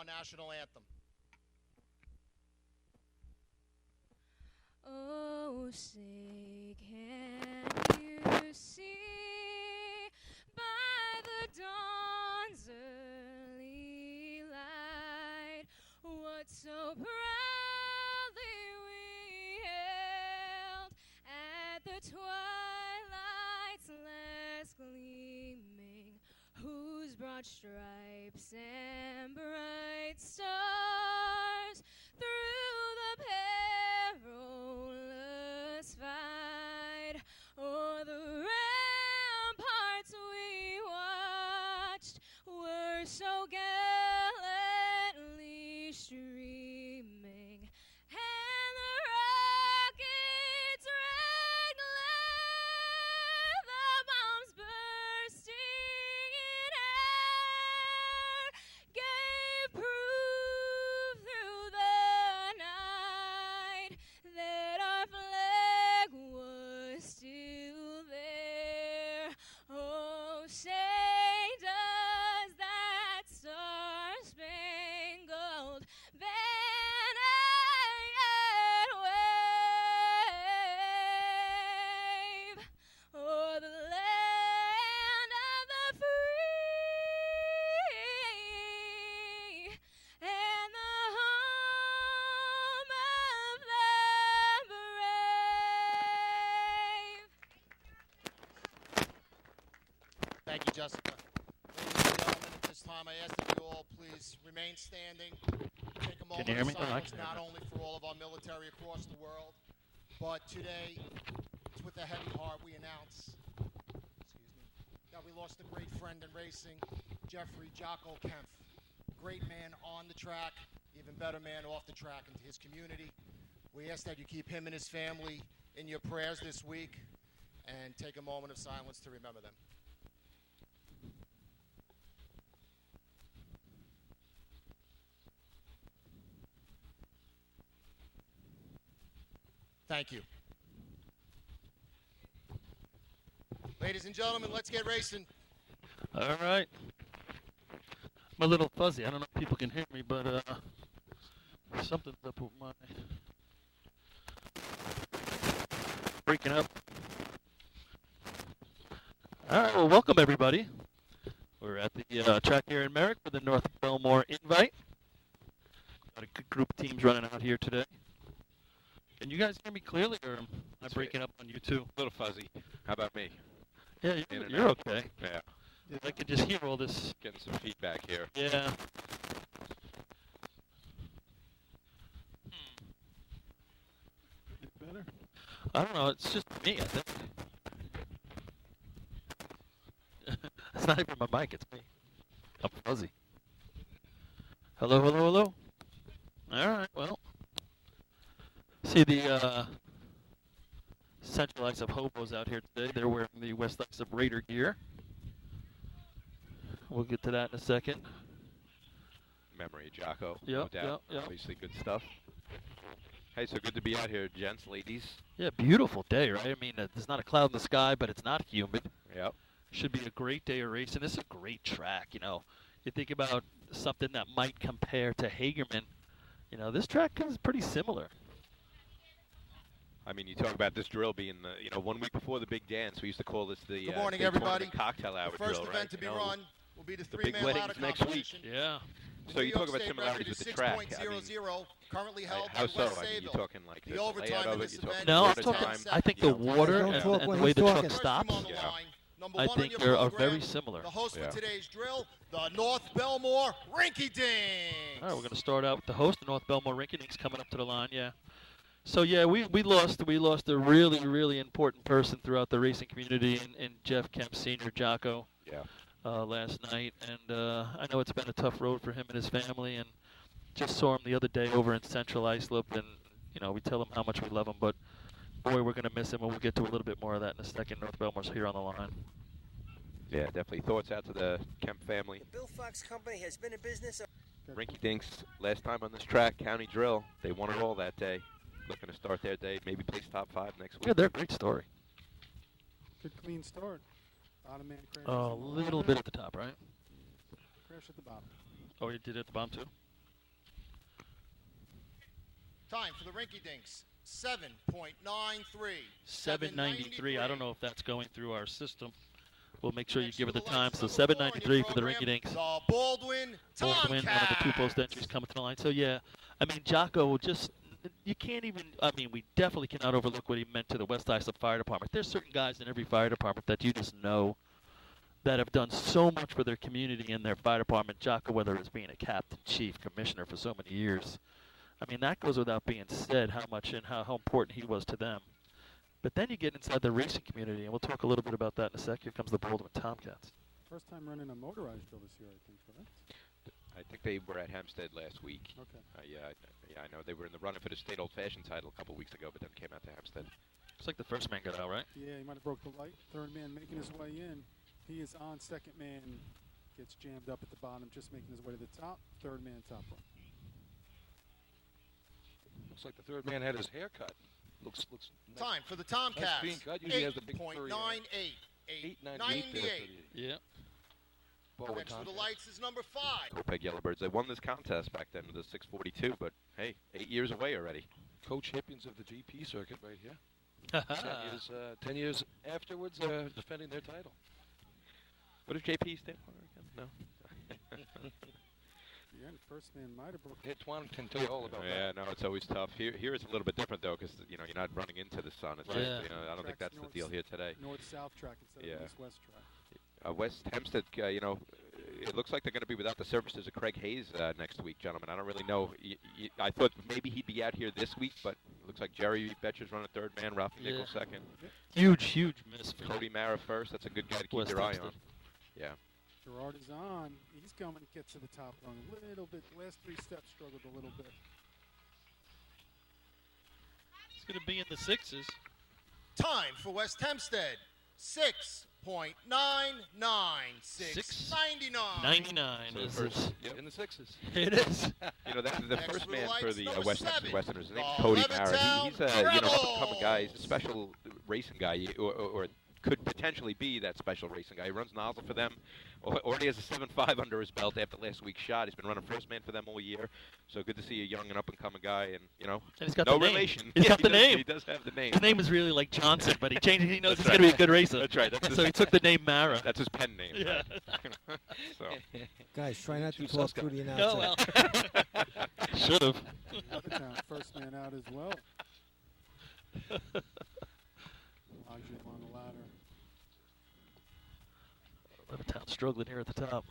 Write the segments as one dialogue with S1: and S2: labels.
S1: our national anthem.
S2: Oh, say can you see by the dawn's early light what so proudly we hailed at the twilight's last gleaming, whose broad stripes and bright stars through the perilous fight o'er the ramparts we watched were so gallantly streaming, and the rockets' red glare, the bombs bursting in air, gave proof through the night that our flag was still there. Oh, say does that star-spangled banner yet wave o'er the land of the free and the home of the brave.
S1: Thank you, Jessica. Ladies and gentlemen, at this time, I ask that you all please remain standing. Take a moment
S3: you hear
S1: of
S3: me? Oh, I
S1: silence,
S3: can hear
S1: not
S3: you.
S1: only for all of our military across the world, but today, it's with a heavy heart we announce, that we lost a great friend in racing, Jeffrey Jocko Kempf. Great man on the track, even better man off the track, and to his community. We ask that you keep him and his family in your prayers this week, and take a moment of silence to remember them. Thank you. Ladies and gentlemen, let's get racing.
S3: All right. I'm a little fuzzy. I don't know if people can hear me, but something's up with my breaking up. All right. Well, welcome everybody. We're at the track here in Merrick for the North Bellmore Invite. Got a good group of teams running out here today. Can you guys hear me clearly, or am I breaking up on you too?
S4: A little fuzzy. How about me?
S3: Yeah, you're okay.
S4: Yeah.
S3: I can just hear all this.
S4: Getting some feedback here.
S3: Yeah.
S5: Better?
S3: I don't know. It's just me, I think. It's not even my mic. It's me. I'm fuzzy. Hello, hello, hello. All right. Well, see the Central Ice of Hobos out here today. They're wearing the West Ice of Raider gear. We'll get to that in a second.
S4: Memory of Jocko.
S3: Yep,
S4: No doubt.
S3: yep.
S4: Obviously good stuff. Hey, so good to be out here, gents, ladies.
S3: Yeah, beautiful day, right? I mean, there's not a cloud in the sky, but it's not humid.
S4: Yep.
S3: Should be a great day of racing. This is a great track, you know. You think about something that might compare to Hagerman. You know, this track is pretty similar.
S4: I mean, you talk about this drill being, 1 week before the big dance. We used to call this the
S1: Good morning,
S4: big
S1: everybody.
S4: tournament cocktail hour
S1: The first
S4: drill,
S1: event
S4: right?
S1: to be
S4: You know,
S1: run will be the
S4: the big
S1: three-man
S4: weddings
S1: ladder
S4: next week.
S1: competition.
S3: Yeah.
S4: So you
S1: New
S4: talk
S1: York
S4: about
S1: State
S4: similarities
S1: record
S4: with
S1: is
S4: the track. I mean,
S1: 6.00, currently held
S4: how
S1: at
S4: so?
S1: West
S4: I mean, you're
S1: Sayville.
S4: talking like
S1: The
S4: the
S1: overtime
S4: layout
S1: in
S4: of it.
S1: this
S4: You're talking
S1: event
S3: No, I'm
S1: is
S4: the
S3: talking.
S4: time.
S3: I think the water
S5: Don't
S3: and,
S5: talk
S3: and
S5: when
S3: the way
S5: he's
S3: the truck
S5: talking.
S1: First
S3: stops,
S1: team on the
S4: Yeah.
S1: line, number
S3: I
S1: one on
S3: think
S1: your
S3: are
S1: program,
S3: very similar.
S1: The host
S4: Yeah.
S1: for today's drill, the North Bellmore Rinky Dink.
S3: All right, we're going to start out with the host, the North Bellmore Rinky Dinks, coming up to the line. Yeah. So yeah, we lost a really important person throughout the racing community in Jeff Kemp Sr. Jocko
S4: Yeah.
S3: last night, and I know it's been a tough road for him and his family, and just saw him the other day over in Central Islip, and we tell him how much we love him, but boy, we're going to miss him, and we'll get to a little bit more of that in a second. North Bellmore's here on the line.
S4: Yeah, definitely. Thoughts out to the Kemp family.
S6: The Bill Fox Company has been in business.
S4: Rinky Dinks, last time on this track, County Drill. They won it all that day. Looking to start their day, maybe place top 5 next week.
S3: Yeah, they're a great story.
S5: Good clean start. Bottom man crash.
S3: A little bit at the top, right?
S5: Crash at the bottom.
S3: Oh, you did it at the bottom too?
S1: Time for the Rinky Dinks, 7.93.
S3: 793. I don't know if that's going through our system. We'll make sure you
S1: Next
S3: give it
S1: to
S3: the
S1: the
S3: time.
S1: lights,
S3: So
S1: number
S3: 793
S1: 4
S3: for the
S1: in your
S3: Rinky Dinks.
S1: The Baldwin
S3: Baldwin, one of the two post entries coming to the line. So, yeah, I mean, Jocko will just, you can't even, I mean, we definitely cannot overlook what he meant to the West Islip Fire Department. There's certain guys in every fire department that you just know that have done so much for their community and their fire department. Jocko, whether it's being a captain, chief, commissioner for so many years. I mean, that goes without being said how much and how important he was to them. But then you get inside the racing community, and we'll talk a little bit about that in a sec. Here comes the Baldwin Tomcats.
S5: First time running a motorized drill this year, I think, correct?
S4: I think they were at Hempstead last week.
S5: Okay.
S4: Yeah, I know they were in the running for the state old-fashioned title a couple weeks ago, but then came out to Hempstead.
S3: Looks like the first man got out, right?
S5: Yeah, he might have broke the light. Third man making his way in. He is on. Second man gets jammed up at the bottom, just making his way to the top. Third man top run.
S7: Looks like the third man had his hair cut. Looks nice.
S1: Time for the Tomcats,
S7: clean cut. Usually has the big
S1: 8.98.
S7: 898 there.
S1: 898.
S3: Yeah.
S7: Baldwin
S1: Next to the
S7: Tomcats.
S1: lights is number 5.
S4: Kopeg Yellowbirds. They won this contest back then with the 642, but hey, 8 years away already.
S7: Co-champions of the GP circuit right here. 10
S3: 10
S7: years afterwards, defending their title.
S4: What does JP stand for again? No.
S5: Yeah, the first man might have broke.
S7: Antoine can tell you all about
S4: Yeah,
S7: that.
S4: no, it's always tough. Here it's a little bit different though, because you're not running into the sun. It's
S3: Right.
S4: just,
S3: Yeah.
S4: I don't think that's
S5: Track's
S4: the deal here today.
S5: North-south track instead
S4: Yeah.
S5: of east-west track.
S4: West Hempstead, it looks like they're going to be without the services of Craig Hayes next week, gentlemen. I don't really know. I thought maybe he'd be out here this week, but it looks like Jerry Betcher's running third man, Ralphie
S3: Yeah.
S4: Nichols second,
S3: Huge miss for
S4: Cody Mara first. That's a good guy to keep
S3: West
S4: your eye
S3: Hempstead.
S4: on. Yeah.
S5: Gerard is on. He's coming to get to the top run a little bit. The last 3 steps struggled a little bit.
S3: It's going to be in the sixes.
S1: Time for West Hempstead, 6.99. 6.99.
S3: 99
S4: So
S3: is
S4: first-
S3: it.
S7: In the sixes.
S3: It is.
S4: The
S1: Next
S4: first
S1: for the
S4: man for
S1: lights,
S4: the
S1: number
S4: West Hempstead
S1: 7,
S4: Westerners, his name's
S1: the
S4: Cody Mara.
S1: Levittown
S4: He's an up-and-coming guy. He's a
S1: Rebels.
S4: special racing guy, or could potentially be that special racing guy. He runs nozzle for them. Already has a 7.5 under his belt after last week's shot. He's been running first man for them all year. So good to see a young and up-and-coming guy, and
S3: And he's got
S4: no
S3: the name.
S4: relation.
S3: He's got the name.
S4: He does have the name.
S3: His name is really like Johnson, but he changed it. He knows
S4: That's
S3: he's going to
S4: right.
S3: be a good racer.
S4: That's right. That's
S3: So
S4: his,
S3: he took the name Mara.
S4: that's his pen name.
S3: Yeah.
S4: So
S6: Guys, try not to
S7: Two
S6: talk
S7: Susca.
S6: through the
S3: No,
S6: announcer.
S3: well. Should have.
S5: Levittown, first man out as well. Logs you on the ladder.
S3: Levittown struggling here at the top.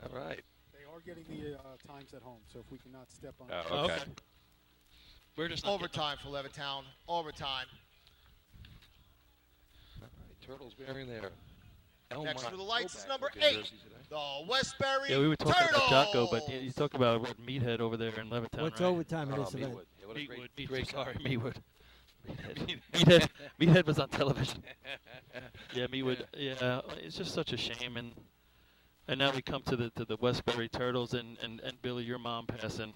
S7: All right.
S5: They are getting the times at home, so if we cannot step on
S4: Oh,
S3: Okay.
S4: okay.
S3: We're just not getting
S1: Overtime for Levittown. Overtime.
S7: All right. Turtles wearing their
S1: Next
S7: Elmont
S1: for the lights is
S7: throwback
S1: number
S7: looking
S1: 8.
S7: jerseys today.
S1: The Westbury
S3: Yeah, we were talking
S1: Turtles.
S3: about Jocko, but you talk about what Meathead over there in Levittown,
S6: What's
S3: right?
S6: overtime in
S7: Oh,
S6: this event?
S7: Meatwood. Yeah, what a
S3: Meatwood.
S7: great
S3: Sorry,
S7: guy.
S3: Meatwood. Meathead was on television. Yeah, Meatwood. Yeah, it's just such a shame, and now we come to the Westbury Turtles and Billy, your mom passing.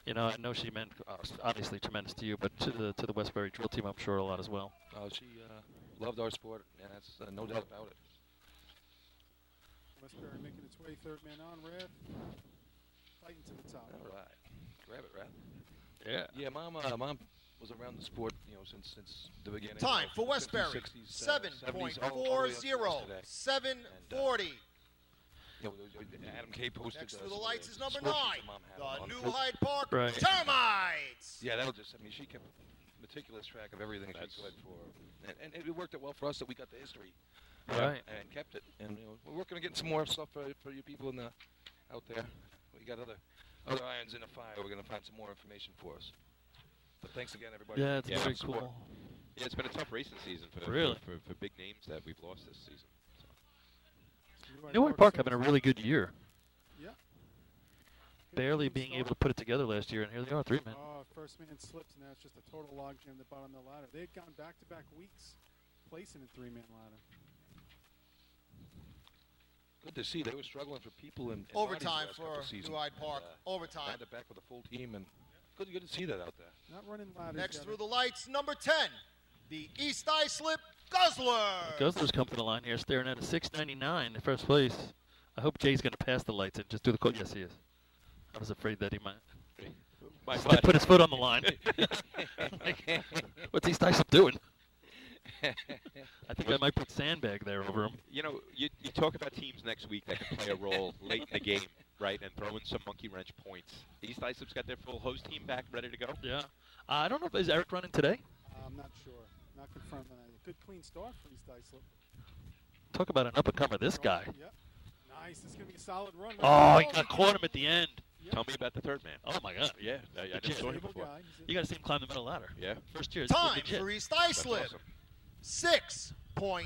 S3: I know she meant obviously tremendous to you, but to the Westbury drill team, I'm sure a lot as well.
S7: Oh, she loved our sport. Yeah, that's no doubt about it.
S5: Westbury making its way, third man on, Rev. Fighting to the top.
S7: All right. Grab it, Rap.
S3: Yeah.
S7: Yeah, Mom was around the sport, since the beginning.
S1: Time for
S7: 50s,
S1: Westbury.
S7: 60s, 70s, all the way up to
S1: 7.40.
S7: today.
S1: 7.40.
S7: Adam K posted.
S1: Next to the lights is number
S7: spreadsheet
S1: 9.
S7: that Mom had
S1: The
S7: on
S1: New
S7: Facebook.
S1: Hyde Park
S3: Right.
S1: Termites.
S7: Yeah, that'll just. She kept meticulous track of everything she could for, and it worked out well for us that we got the history.
S3: Right.
S7: And kept it. And we're working on getting some more stuff for you people out there. We got other irons in the fire. We're going to find some more information for us. But thanks again, everybody.
S3: Yeah, it's
S4: Yeah,
S3: very
S4: support.
S3: cool.
S4: Yeah, it's been a tough racing season for
S3: Really?
S4: for big names that we've lost this season.
S3: New Hyde Park having a really good year.
S5: Yeah.
S3: Barely being able to put it together last year, and here they are, 3 men.
S5: First man slips, and now it's just a total logjam at the bottom of the ladder. They had gone back-to-back weeks placing in 3-man ladder.
S7: Good to see. They were struggling for people in
S1: Overtime
S7: bodies the last
S1: for
S7: couple seasons.
S1: New Hyde Park.
S7: And,
S1: Overtime.
S7: Now they're back with a full team, and good to see that out there.
S5: Not running ladders.
S1: Next
S5: yet.
S1: through the lights, number 10. The East Islip Guzzler.
S3: Guzzler's come to the line here, staring at a 6.99 in first place. I hope Jay's going to pass the lights and just do the code. Yes, he is. I was afraid that he might.
S4: My
S3: Just
S4: butt.
S3: put his foot on the line. Like, what's East Islip doing? I think I might put sandbag there over him.
S4: You know, you talk about teams next week that can play a role late in the game, right, and throw in some monkey wrench points. East Islip's got their full host team back, ready to go.
S3: Yeah. I don't know if is Eric running today.
S5: I'm not sure. Not confirmed on that. Good clean start for East Islip.
S3: Talk about an up-and-comer, this guy.
S5: Yep. Nice. This is going to be a solid run.
S3: Oh, he got caught him at the end.
S5: Yep.
S4: Tell me about the third man.
S3: Oh, my God.
S4: Yeah, I never
S3: kid.
S4: saw him
S5: Stable
S4: before.
S5: guy.
S3: You got to see him climb the middle ladder.
S4: Yeah.
S3: First year.
S1: Time
S3: legit.
S1: for East
S4: That's
S1: Islip.
S4: awesome.
S1: 6.86.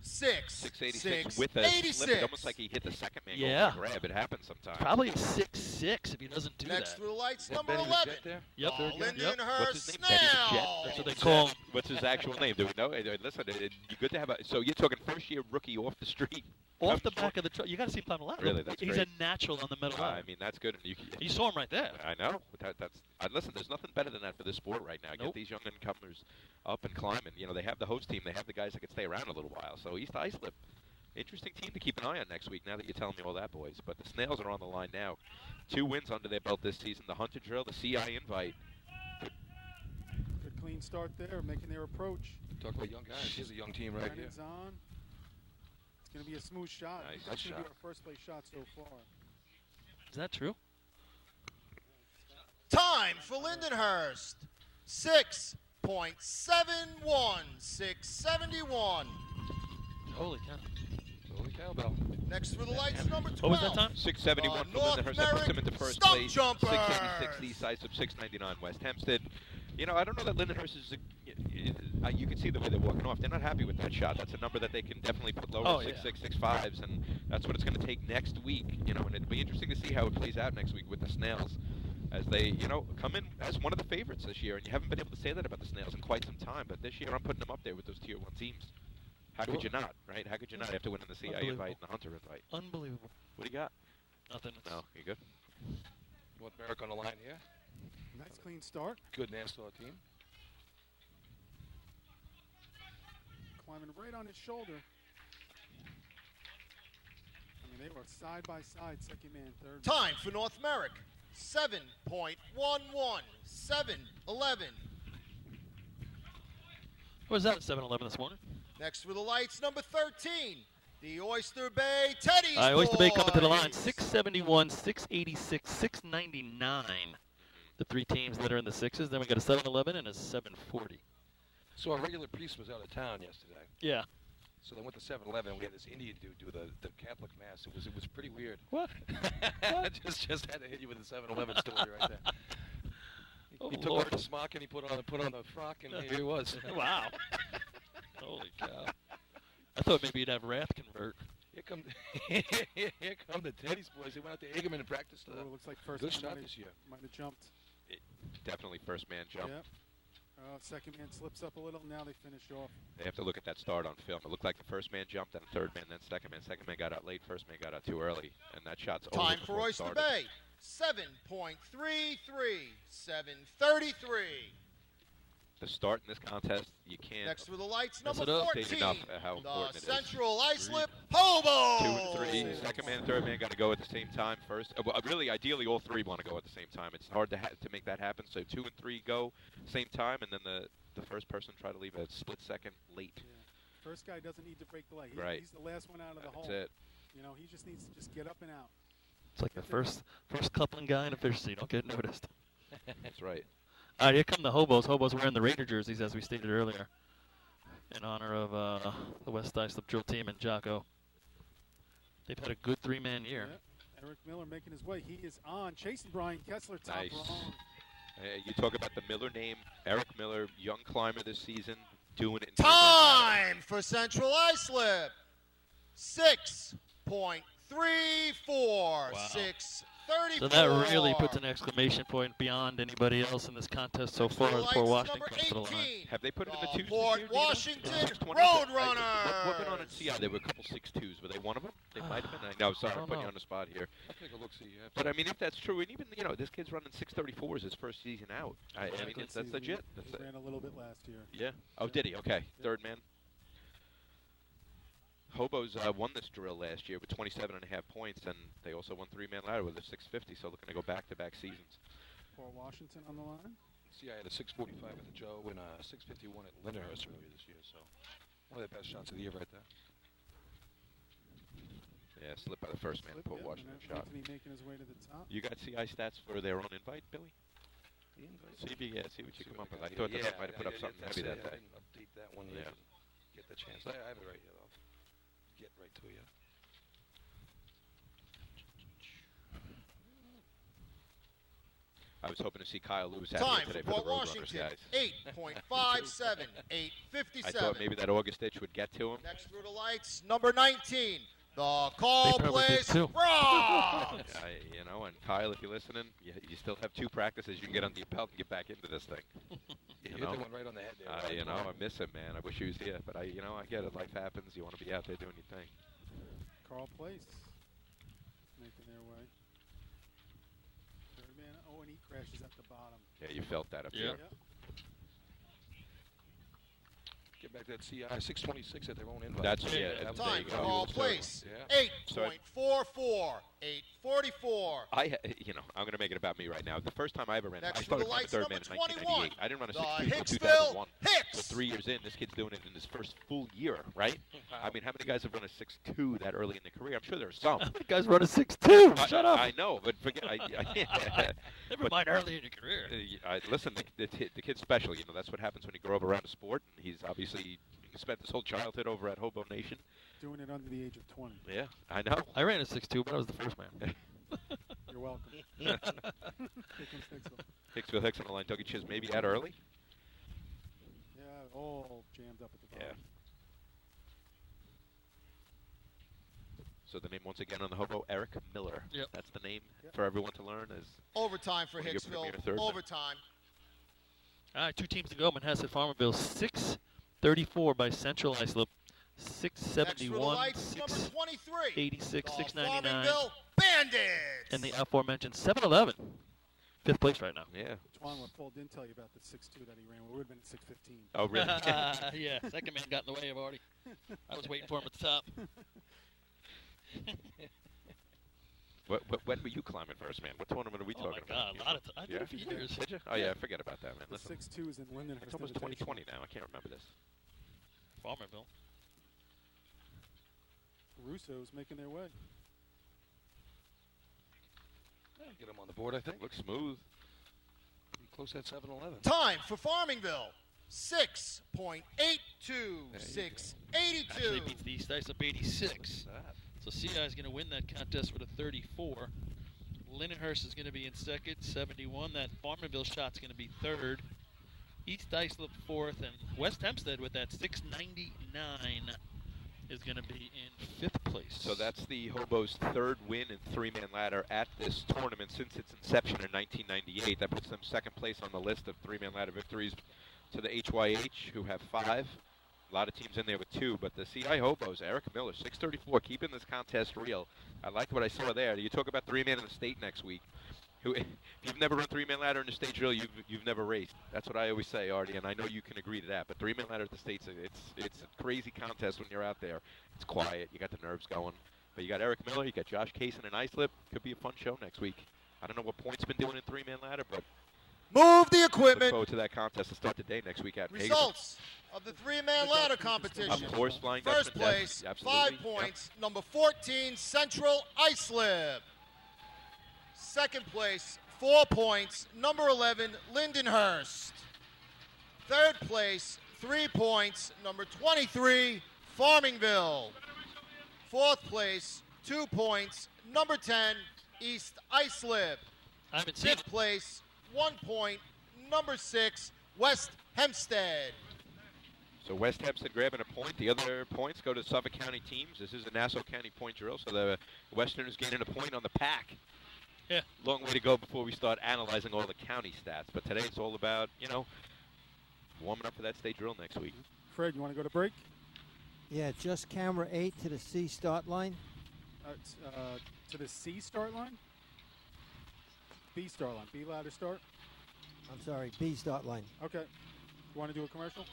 S4: 686 with a slip. It's almost like he hit the second man.
S3: Yeah.
S4: Going to grab. It happens sometimes.
S3: Probably 6'6" if he doesn't do
S1: Next
S3: that.
S1: through the lights,
S7: That
S1: number
S7: Benny the
S1: 11.
S7: Jet there?
S3: Yep.
S1: Oh,
S3: Yep.
S1: Lindenhurst
S4: What's his name? Benny the Jet?
S1: Snell.
S3: That's what they call him.
S4: What's his actual name? Do we know? Listen, it'd be good to have a. So you're talking first-year rookie off the street.
S3: Off the back of the truck. You got to see him climb the ladder.
S4: Really, that's
S3: He's
S4: great.
S3: a natural on the middle ladder.
S4: I mean, that's good. And
S3: You saw him right there.
S4: I know. Listen, there's nothing better than that for this sport right now.
S3: Nope.
S4: Get these young incomers up and climbing. You know, they have the host team. They have the guys that can stay around a little while. So East Islip, interesting team to keep an eye on next week now that you're telling me all that, boys. But the Snails are on the line now. 2 wins under their belt this season. The Hunter Drill, the CI Invite.
S5: Good clean start there, making their approach.
S7: Talk about young guys. Here's a young team right here.
S5: Brennan's on. It's going to be a smooth shot.
S4: Nice.
S5: That's
S7: Nice
S5: going to be
S7: shot.
S5: our first place shot so far.
S3: Is that true?
S1: Time for Lindenhurst. 6.71. 671.
S3: Holy cow.
S7: Holy cowbell.
S1: Next through the lights, number 12.
S3: What was that time?
S4: 671 for
S1: North
S4: Lindenhurst. That puts him into
S1: Merrick
S4: first
S1: Stump
S4: place.
S1: Jumpers.
S4: 686 East Islip, 699 West Hempstead. You know, I don't know that Lindenhurst is. You can see the way they're walking off. They're not happy with that shot. That's a number that they can definitely put lower,
S3: Oh, yeah.
S4: 6.665s, and that's what it's going to take next week. You know, and it'll be interesting to see how it plays out next week with the Snails, as they, you know, come in as one of the favorites this year. And you haven't been able to say that about the Snails in quite some time, but this year I'm putting them up there with those Tier 1 teams. How could you not, right? How could you not after winning the CI invite and the Hunter invite?
S3: Unbelievable.
S4: What do you got?
S3: Nothing.
S4: No, you good?
S7: You want Merrick on the line here?
S5: Nice clean start.
S7: Good Nassau team.
S5: Climbing right on his shoulder. I mean, they were side by side, second man, third man.
S1: Time for North Merrick. 7.11. 711.
S3: What was that at 7-Eleven this morning?
S1: Next through the lights, number 13. The Oyster Bay Teddy's
S3: Oyster Bay coming to the line.
S1: Boys.
S3: 671, 686, 699. The 3 teams that are in the 6s. Then we got a 7-Eleven and a 740.
S7: So our regular priest was out of town yesterday.
S3: Yeah.
S7: So then went to 7-Eleven. We had this Indian dude do the Catholic mass. It was pretty weird.
S3: What?
S7: just had to hit you with the 7-Eleven story right there.
S3: Oh,
S7: He took
S3: Lord.
S7: off the smock and he put on the frock, and here he was.
S3: Wow. Holy cow. I thought maybe you'd have Wrath convert.
S7: Here come the Teddy's boys. They went out to Egerman and practiced.
S5: Oh, it looks like first
S7: Good
S5: man
S7: shot
S5: might-
S7: this year.
S5: Might have jumped.
S4: Definitely first man jump.
S5: Yep. Second man slips up a little. Now they finish off.
S4: They have to look at that start on film. It looked like the first man jumped, then third man, then second man. Second man got out late, first man got out too early, and that shot's over
S1: Time for
S4: before it
S1: Oyster
S4: started.
S1: Bay. 7.33. 733.
S4: The start in this contest, you can't.
S1: Next through the lights,
S3: Mess
S1: number
S3: it up.
S1: 14.
S4: State enough how important
S1: the
S4: it is.
S1: Central Islip Hobo.
S4: 2 and 3. Second man and third man got to go at the same time first. Well, really, ideally, all 3 want to go at the same time. It's hard to make that happen. So 2 and 3 go same time, and then the first person try to leave a split second late.
S5: Yeah. First guy doesn't need to break the leg.
S4: Right.
S5: He's the last one out of the
S4: That's
S5: hole.
S4: it.
S5: You know, he just needs to just get up and out.
S3: It's like the first coupling guy in a fish, so you don't get noticed.
S4: That's right.
S3: All right, here come the Hobos. Hobos wearing the Raider jerseys, as we stated earlier, in honor of the West Islip drill team and Jocko. They've had a good 3-man year.
S5: Yep. Eric Miller making his way. He is on. Chasing Brian Kessler, top
S4: Nice.
S5: wrong.
S4: You talk about the Miller name, Eric Miller, young climber this season, doing it. In
S1: Time for Central Islip. 6.34. 6.34.
S3: So that really puts an exclamation point beyond anybody else in this contest so far before Washington comes to the line.
S4: Have they put him in the twos?
S1: Port
S4: this year, do you know?
S1: Washington
S4: 620?
S1: Roadrunners.
S4: What went on in CI? There were a couple 6.2s. Were they one of them? They might have been. No, sorry,
S3: I
S4: I'm
S3: don't
S4: putting
S3: know.
S4: you on the spot here.
S7: I'll take a look, see. Yeah.
S4: But I mean, if that's true, and even this kid's running 6.34s his first season out. I mean,
S5: Good
S4: that's
S5: season.
S4: legit.
S5: He
S4: That's
S5: ran a little bit last year.
S4: yeah. Oh, did he? Okay, third man. Hobos won this drill last year with 27.5 points, and they also won 3-man ladder with a 650. So looking to go back-to-back seasons.
S5: Paul Washington on the line.
S7: See, I had a 645 at the Joe and a 651 at Lindenhurst earlier this year, so one of the best shots of the year right there.
S4: Yeah, slip by the first man, Paul
S5: Yep,
S4: Washington
S5: and
S4: shot.
S5: Anthony making his way to the top.
S4: You got CI stats for their own invite, Billy?
S7: The invite?
S4: See what you come up with. I thought that might have put up something heavy that
S7: I
S4: day.
S7: didn't update that one
S4: Yeah.
S7: yet. Get the chance. I have it right here, though. Get right to you.
S4: I was hoping to see Kyle lose
S1: Time
S4: Saturday
S1: for
S4: today for
S1: Port
S4: the Roadrunners,
S1: Washington.
S4: guys.
S1: 8.57, 8.57.
S4: I thought maybe that August itch would get to him.
S1: Next through the lights, number 19. The call
S3: They probably did
S1: plays
S3: too.
S1: Bronx.
S4: You know, and Kyle, if you're listening, you still have 2 practices you can get under your belt and get back into this thing.
S7: You
S4: You
S7: hit
S4: know?
S7: the one right on the head there.
S4: You know, I miss him, man. I wish he was here, but I get it. Life happens. You want to be out there doing your thing.
S5: Carl Place making their way. Third man. Oh, and he crashes at the bottom.
S4: Yeah, you felt that up
S3: Yeah.
S4: there.
S5: Yep.
S7: Get back to that CI 626 at their own invite.
S4: That's
S3: Yeah,
S4: there
S1: Time
S4: you
S1: for
S4: go.
S1: call
S4: So-
S1: plays.
S7: Yeah.
S1: 8.44, 8.44.
S4: I'm going to make it about me right now. The first time I ever ran,
S1: Next
S4: I
S1: to
S4: started
S1: the
S4: running
S1: lights,
S4: third man
S1: number
S4: in 1998. I didn't run a
S1: The
S4: 6'2" until
S1: Hicksville
S4: 2001.
S1: Hicks.
S4: So 3 years in, this kid's doing it in his first full year, right? I mean, how many guys have run a 6'2" that early in their career? I'm sure there are some.
S3: That guy's running 6'2". Shut up.
S4: I know, but forget.
S3: Never mind early in your career.
S4: Listen, the kid's special. You know, that's what happens when you grow up around a sport. And he's obviously spent his whole childhood over at Hobo Nation.
S5: Doing it under the age of 20.
S4: Yeah, I know.
S3: I ran a 6'2", but I was the first man.
S5: You're welcome. Here comes Hicksville.
S4: Hicksville Hicks on the line. Dougie Chiz maybe out early.
S5: Yeah, all jammed up at the bottom.
S4: So the name once again on the Hobo, Eric Miller.
S3: Yep.
S4: That's the name
S5: Yep.
S4: for everyone to learn. Is
S1: Overtime for
S4: Wanna give Premier
S1: Hicksville.
S4: third man?
S1: Overtime.
S3: All right, 2 teams to go. Manhasset Farmerville 634 by Central Islip.
S1: Next through the
S3: 671,
S1: lights, number 23.
S3: 686,
S1: The
S3: 699.
S1: Farmingville Bandits.
S3: And the aforementioned 711. 5th place right now.
S4: yeah.
S5: Twan, what Paul didn't tell you about the 6'2" that he ran. We would have been at 6'15".
S4: Oh really?
S3: Yeah, second man got in the way of Artie. I was waiting for him at the top.
S4: When were you climbing first, man? What tournament are we
S3: Oh my
S4: talking
S3: God,
S4: about?
S3: a lot of I did it for years.
S4: Did you? Oh yeah, forget about that, man.
S5: The
S4: Listen,
S5: 6'2" is in Lindenhurst.
S4: it's almost
S5: Invitational.
S4: 2020 now. I can't remember this.
S3: Farmerville.
S5: Russo's making their way.
S7: Yeah, get him on the board, I think.
S4: Looks smooth.
S7: Be close at 711.
S1: Time for Farmingville. 6.82,
S3: Actually
S1: 6.82.
S3: beats the East Islip 86. So CI is going to win that contest with a 34. Lindenhurst is going to be in second, 71. That Farmerville shot's going to be third. East Islip fourth, and West Hempstead with that 699 is going to be in 5th place.
S4: So that's the Hobo's 3rd win in 3-man ladder at this tournament since its inception in 1998. That puts them 2nd place on the list of 3-man ladder victories to the HYH, who have 5. A lot of teams in there with 2, but the CI Hobos, Eric Miller, 634, keeping this contest real. I like what I saw there. You talk about 3-man in the state next week. Who, if you've never run 3-man ladder in the state drill, you've never raced. That's what I always say, Artie, and I know you can agree to that. But 3-man ladder at the states, it's a crazy contest when you're out there. It's quiet. You got the nerves going. But you got Eric Miller, you got Josh Kaysen and Islip. Could be a fun show next week. I don't know what Point's been doing in 3-man ladder, but
S1: Move the
S4: look
S1: equipment.
S4: forward to that contest to start the day next week at Hagerman.
S1: Results of the 3-man ladder competition.
S4: Of course, Flying
S1: First
S4: Dutchman,
S1: place,
S4: absolutely.
S1: 5 points, number 14, Central Islip. Second place, 4 points, number 11, Lindenhurst. Third place, 3 points, number 23, Farmingville. Fourth place, 2 points, number 10, East Islip.
S3: I haven't seen
S1: Fifth place, 1 point, number 6, West Hempstead.
S4: So West Hempstead grabbing a point. The other points go to Suffolk County teams. This is a Nassau County point drill, so the Westerners gaining a point on the pack.
S3: Yeah.
S4: Long way to go before we start analyzing all the county stats. But today it's all about, warming up for that state drill next week.
S5: Fred, you want to go to break?
S8: Yeah, just camera 8 to the C start line.
S5: To the C start line? B start line. B ladder start?
S8: I'm sorry, B start line.
S5: Okay. You want to do a commercial?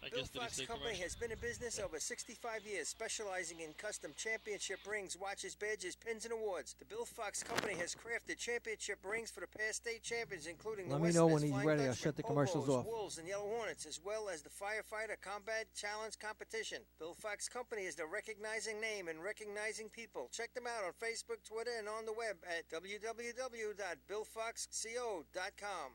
S3: I
S6: Bill
S3: Chris,
S6: Bill
S3: did he
S6: Fox
S3: say
S6: Company
S3: commercial?
S6: has been in business over 65 years, specializing in custom championship rings, watches, badges, pins, and awards. The Bill Fox Company has crafted championship rings for the past state champions, including
S8: Let
S6: the
S8: me know
S6: Westerners,
S8: when he's
S6: Flying
S8: ready. I'll
S6: Dutchman,
S8: shut the commercials
S6: Hobos,
S8: off.
S6: Wolves, and Yellow Hornets, as well as the Firefighter Combat Challenge competition. Bill Fox Company is the recognizing name and recognizing people. Check them out on Facebook, Twitter, and on the web at www.billfoxco.com.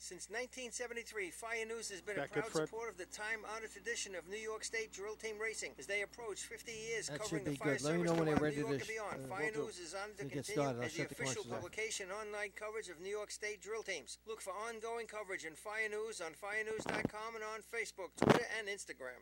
S6: Since 1973, Fire News has been a
S5: That good,
S6: proud
S5: Fred?
S6: supporter of the time-honored tradition of New York State Drill Team Racing as they approach 50 years
S8: That
S6: covering
S8: should
S6: the
S8: be
S6: fire
S8: good. Let me
S6: service
S8: know when
S6: throughout
S8: they're ready
S6: New York
S8: to
S6: and beyond. Fire
S8: we'll
S6: News is honored to
S8: get
S6: continue
S8: started. I'll
S6: as the
S8: shut the
S6: official
S8: commercials off.
S6: publication online coverage of New York State drill teams. Look for ongoing coverage in Fire News on firenews.com and on Facebook, Twitter, and Instagram.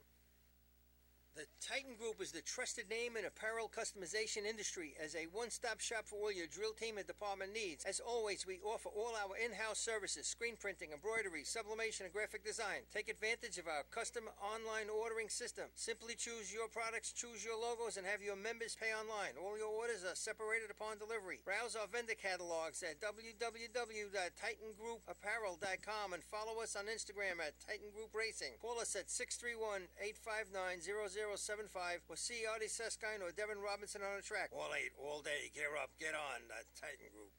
S6: The Titan Group is the trusted name in apparel customization industry as a one-stop shop for all your drill team and department needs. As always, we offer all our in-house services, screen printing, embroidery, sublimation, and graphic design. Take advantage of our custom online ordering system. Simply choose your products, choose your logos, and have your members pay online. All your orders are separated upon delivery. Browse our vendor catalogs at www.titangroupapparel.com and follow us on Instagram at Titan Group Racing. Call us at 631-859-0075 or see Artie Seskine or Devin Robinson on the track. All 8, all day. Gear up, get on. The Titan Group.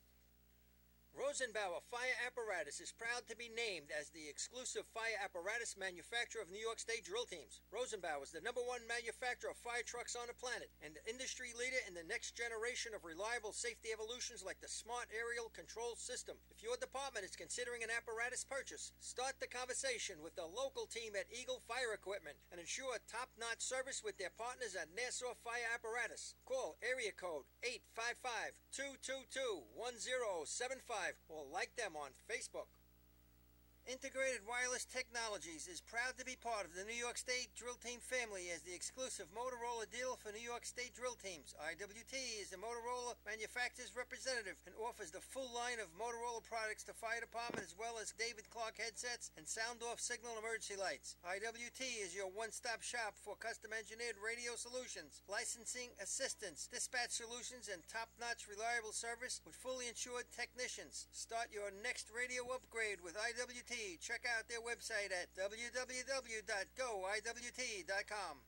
S6: Rosenbauer Fire Apparatus is proud to be named as the exclusive fire apparatus manufacturer of New York State drill teams. Rosenbauer is the #1 manufacturer of fire trucks on the planet and the industry leader in the next generation of reliable safety evolutions like the Smart Aerial Control System. If your department is considering an apparatus purchase, start the conversation with the local team at Eagle Fire Equipment and ensure top-notch service with their partners at Nassau Fire Apparatus. Call area code 855-222-1075 or like them on Facebook. Integrated Wireless Technologies is proud to be part of the New York State Drill Team family as the exclusive Motorola dealer for New York State drill teams. IWT is the Motorola manufacturer's representative and offers the full line of Motorola products to fire department as well as David Clark headsets and sound-off signal emergency lights. IWT is your one-stop shop for custom-engineered radio solutions, licensing assistance, dispatch solutions, and top-notch reliable service with fully insured technicians. Start your next radio upgrade with IWT. Check out their website at www.goiwt.com.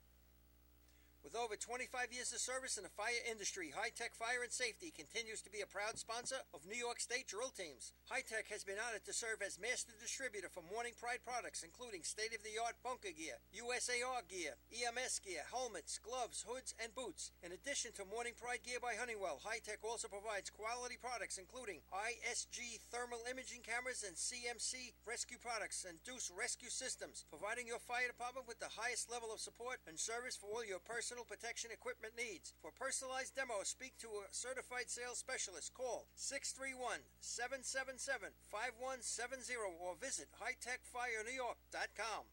S6: With over 25 years of service in the fire industry, High Tech Fire and Safety continues to be a proud sponsor of New York State drill teams. High Tech has been honored to serve as master distributor for Morning Pride products, including state-of-the-art bunker gear, USAR gear, EMS gear, helmets, gloves, hoods, and boots. In addition to Morning Pride gear by Honeywell, High Tech also provides quality products, including ISG thermal imaging cameras and CMC rescue products and Deuce rescue systems, providing your fire department with the highest level of support and service for all your personal protection equipment needs. For personalized demos, speak to a certified sales specialist. Call 631-777-5170 or visit hightechfirenewyork.com.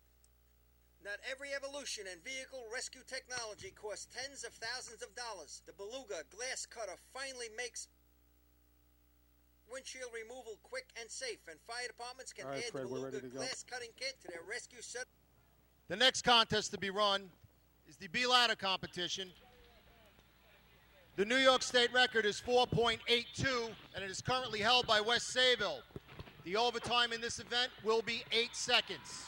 S6: Not every evolution in vehicle rescue technology costs tens of thousands of dollars. The Beluga Glass Cutter finally makes windshield removal quick and safe, and fire departments can
S5: All right,
S6: add
S5: Fred,
S6: the
S5: we're
S6: Beluga
S5: ready to go.
S6: glass cutting kit to their rescue set.
S1: The next contest to be run is the B-Ladder competition. The New York State record is 4.82, and it is currently held by West Sayville. The overtime in this event will be 8 seconds.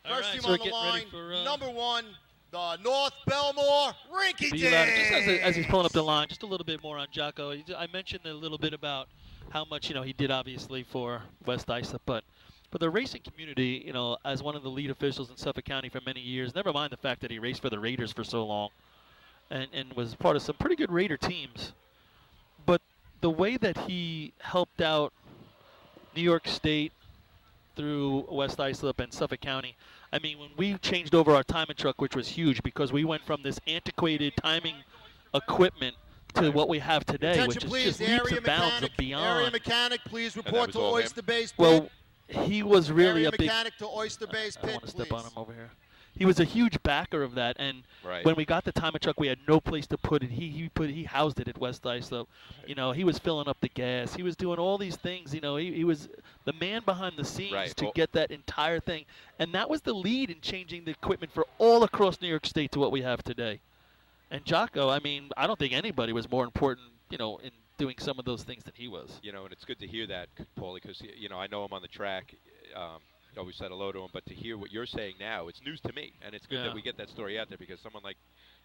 S3: All
S1: First
S3: right,
S1: team
S3: so
S1: on
S3: we're
S1: the
S3: getting ready
S1: line,
S3: for,
S1: number 1, the North Bellmore Rinky
S3: B-Ladder. Just
S1: Dink.
S3: as he's pulling up the line, just a little bit more on Jocko. I mentioned a little bit about how much he did obviously for West Islip, but for the racing community, as one of the lead officials in Suffolk County for many years, never mind the fact that he raced for the Raiders for so long and was part of some pretty good Raider teams, but the way that he helped out New York State through West Islip and Suffolk County. I mean, when we changed over our timing truck, which was huge because we went from this antiquated timing equipment to what we have today,
S1: Attention,
S3: which is
S1: please,
S3: just
S1: the
S3: leaps
S1: area
S3: and bounds
S1: mechanic,
S3: of beyond.
S1: Area mechanic, please
S4: that
S1: report
S4: was
S1: to
S4: all him?
S1: Oyster Base Pit.
S3: Well, he was really
S1: Area
S3: a big.
S1: mechanic to Oyster Base
S3: I don't
S1: Pit,
S3: want to step
S1: please.
S3: on him over here. He was a huge backer of that, and
S4: Right.
S3: when we got the timing truck, we had no place to put it. He housed it at West Islip. He was filling up the gas. He was doing all these things. He was the man behind the scenes
S4: Right.
S3: to
S4: Well,
S3: get that entire thing, and that was the lead in changing the equipment for all across New York State to what we have today. And Jocko, I mean, I don't think anybody was more important, in doing some of those things than he was.
S4: and it's good to hear that, Paulie, because I know him on the track. always said hello to him. But to hear what you're saying now, it's news to me, and it's good
S3: Yeah.
S4: that we get that story out there because someone like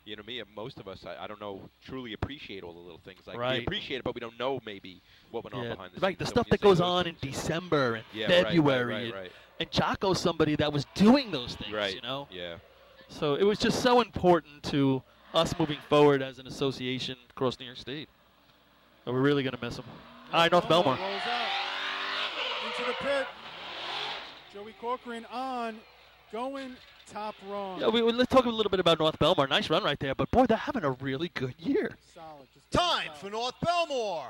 S4: me and most of us, I don't know, truly appreciate all the little things. Like
S3: Right.
S4: we appreciate it, but we don't know maybe what went on
S3: Yeah,
S4: behind the
S3: right.
S4: scenes.
S3: The
S4: So
S3: stuff
S4: when you
S3: that
S4: say
S3: goes
S4: those
S3: on in
S4: things,
S3: December and
S4: yeah,
S3: February,
S4: right.
S3: and Chaco's somebody that was doing those things.
S4: Right.
S3: You know.
S4: Yeah.
S3: So it was just so important to us moving forward as an association across New York State. But we're really going to miss him. All right, North Bellmore.
S5: Rolls out into the pit. Joey Corcoran on, going top wrong.
S3: Yeah, let's talk a little bit about North Bellmore. Nice run right there, but boy, they're having a really good year.
S5: Solid. Just
S1: Time
S5: solid.
S1: for North Bellmore.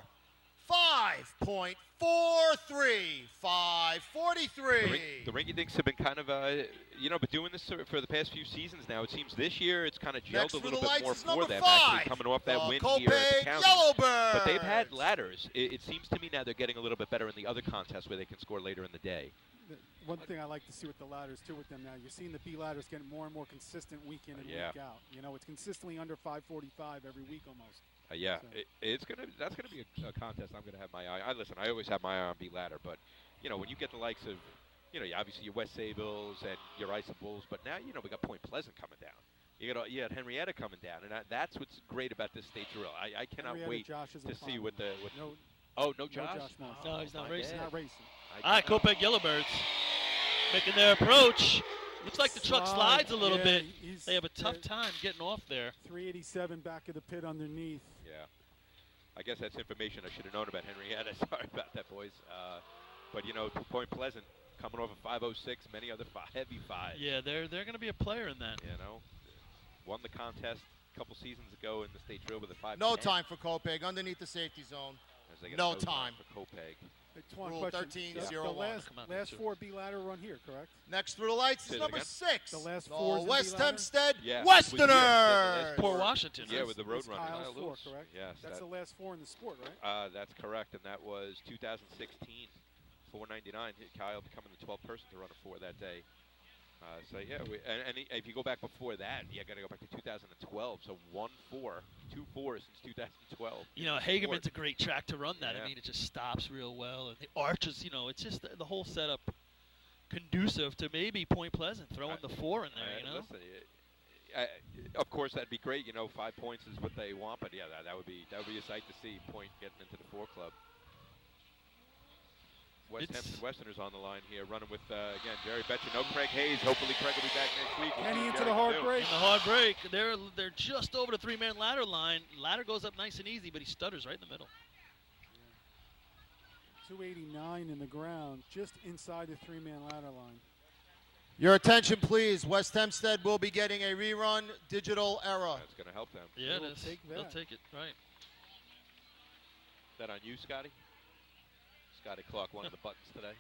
S1: 5.43. 5:43.
S4: The rinky-dinks have been kind of, but doing this for the past few seasons now. It seems this year it's kind of gelled
S1: Next
S4: a
S1: for
S4: little
S1: the
S4: bit
S1: lights
S4: more
S1: is
S4: for
S1: number
S4: them,
S1: 5.
S4: actually coming off that win
S1: Copaig
S4: here at the county.
S1: Yellowbirds.
S4: But they've had ladders. It seems to me now they're getting a little bit better in the other contests where they can score later in the day.
S5: One thing I like to see with the ladders too with them now, you're seeing the B ladders getting more and more consistent week in and
S4: Yeah.
S5: week out. It's consistently under 545 every week almost.
S4: Yeah,
S5: So-
S4: that's gonna be a contest I'm gonna have my eye. I always have my eye on B ladder, but when you get the likes of obviously your West Sables and your Isa Bulls, but now we got Point Pleasant coming down. You got Henrietta coming down, and that's what's great about this state drill. I cannot
S5: Henrietta,
S4: wait
S5: Josh is
S4: to
S5: in
S4: see
S5: the
S4: what the
S5: final.
S4: no Josh.
S5: Josh Moore.
S3: No, he's not
S4: my
S3: racing.
S5: He's
S4: bad.
S5: not racing.
S3: All right, Copaig Yellowbirds making their approach. Looks like the truck slides a little
S5: Yeah,
S3: bit.
S5: he's-
S3: They have a tough
S5: they're
S3: time getting off there.
S5: 387 back of the pit underneath.
S4: Yeah. I guess that's information I should have known about Henrietta. Sorry about that, boys. But Point Pleasant coming off a 506, many other heavy fives.
S3: Yeah, they're going to be a player in that.
S4: Won the contest a couple seasons ago in the state drill with a 5.
S1: No time for Copaig underneath the safety zone. No time.
S4: for Copaig.
S5: Hey, Twan,
S1: Rule
S5: question.
S1: 13-01.
S5: The last 4 B ladder run here, correct?
S1: Next through the lights
S4: Say
S1: is
S4: that
S1: number
S4: again?
S1: 6.
S5: The last 4 is in
S1: West
S5: B ladder?
S1: Hempstead
S4: Yeah.
S1: Westerners.
S3: Poor Washington.
S4: Yeah, with the road
S5: That's
S4: runner.
S5: Kyle's
S4: Kyle
S5: 4,
S4: Lewis.
S5: correct?
S4: Yes.
S5: That's the last 4 in the sport, right?
S4: That's correct, and that was 2016, 499. Kyle becoming the 12th person to run a 4 that day. If you go back before that, you got to go back to 2012. So 1-4, 2-4 since 2012.
S3: Hagerman's a great track to run that.
S4: Yeah.
S3: I mean, it just stops real well, and the arches. It's just the whole setup conducive to maybe Point Pleasant throwing the 4 in there.
S4: Listen, of course, that'd be great. 5 points is what they want, but yeah, that would be a sight to see. Point getting into the 4 club. West Hampton Westerners on the line here, running with, again, Jerry Betcher. No Craig Hayes. Hopefully Craig will be back next week. We'll see
S5: Kenny
S4: what
S5: into
S4: Jerry
S5: the hard
S4: can do.
S5: break.
S3: In the hard break, they're just over the 3-man ladder line. Ladder goes up nice and easy, but he stutters right in the middle.
S5: 289 in the ground, just inside the 3-man ladder line.
S1: Your attention, please. West Hempstead will be getting a rerun digital era.
S4: That's going to help them.
S3: Yeah,
S5: They'll
S3: it is.
S5: take
S3: They'll
S5: that.
S3: take it, right.
S4: Is that on you, Scotty? Scotty Clark, one of the buttons today.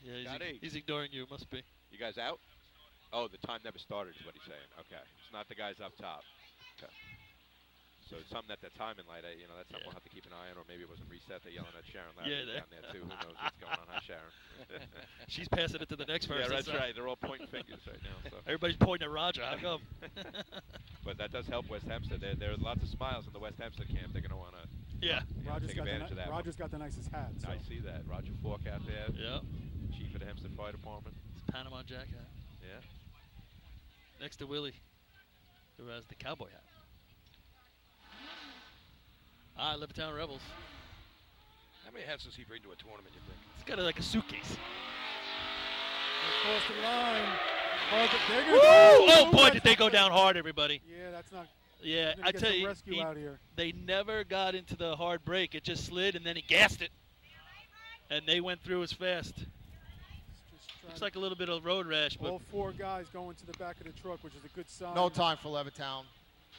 S3: Yeah,
S4: Scotty.
S3: he's ignoring you. Must be.
S4: You guys out? Oh, the time never started is what he's saying. Okay. It's not the guys up top. Okay. So it's something at the timing light, that's something we'll have to keep an eye on, or maybe it wasn't reset. They're yelling at Sharon Ladder
S3: Yeah,
S4: down there, too. Who knows what's going on? Hi, Sharon.
S3: She's passing it to the next person.
S4: Yeah, that's
S3: so
S4: right. They're all pointing fingers right now. So.
S3: Everybody's pointing at Roger. How come?
S4: But that does help West Hempstead. There are lots of smiles in the West Hempstead camp. They're going to want to
S3: Yeah.
S5: Roger's
S4: take advantage of that.
S5: Roger's got the nicest hat. So.
S4: I see that. Roger Falk out there,
S3: Yeah.
S4: chief of the Hempstead Fire Department.
S3: It's Panama Jack hat.
S4: Yeah.
S3: Next to Willie, who has the cowboy hat. Ah, Levittown Rebels.
S7: How many hats does he bring to a tournament, you think?
S3: It's got like a suitcase.
S5: Across the line. They're gonna
S3: Woo!
S5: go.
S3: Oh
S5: Ooh,
S3: boy,
S5: that's
S3: did they
S5: not
S3: go
S5: good.
S3: down hard, everybody.
S5: Yeah, that's not.
S3: Yeah,
S5: Gonna
S3: I
S5: get
S3: tell
S5: some
S3: you,
S5: rescue out here.
S3: they never got into the hard break. It just slid, and then he gassed it. And they went through as fast.
S5: Just
S3: Looks
S5: trying
S3: like a little bit of road rash,
S5: all
S3: but
S5: 4 guys going to the back of the truck, which is a good sign.
S1: No time for Levittown.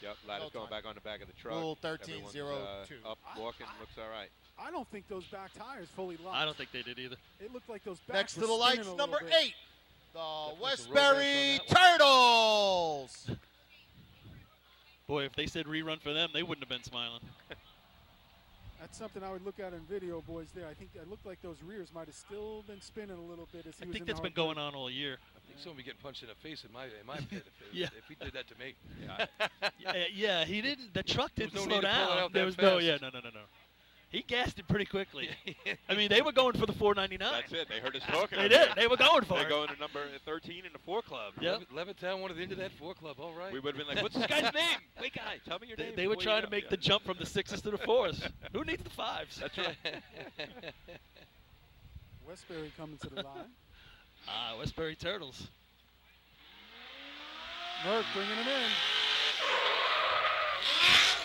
S4: Yep, ladder's
S1: No
S4: going
S1: time.
S4: back on the back of the truck.
S1: Rule
S4: Everyone's,
S1: 13-02.
S4: up, walking, looks all right.
S5: I don't think those back tires fully locked.
S3: I don't think they did either.
S5: It looked like those backs
S1: Next to
S5: were
S1: the
S5: spinning
S1: lights,
S5: a
S1: number
S5: little bit.
S1: 8. The
S4: was a road
S1: Westbury
S4: rash on
S1: Turtles.
S3: Boy, if they said rerun for them, they wouldn't have been smiling.
S5: That's something I would look at in video, boys. There, I think it looked like those rears might have still been spinning a little bit as he
S3: I
S5: was
S3: think
S5: in
S3: that's
S5: the
S3: been
S5: hard
S3: going on all year.
S7: I think someone would be getting punched in the face in my pit
S3: Yeah.
S7: if he did that to me.
S4: Yeah.
S3: Yeah, he didn't. The truck
S7: There was
S3: didn't
S7: no
S3: slow
S7: need to pull it
S3: down.
S7: out
S3: There
S7: that
S3: was no.
S7: fast.
S3: Yeah, no. He gassed it pretty quickly. I mean, they were going for the 499.
S4: That's it. They heard us talking.
S3: They did. They were going for
S4: They're
S3: it.
S4: going to number 13 in the 4 club.
S3: Yep.
S7: Levittown wanted into that 4 club. All right.
S4: We would have been like, what's this guy's name? Wait, guy, tell me your name.
S3: They were
S4: before you
S3: trying
S4: go.
S3: to make
S4: Yeah.
S3: the jump from the 6s to the 4s. Who needs the 5s?
S4: That's right.
S5: Westbury coming to the line.
S3: Westbury Turtles.
S5: Merck bringing him in.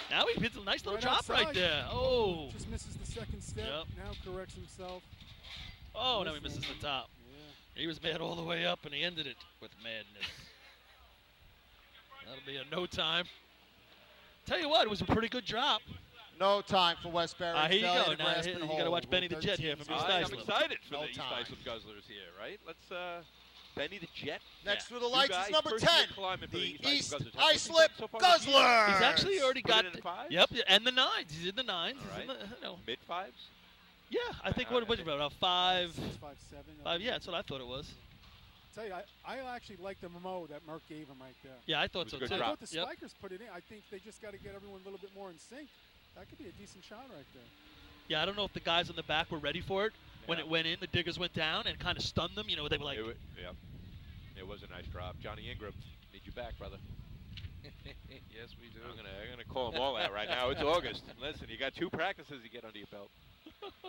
S3: Now he hits a nice little
S5: Right
S3: drop
S5: outside.
S3: right there. Oh.
S5: Just misses the second step.
S3: Yep.
S5: Now corrects himself.
S3: Oh, now he
S5: Nice
S3: misses the
S5: movement.
S3: top.
S5: Yeah.
S3: He was mad all the way up, and he ended it with madness. That'll be a no time. Tell you what, it was a pretty good drop.
S1: No time for Westbury.
S3: Here you
S1: Failure
S3: go.
S1: to
S3: Now
S1: grasp
S3: you
S1: and
S3: gotta
S1: hold.
S3: watch Benny
S1: Rule
S3: the Jet here
S1: 13's
S3: from East
S1: fine.
S4: I'm
S3: Islip.
S4: excited for
S1: No
S4: the East
S1: time.
S4: Islip Guzzlers here, right? Let's Benny the Jet.
S1: Next
S3: Yeah.
S1: to the
S4: Two
S1: lights
S4: guys,
S1: is number
S4: first year
S1: 10,
S4: climbing for
S1: the
S4: the East
S1: East
S4: Islip Guzzlers.
S1: Islip
S4: So far this year,
S1: Guzzlers.
S3: He's actually already
S4: Put it
S3: got
S4: in the 5s?
S3: Yep, and the 9s. He's in the 9s.
S4: All
S3: He's in
S4: right.
S3: the,
S4: Mid 5s?
S3: yeah, I think what was it about 5,
S5: 6, 5, 7.
S3: 5? Yeah, that's what I thought it was.
S5: Tell you, I actually like the memo that Merck gave him right there.
S3: Yeah, I thought
S4: It
S3: so
S4: was a
S3: too.
S4: good
S5: I
S4: drop.
S5: thought the
S3: Yep.
S5: Spikers put it in. I think they just got to get everyone a little bit more in sync. That could be a decent shot right there.
S3: Yeah, I don't know if the guys on the back were ready for it. When
S4: Yeah.
S3: it went in, the diggers went down and kind of stunned them. You know, they were like,
S4: It was a nice drop. Johnny Ingram, need you back, brother.
S7: Yes, we do.
S4: I'm gonna call them all out right now. It's August. Listen, you got 2 practices you get under your belt.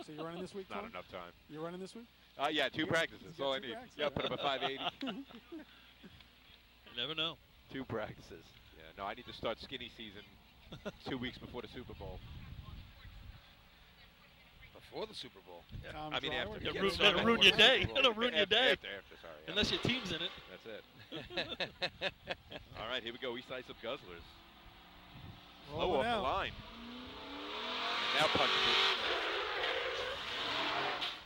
S5: So you're running this week,
S4: Not
S5: Tom?
S4: enough time.
S5: You're running this week?
S4: Yeah, 2
S5: Yeah,
S4: practices.
S5: he's
S4: That's all I
S5: got 2
S4: need.
S5: practices.
S4: Yeah, put up a 580.
S3: you never know.
S4: 2 practices. Yeah, no, I need to start skinny season 2 weeks before the Super Bowl.
S7: Before the Super Bowl.
S5: Tom
S4: I mean,
S5: Dry
S4: after.
S5: work.
S3: It'll
S7: Yeah,
S3: ruin,
S7: sorry.
S3: it'll ruin your day.
S7: After,
S3: It'll ruin your day.
S4: After, sorry. yeah.
S3: Unless your team's in it.
S4: That's it. All right, here we go. East Islip Guzzlers. Low
S5: Rolling
S4: off the
S5: out.
S4: line. And now punches it.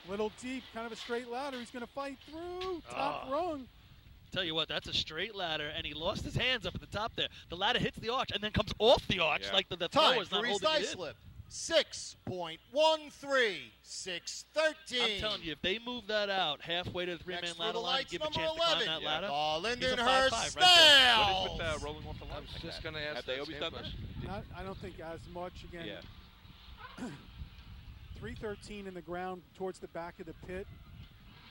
S5: Little deep, kind of a straight ladder. He's going to fight through. Top rung.
S3: Tell you what, that's a straight ladder, and he lost his hands up at the top there. The ladder hits the arch and then comes off the arch
S4: Yeah.
S3: like the
S1: Time
S3: thrower's not
S1: for East
S3: holding it in.
S1: Islip. 6.13. 6.13.
S3: I'm telling you, if they move that out halfway to the 3-man
S1: Next for
S3: ladder
S1: the
S3: line and
S1: lights,
S3: give a
S1: number
S3: chance to climb
S1: 11.
S3: that
S4: Yeah.
S3: ladder,
S1: Lindenhurst
S3: He's a 5-5 right
S4: What is with
S1: Snails.
S4: rolling off the line?
S7: I was
S4: like
S7: just
S4: that?
S7: going to ask
S4: Have they
S7: that
S4: always
S7: same
S4: done that?
S7: question.
S5: I don't think as much. Again,
S4: Yeah.
S5: 313 in the ground towards the back of the pit.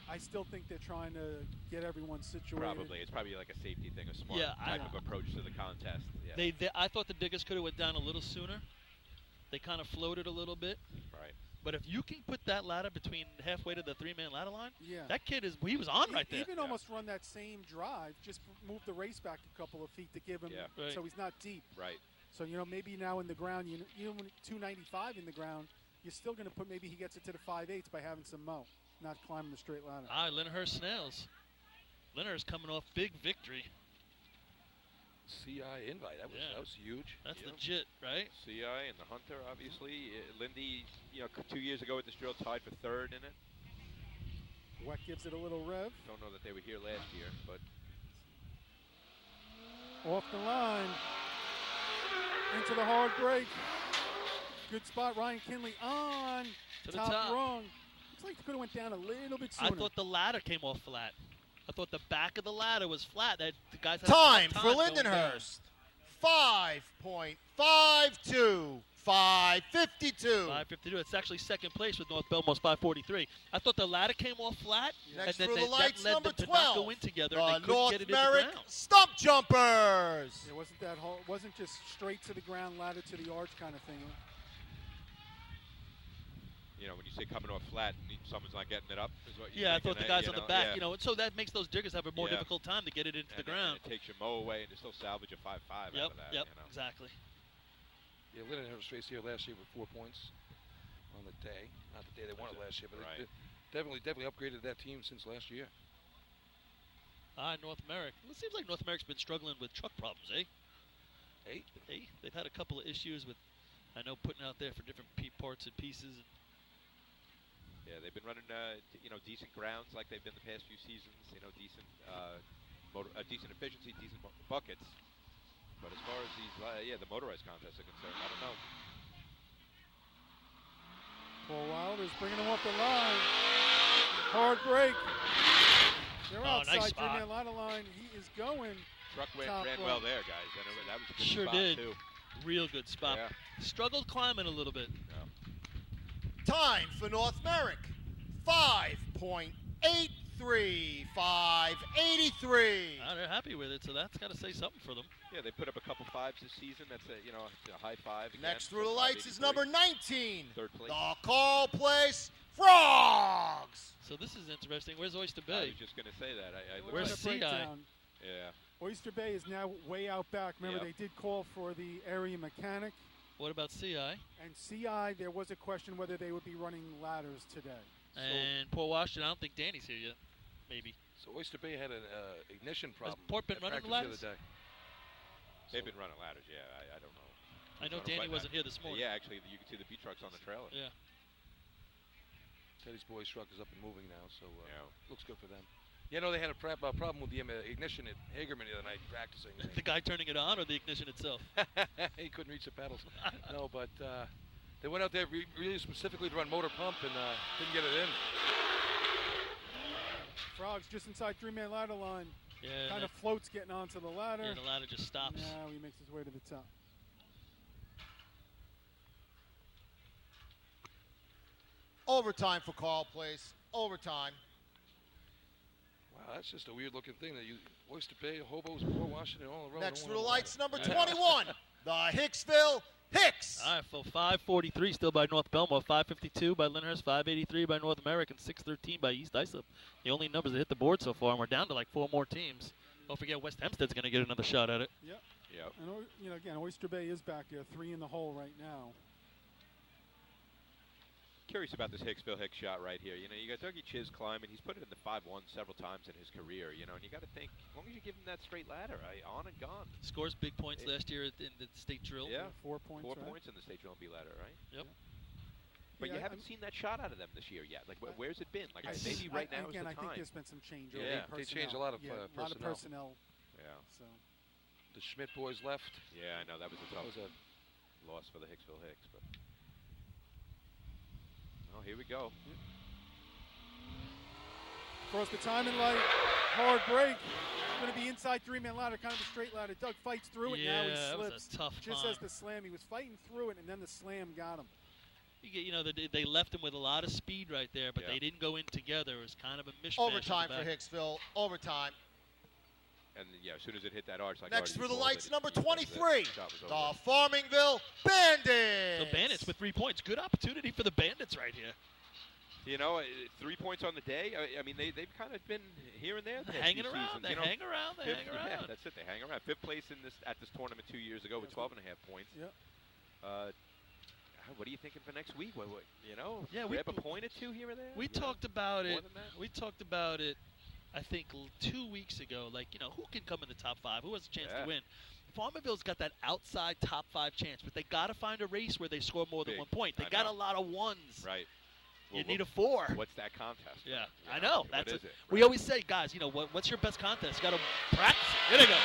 S5: I still think they're trying to get everyone situated.
S4: Probably. It's probably like a safety thing, a smart
S3: Yeah,
S4: type of approach to the contest. Yeah.
S3: I thought the diggers could have went down a little sooner. They kind of floated a little bit.
S4: Right.
S3: But if you can put that ladder between halfway to the 3-man ladder line,
S5: Yeah.
S3: that kid he was on right there.
S5: Even almost run that same drive, just move the race back a couple of feet to give him,
S4: Yeah.
S3: Right.
S5: so he's not deep.
S4: Right.
S5: So, maybe now in the ground, when 295 in the ground, you're still going to put, maybe he gets it to the 5/8 by having some mo, not climbing the straight ladder.
S3: Lindenhurst Snails. Lindenhurst coming off big victory.
S7: CI invite. That was huge.
S3: That's
S4: Yeah.
S3: legit, right?
S4: CI and the Hunter, obviously. Lindy, 2 years ago at this drill, tied for 3rd in it.
S5: Weck gives it a little rev.
S4: Don't know that they were here last year, but
S5: Off the line. Into the hard break. Good spot. Ryan Kinley on.
S3: To the top.
S5: Rung. Looks like it could have went down a little bit sooner.
S3: I thought the ladder came off flat. I thought the back of the ladder was flat. That the guys had
S1: Time
S3: a tough
S1: for
S3: going down.
S1: Lindenhurst. 5.52. 5.52.
S3: 552. It's actually second place with North Bellmore's 543. I thought the ladder came off flat,
S1: Next
S3: and
S1: for
S3: then
S1: the lights,
S3: that led
S1: number
S3: them to not
S1: 12.
S3: go in together, and they
S1: The
S3: couldn't
S1: North
S3: get it in the
S1: Merrick
S3: ground.
S1: Stump Jumpers.
S5: It wasn't that hard. It wasn't just straight to the ground, ladder to the arch kind of thing.
S4: when you say coming off flat, someone's not getting it up. Is what you're
S3: Yeah, I thought the
S4: thinking,
S3: guys on the back,
S4: yeah.
S3: so that makes those diggers have a more
S4: Yeah.
S3: difficult time to get it into the
S4: And
S3: ground.
S4: it takes your mow away, and to still salvage a 5.5 out of that.
S3: Exactly.
S7: Yeah, Lindenhurst raced here last year with 4 points on the day. Not the day they won it last year, but
S4: Right.
S7: they definitely upgraded that team since last year.
S3: North Merrick. Well, it seems like North Merrick's been struggling with truck problems, eh?
S7: Hey,
S3: They've had a couple of issues with, putting out there for different parts and pieces.
S4: Yeah, they've been running, decent grounds like they've been the past few seasons. Decent, decent efficiency, decent buckets. But as far as these, the motorized contests are concerned, I don't know.
S5: Paul Wilder's bringing him off the line. Hard break. They're outside
S3: nice spot.
S5: 3-man ladder line. He is going.
S4: Truck
S5: Top
S4: ran
S5: row.
S4: well there, guys. I know that was a good
S3: Sure
S4: spot,
S3: did.
S4: too.
S3: Real good spot.
S4: Yeah.
S3: Struggled climbing a little bit.
S1: Time for North Merrick. 5.83. 583.
S3: They're happy with it, so that's got to say something for them.
S4: Yeah, they put up a couple fives this season. That's a high five. Again.
S1: Next through the lights is number 19.
S4: Third place.
S1: The Call Place Frogs.
S3: So this is interesting. Where's Oyster
S4: I
S3: Bay?
S4: was just going to say that.
S3: Where's
S5: Look at the
S3: CI?
S5: breakdown.
S4: Yeah.
S5: Oyster Bay is now way out back. Remember,
S4: Yep.
S5: they did call for the area mechanic.
S3: What about CI?
S5: And CI, there was a question whether they would be running ladders today.
S3: And Port Washington, I don't think Danny's here yet. Maybe.
S7: So Oyster Bay had an ignition problem.
S3: Port been
S7: at
S3: running
S7: practice
S3: the
S7: the other day.
S4: They've been running ladders, yeah. I don't know.
S3: I know Danny wasn't here this morning.
S4: Yeah, actually, you can see the B trucks on the trailer.
S3: Yeah.
S7: Teddy's boys' truck is up and moving now, so
S4: Yeah.
S7: looks good for them. Yeah, no, they had a problem with the ignition at Hagerman the other night practicing.
S3: The guy turning it on or the ignition itself?
S7: He couldn't reach the pedals. No, but they went out there really specifically to run motor pump and didn't get it in.
S5: Frogs just inside three-man ladder line.
S3: Yeah.
S5: Kind of floats getting onto the ladder.
S3: Yeah, the ladder just stops.
S5: Now he makes his way to the top.
S1: Overtime for Call Place. Overtime.
S7: Wow, that's just a weird-looking thing that you Oyster Bay, Hobos, Port Washington, all around.
S1: Next through the lights, number 21. The Hicksville Hicks.
S3: All right, so 543 still by North Bellmore, 552 by Lyndhurst, 583 by North American, 613 by East Islip. The only numbers that hit the board so far, and we're down to like 4 more teams. Don't forget West Hempstead's going to get another shot at it.
S5: Yep.
S4: Yep.
S5: And again, Oyster Bay is back there, 3 in the hole right now.
S4: Curious about this Hicksville Hicks shot right here. You got Dougie Chiz climbing. He's put it in the 5-1 several times in his career, and you got to think, as long as you give him that straight ladder, on and gone.
S3: Scores big points last year in the state drill.
S4: Yeah.
S5: 4 points.
S4: 4
S5: right?
S4: points in the state drill and B ladder, right?
S3: Yep.
S4: But
S5: Yeah,
S4: you haven't seen that shot out of them this year yet. Like, where's it been? Like,
S5: I
S4: maybe
S5: think-
S4: right now is
S5: again,
S4: the
S5: I think
S4: time.
S5: there's been some change.
S4: Yeah.
S7: They changed a lot of
S5: a lot of personnel.
S4: Yeah.
S5: So
S7: The Schmidt boys left.
S4: Yeah, I know. That was a tough
S7: was a
S4: loss for the Hicksville Hicks. But oh, here we go.
S5: across the timing light, hard break. Going to be inside three-man ladder, kind of a straight ladder. Doug fights through it. Now he
S3: that
S5: slips.
S3: was a tough
S5: Just
S3: climb.
S5: as the slam, he was fighting through it, and then the slam got him.
S3: They left him with a lot of speed right there, but
S4: Yeah.
S3: they didn't go in together. It was kind of a mishmash.
S1: Overtime
S3: at the
S1: for
S3: back.
S1: Hicksville. Overtime.
S4: And yeah, as soon as it hit that arch, like
S1: Next
S4: Artie
S1: through the
S4: called
S1: lights,
S4: it,
S1: number
S4: that was it.
S1: 23.
S4: Shot was
S1: The
S4: over.
S1: Farmingville Bandits.
S3: So Bandits with 3 points. Good opportunity for the Bandits right here.
S4: 3 points on the day. I mean, they've kind of been here and there. the past
S3: Hanging
S4: few
S3: around.
S4: seasons,
S3: They
S4: you know.
S3: hang around. They hang
S4: Yeah,
S3: around.
S4: that's it. They hang around. Fifth place at this tournament 2 years ago with 12.5 points.
S5: Yep.
S4: What are you thinking for next week?
S3: Yeah,
S4: grab a point or two here or there.
S3: We
S4: You know?
S3: talked about
S4: More
S3: it.
S4: than that?
S3: We talked about it, I think, 2 weeks ago. Like, who can come in the top 5? Who has a chance
S4: Yeah.
S3: to win? Farmerville's got that outside top 5 chance, but they got to find a race where they score more than
S4: Big.
S3: 1 point. They
S4: I
S3: got
S4: know.
S3: a lot of ones.
S4: Right.
S3: You need a 4.
S4: What's that contest?
S3: Yeah,
S4: You
S3: I know.
S4: What
S3: That's
S4: is
S3: it.
S4: it?
S3: We always say, guys, what's your best contest? You got to practice it. Here they go.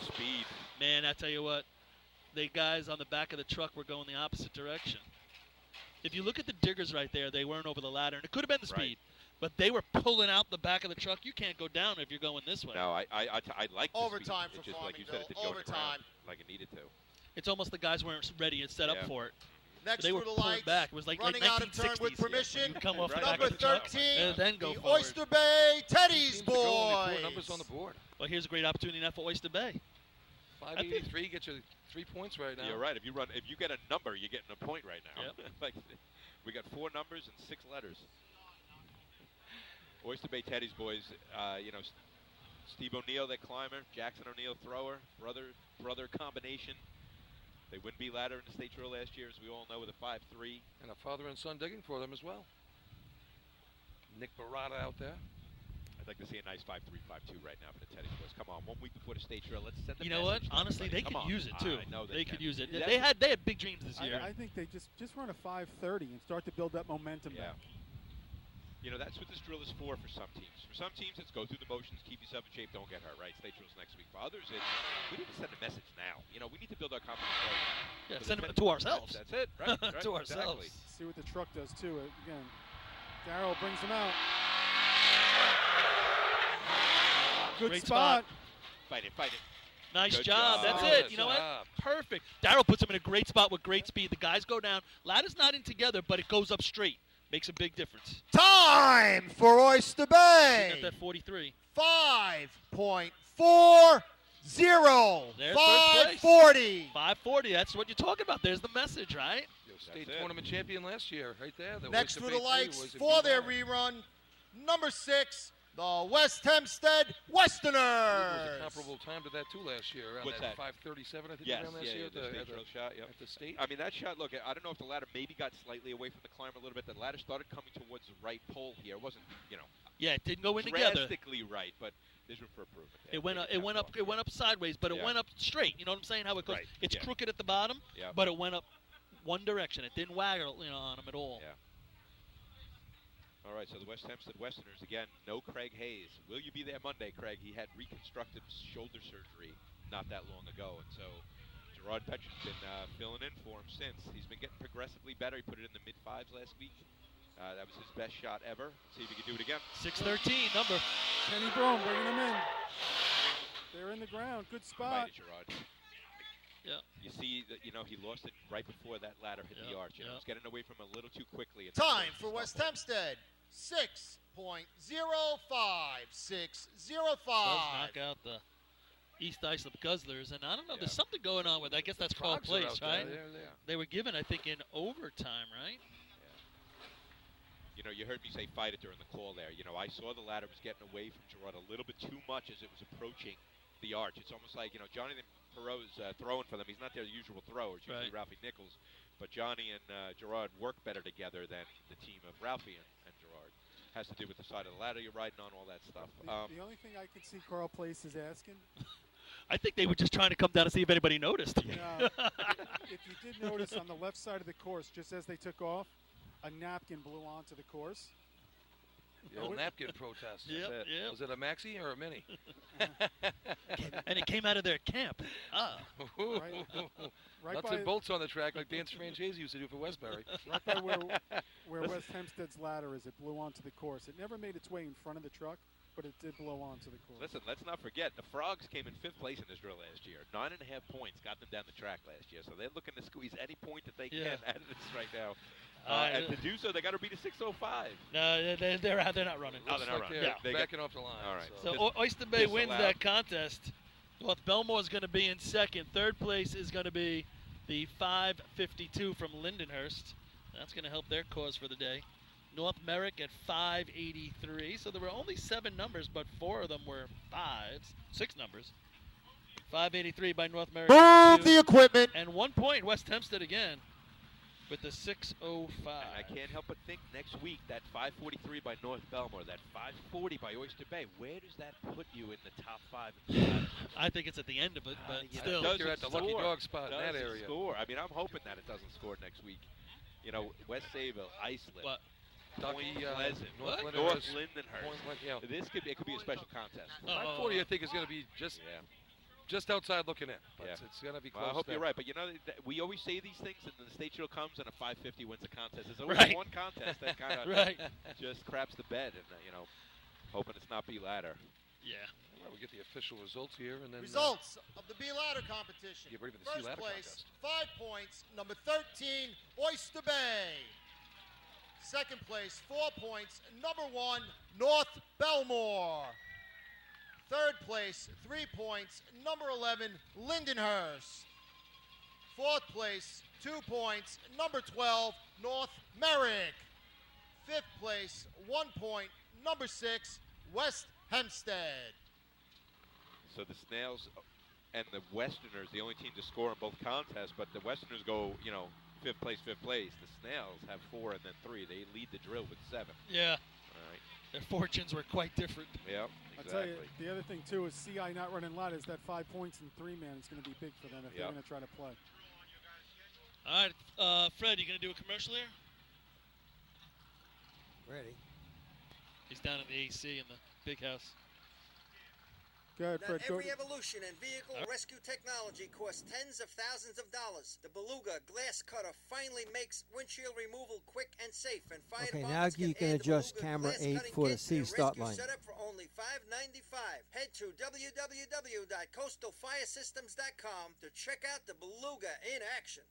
S4: Speed.
S3: Man, I tell you what, the guys on the back of the truck were going the opposite direction. If you look at the diggers right there, they weren't over the ladder, and it could have been the speed, but they were pulling out the back of the truck. You can't go down if you're going this way.
S4: No, I like the
S1: Overtime
S4: speed.
S1: for
S4: It's just like you said, it didn't
S1: Farmingville.
S4: go in the ground
S1: Overtime.
S4: like it needed to.
S3: It's almost the guys weren't ready and set
S4: Yeah.
S3: up for it.
S1: Next
S3: They were
S1: through the
S3: pulling
S1: lights,
S3: back. It was like
S1: running
S3: late
S1: out of turn
S3: 1960s.
S1: with permission.
S3: You come off the
S4: Right.
S3: back
S1: Number
S3: of the truck
S1: 13,
S3: and then go
S1: the
S3: forward.
S1: Oyster Bay Teddy's
S7: Seems to go only
S1: Boys.
S7: 4 numbers on the board.
S3: Well, here's a great opportunity now for Oyster Bay.
S7: 583 gets you 3 points right now.
S4: You're right. If you get a number, you're getting a point right now.
S3: Yep.
S4: Like we got 4 numbers and 6 letters. Oyster Bay Teddy's boys. Steve O'Neill, that climber. Jackson O'Neill, thrower. Brother combination. They win B ladder in the state drill last year, as we all know, with a 5-3.
S7: And a father and son digging for them as well. Nick Barada out there.
S4: I'd like to see a nice 5-3, 5-2 right now for the Teddy's boys. Come on, 1 week before the state drill. Let's send the
S3: You know what?
S4: message to
S3: Honestly, they
S4: everybody.
S3: could
S4: Come
S3: use
S4: on.
S3: it too.
S4: I know
S3: They could
S4: can.
S3: use it.
S4: That's
S3: They had big dreams this year.
S5: I think they just run a 5:30 and start to build that momentum
S4: Yeah.
S5: back.
S4: That's what this drill is for some teams. For some teams, it's go through the motions, keep yourself in shape, don't get hurt, right? State drill's next week. For others, it's we need to send a message now. We need to build our confidence right now.
S3: Yeah,
S4: For
S3: send
S4: the
S3: them
S4: Teddy-
S3: to ourselves.
S4: That's it, right? right
S3: To
S4: exactly.
S3: ourselves.
S5: See what the truck does too. Again, Darrell brings him out. Good
S3: Great
S5: spot.
S4: Fight it.
S3: Nice
S4: Good
S3: job.
S4: job.
S3: That's
S7: Good
S3: it. You know what?
S7: job.
S3: Perfect. Darryl puts him in a great spot with great speed. The guys go down. Ladder's not in together, but it goes up straight. Makes a big difference.
S1: Time for Oyster
S3: At
S1: Bay.
S3: that 43.
S1: 5.40.
S3: There's first place.
S1: 540.
S3: 540. That's what you're talking about. There's the message, right?
S7: State
S4: it.
S7: tournament champion last year, right there. The
S1: Next
S7: Oyster
S1: for the
S7: Bay
S1: lights
S7: was a
S1: for
S7: good
S1: their
S7: honor.
S1: rerun, number 6, the West Hempstead Westerners.
S7: It was a comparable time to that too last year. Around
S4: What's that?
S7: 5:37, I think.
S4: Yes,
S7: around last
S4: yeah,
S7: year
S4: the state
S7: at
S4: drill shot, yep.
S7: at the state.
S4: I mean, that shot, look, I don't know if the ladder maybe got slightly away from the climber a little bit. The ladder started coming towards the right pole here. It wasn't,
S3: Yeah, it didn't go in together.
S4: drastically right, but there's room for improvement. there.
S3: It went up.
S4: Maybe
S3: It went
S4: not
S3: up. It went up sideways, but it
S4: Yeah.
S3: went up straight. You know what I'm saying? How it goes.
S4: Right,
S3: It's
S4: yeah.
S3: crooked at the bottom,
S4: Yeah.
S3: but it went up one direction. It didn't waggle, on them at all.
S4: Yeah. All right, so the West Hempstead Westerners, again, no Craig Hayes. Will you be there Monday, Craig? He had reconstructive shoulder surgery not that long ago, and so Gerard Petchen's been filling in for him since. He's been getting progressively better. He put it in the mid-5s last week. That was his best shot ever. See if he can do it again.
S3: 613 number.
S5: Kenny Brown bringing them in. They're in the ground. Good spot.
S4: Fight it, Gerard.
S3: Yeah.
S4: You see that, he lost it right before that ladder hit the
S3: Yeah,
S4: arch.
S3: yeah.
S4: He's getting away from him a little too quickly. and
S1: Time
S4: that's
S1: for
S4: where
S1: West
S4: he
S1: Hempstead, 6.05.
S3: Does
S1: 6.05.
S3: knock out the East Islip Guzzlers, and I don't know.
S4: Yeah.
S3: There's something going on with. I guess that's called
S7: Frogs are
S3: place,
S7: out
S3: right?
S7: there. They're-
S3: They were given, I think, in overtime, right?
S4: You heard me say fight it during the call there. I saw the ladder was getting away from Gerard a little bit too much as it was approaching the arch. It's almost like, Johnny Perot's throwing for them. He's not their usual thrower. It's usually
S3: Right.
S4: Ralphie Nichols. But Johnny and Gerard work better together than the team of Ralphie and Gerard. Has to do with the side of the ladder you're riding on, all that stuff.
S5: The only thing I could see Carl Place is asking,
S3: I think they were just trying to come down to see if anybody noticed.
S5: if you did notice on the left side of the course, just as they took off, a napkin blew onto the course.
S7: The old napkin protest.
S3: Yep,
S4: it.
S3: yep.
S7: Was it a maxi or a mini?
S3: And it came out of their camp. Ah.
S5: Right
S7: Nuts
S5: by-
S7: and bolts on the track like Dan Strangese used to do for Westbury.
S5: Right by where West Hempstead's ladder is, it blew onto the course. It never made its way in front of the truck, but it did blow onto the course.
S4: Listen, let's not forget, the Frogs came in 5th place in this drill last year. 9.5 points got them down the track last year, so they're looking to squeeze any point that they
S3: Yeah.
S4: can out of this right now. And to do so, they got to beat a 6:05.
S3: No, they're not running.
S4: No, they're not running.
S3: Yeah.
S4: They
S7: Backing off the line.
S4: All right.
S3: So
S4: Dis-
S3: Oyster Bay wins
S4: disallowed.
S3: that contest. North Bellmore is going to be in second. Third place is going to be the 552 from Lindenhurst. That's going to help their cause for the day. North Merrick at 583. So there were only 7 numbers, but 4 of them were 5s. 6 numbers. 583 by North Merrick.
S1: Move the equipment.
S3: And 1 point, West Hempstead again with the 605.
S4: And I can't help but think next week that 543 by North Bellmore, that 540 by Oyster Bay, where does that put you in the top 5?
S3: I think it's at the end of it, but
S4: Yeah,
S3: still.
S4: does
S7: You're
S4: it
S7: at the lucky
S4: score?
S7: dog spot in that
S4: Does it
S7: area.
S4: Score. I mean, I'm hoping that it doesn't score next week. West Sayville, Islip,
S3: What?
S4: Point
S7: Ducky,
S4: Pleasant,
S7: North
S3: What?
S4: North
S7: Lindenhurst.
S4: Lindenhurst. It could be a special contest.
S7: 540, I think, is going to be just outside looking in. But
S4: Yeah.
S7: it's going to be close.
S4: Well, I hope
S7: there.
S4: you're right, but we always say these things, and then the state show comes and a 550 wins a contest. There's always
S3: Right.
S4: one contest that kind of
S3: Right.
S4: just craps the bed, and hoping it's not B ladder.
S3: Yeah.
S7: Well, we get the official results here, and then
S1: Results of the B ladder competition.
S7: Get ready for the C
S1: First
S7: ladder
S1: place,
S7: contest.
S1: 5 points, number 13, Oyster Bay. Second place, 4 points, number 1, North Bellmore. Third place, 3 points, number 11, Lindenhurst. Fourth place, 2 points, number 12, North Merrick. Fifth place, 1 point, number 6, West Hempstead.
S4: So the Snails and the Westerners, the only team to score in both contests, but the Westerners go, fifth place. The Snails have 4 and then 3. They lead the drill with 7.
S3: Yeah.
S4: All right.
S3: Their fortunes were quite different.
S4: Yep.
S5: I'll
S4: Exactly.
S5: tell you, the other thing, too, is CI not running ladders. That 5 points in 3-man is going to be big for them if they're
S4: Yep.
S5: going to try to play.
S3: All right, Fred, you going to do a commercial here?
S8: Ready.
S3: He's down in the AC in the big house.
S5: Go ahead,
S6: Not
S5: Fred. Go.
S6: every evolution in vehicle rescue technology costs tens of thousands of dollars. The Beluga glass cutter finally makes windshield removal quick and safe. And fire
S8: Okay, now
S6: departments
S8: you can
S6: add the
S8: adjust
S6: Beluga
S8: camera
S6: glass
S8: 8
S6: cutting
S8: for the
S6: kit to
S8: C
S6: their
S8: start
S6: rescue
S8: line.
S6: setup for only $5.95. Head to www.coastalfiresystems.com to check out the Beluga in action.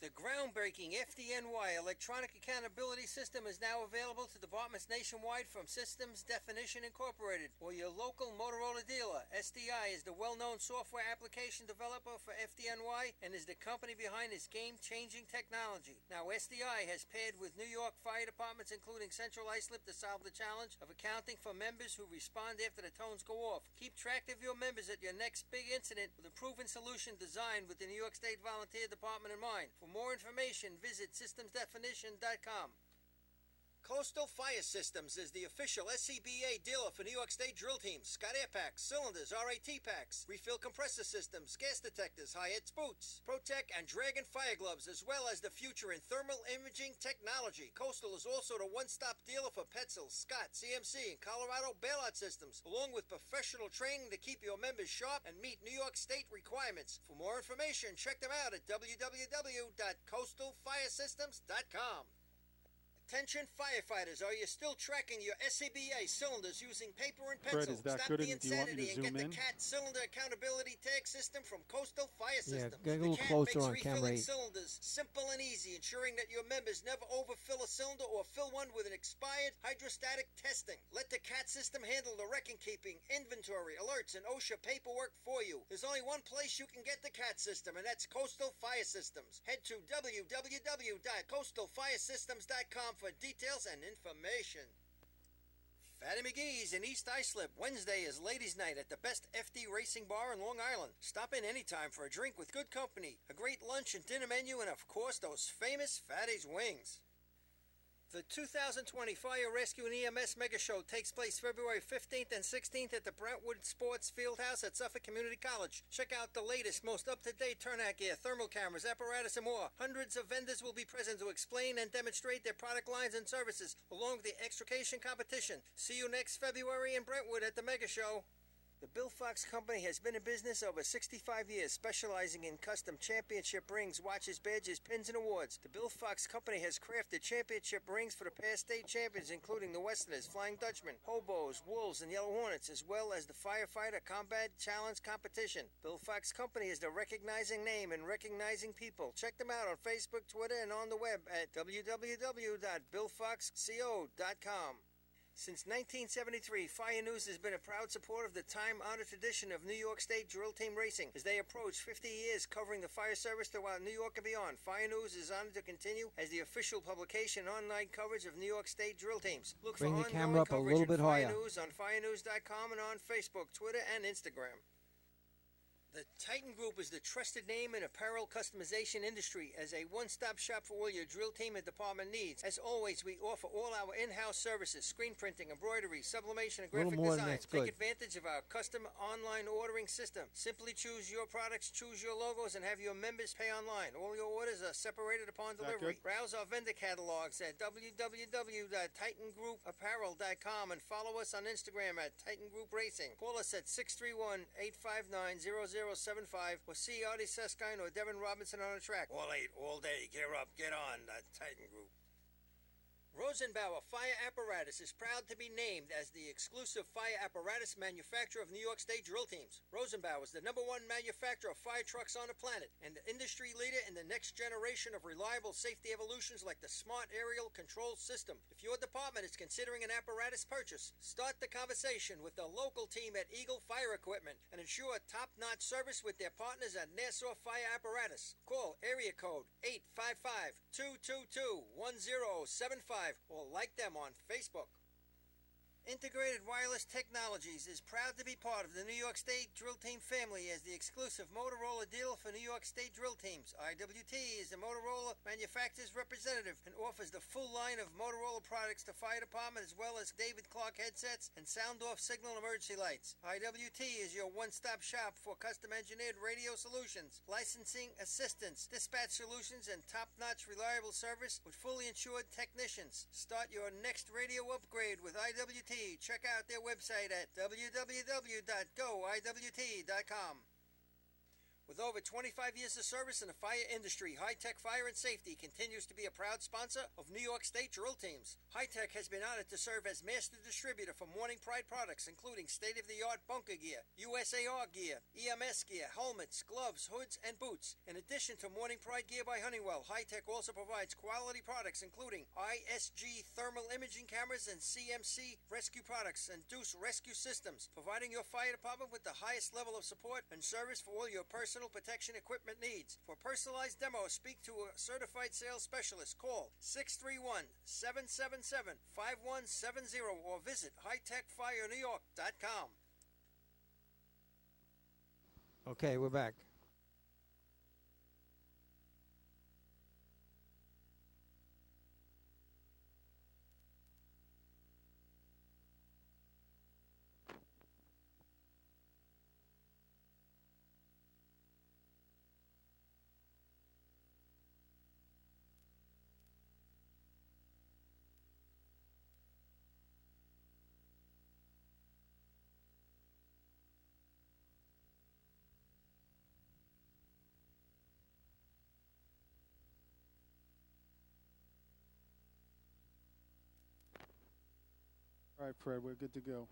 S6: The groundbreaking FDNY electronic accountability system is now available to departments nationwide from Systems Definition Incorporated or your local Motorola dealer. SDI is the well-known software application developer for FDNY and is the company behind this game-changing technology. Now, SDI has paired with New York fire departments, including Central Islip, to solve the challenge of accounting for members who respond after the tones go off. Keep track of your members at your next big incident with a proven solution designed with the New York State Volunteer Department in mind. For more information, visit systemsdefinition.com. Coastal Fire Systems is the official SCBA dealer for New York State drill teams. Scott Air Packs, cylinders, RAT packs, refill compressor systems, gas detectors, Hyatt's boots, Protec and Dragon fire gloves, as well as the future in thermal imaging technology. Coastal is also the one-stop dealer for Petzl, Scott, CMC, and Colorado bailout systems, along with professional training to keep your members sharp and meet New York State requirements. For more information, check them out at www.coastalfiresystems.com. Attention firefighters, are you still tracking your SCBA cylinders using paper and pencil?
S5: Fred, is that
S6: Stop
S5: good?
S6: the
S5: And do you want me
S6: insanity
S5: to
S6: and
S5: zoom
S6: get
S5: in?
S6: the CAT cylinder accountability tag system from Coastal Fire
S8: Yeah,
S6: Systems.
S8: get a
S6: The
S8: little
S6: CAT
S8: closer
S6: makes
S8: on camera
S6: refilling
S8: 8.
S6: cylinders simple and easy, ensuring that your members never overfill a cylinder or fill one with an expired hydrostatic testing. Let the CAT system handle the record keeping, inventory, alerts, and OSHA paperwork for you. There's only one place you can get the CAT system, and that's Coastal Fire Systems. Head to www.coastalfiresystems.com for details and information. Fatty McGee's in East Islip. Wednesday is ladies' night at the best FD racing bar in Long Island. Stop in anytime for a drink with good company, a great lunch and dinner menu, and of course those famous Fatty's wings. The 2020 Fire Rescue and EMS Mega Show takes place February 15th and 16th at the Brentwood Sports Fieldhouse at Suffolk Community College. Check out the latest, most up-to-date turnout gear, thermal cameras, apparatus, and more. Hundreds of vendors will be present to explain and demonstrate their product lines and services, along with the extrication competition. See you next February in Brentwood at the Mega Show. The Bill Fox Company has been in business over 65 years, specializing in custom championship rings, watches, badges, pins, and awards. The Bill Fox Company has crafted championship rings for the past state champions, including the Westerners, Flying Dutchmen, Hobos, Wolves, and Yellow Hornets, as well as the Firefighter Combat Challenge Competition. Bill Fox Company is the recognizing name and recognizing people. Check them out on Facebook, Twitter, and on the web at www.billfoxco.com. Since 1973, Fire News has been a proud supporter of the time-honored tradition of New York State drill team racing. As they approach 50 years covering the fire service throughout New York and beyond, Fire News is honored to continue as the official publication and online coverage of New York State drill teams. Look
S8: Bring
S6: for
S8: the camera
S6: ongoing
S8: up a
S6: coverage
S8: little
S6: of
S8: bit
S6: Fire
S8: higher.
S6: News on firenews.com and on Facebook, Twitter, and Instagram. The Titan Group is the trusted name in apparel customization industry as a one-stop shop for all your drill team and department needs. As always, we offer all our in-house services, screen printing, embroidery, sublimation, and
S8: A little
S6: graphic
S8: more than
S6: design.
S8: that's
S6: Take
S8: good.
S6: advantage of our custom online ordering system. Simply choose your products, choose your logos, and have your members pay online. All your orders are separated upon
S5: Is that
S6: delivery.
S5: good?
S6: Browse our vendor catalogs at www.titangrouapparel.com and follow us on Instagram at Titan Group Racing. Call us at 631-859-0075 or see Artie Seskine or Devin Robinson on the track. All 8, all day. Gear up, get on, Titan Group. Rosenbauer Fire Apparatus is proud to be named as the exclusive fire apparatus manufacturer of New York State drill teams. Rosenbauer is the #1 manufacturer of fire trucks on the planet and the industry leader in the next generation of reliable safety evolutions like the Smart Aerial Control System. If your department is considering an apparatus purchase, start the conversation with the local team at Eagle Fire Equipment and ensure top-notch service with their partners at Nassau Fire Apparatus. Call area code 855-222-1075 or like them on Facebook. Integrated Wireless Technologies is proud to be part of the New York State Drill Team family as the exclusive Motorola dealer for New York State drill teams. IWT is the Motorola manufacturer's representative and offers the full line of Motorola products to fire department as well as David Clark headsets and sound-off signal emergency lights. IWT is your one-stop shop for custom-engineered radio solutions, licensing assistance, dispatch solutions, and top-notch reliable service with fully insured technicians. Start your next radio upgrade with IWT IWT. Check out their website at www.goiwt.com. With over 25 years of service in the fire industry, High Tech Fire and Safety continues to be a proud sponsor of New York State drill teams. High Tech has been honored to serve as master distributor for Morning Pride products, including state-of-the-art bunker gear, USAR gear, EMS gear, helmets, gloves, hoods, and boots. In addition to Morning Pride gear by Honeywell, High Tech also provides quality products, including ISG thermal imaging cameras and CMC rescue products and Deuce rescue systems, providing your fire department with the highest level of support and service for all your personal protection equipment needs. For personalized demos, speak to a certified sales specialist. Call 631-777-5170 or visit hightechfirenewyork.com.
S8: Okay, we're back.
S5: All right, Fred, we're good to go.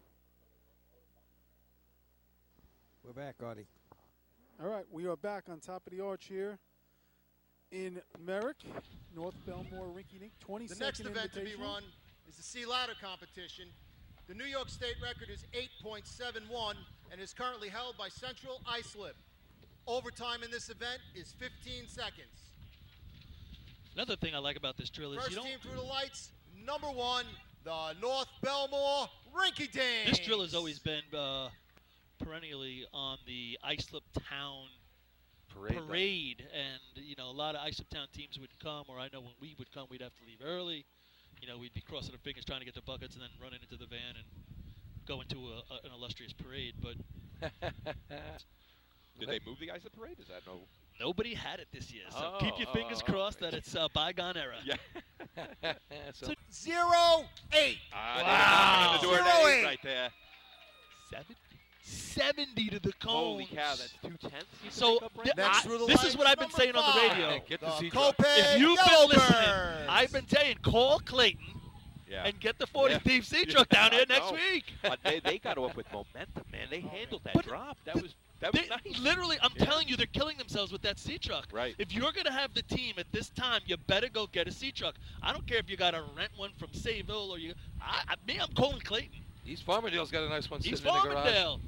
S8: We're back, Artie.
S5: All right, we are back on top of the arch here in Merrick, North Bellmore Rinky Dink, 22nd
S1: The next event to be
S5: Invitational.
S1: run is the sea ladder competition. The New York State record is 8.71 and is currently held by Central Islip. Overtime in this event is 15 seconds.
S3: Another thing I like about this drill is
S1: First
S3: you don't.
S1: team through the lights, number one, the North Bellmore Rinky Dink.
S3: This drill has always been perennially on the Islip Town parade, and a lot of Islip Town teams would come, or I know when we would come, we'd have to leave early. We'd be crossing our fingers trying to get the buckets and then running into the van and go into an illustrious parade. But
S4: Did they move the guys to the parade? Is that no?
S3: nobody had it this year, so keep your fingers crossed that it's a bygone era.
S4: Yeah.
S1: 0-8.
S3: Wow.
S4: The door
S1: 0-8.
S4: right there.
S3: 70 to the cones.
S4: Holy cow, that's 2/10.
S3: So
S1: Next through the
S3: this
S1: lights,
S3: is what I've been
S1: number
S3: saying on the
S1: 5.
S3: radio.
S7: Get the
S1: The
S7: seat
S1: Copac
S3: If you've been listening,
S1: Yellowbirds.
S3: I've been saying call Clayton
S4: Yeah.
S3: and get the 40
S4: Yeah.
S3: Thief Sea truck down
S4: I
S3: here next
S4: know.
S3: week.
S4: They got off with momentum, man. They handled that
S3: But
S4: drop. That was
S3: They,
S4: nice.
S3: literally, I'm
S4: Yeah.
S3: telling you, they're killing themselves with that sea truck.
S4: Right.
S3: If you're going to have the team at this time, you better go get a sea truck. I don't care if you got to rent one from Sayville or I'm calling Clayton.
S7: East Farmerdale's got a nice one
S3: He's
S7: sitting in the garage.
S3: Farmingdale.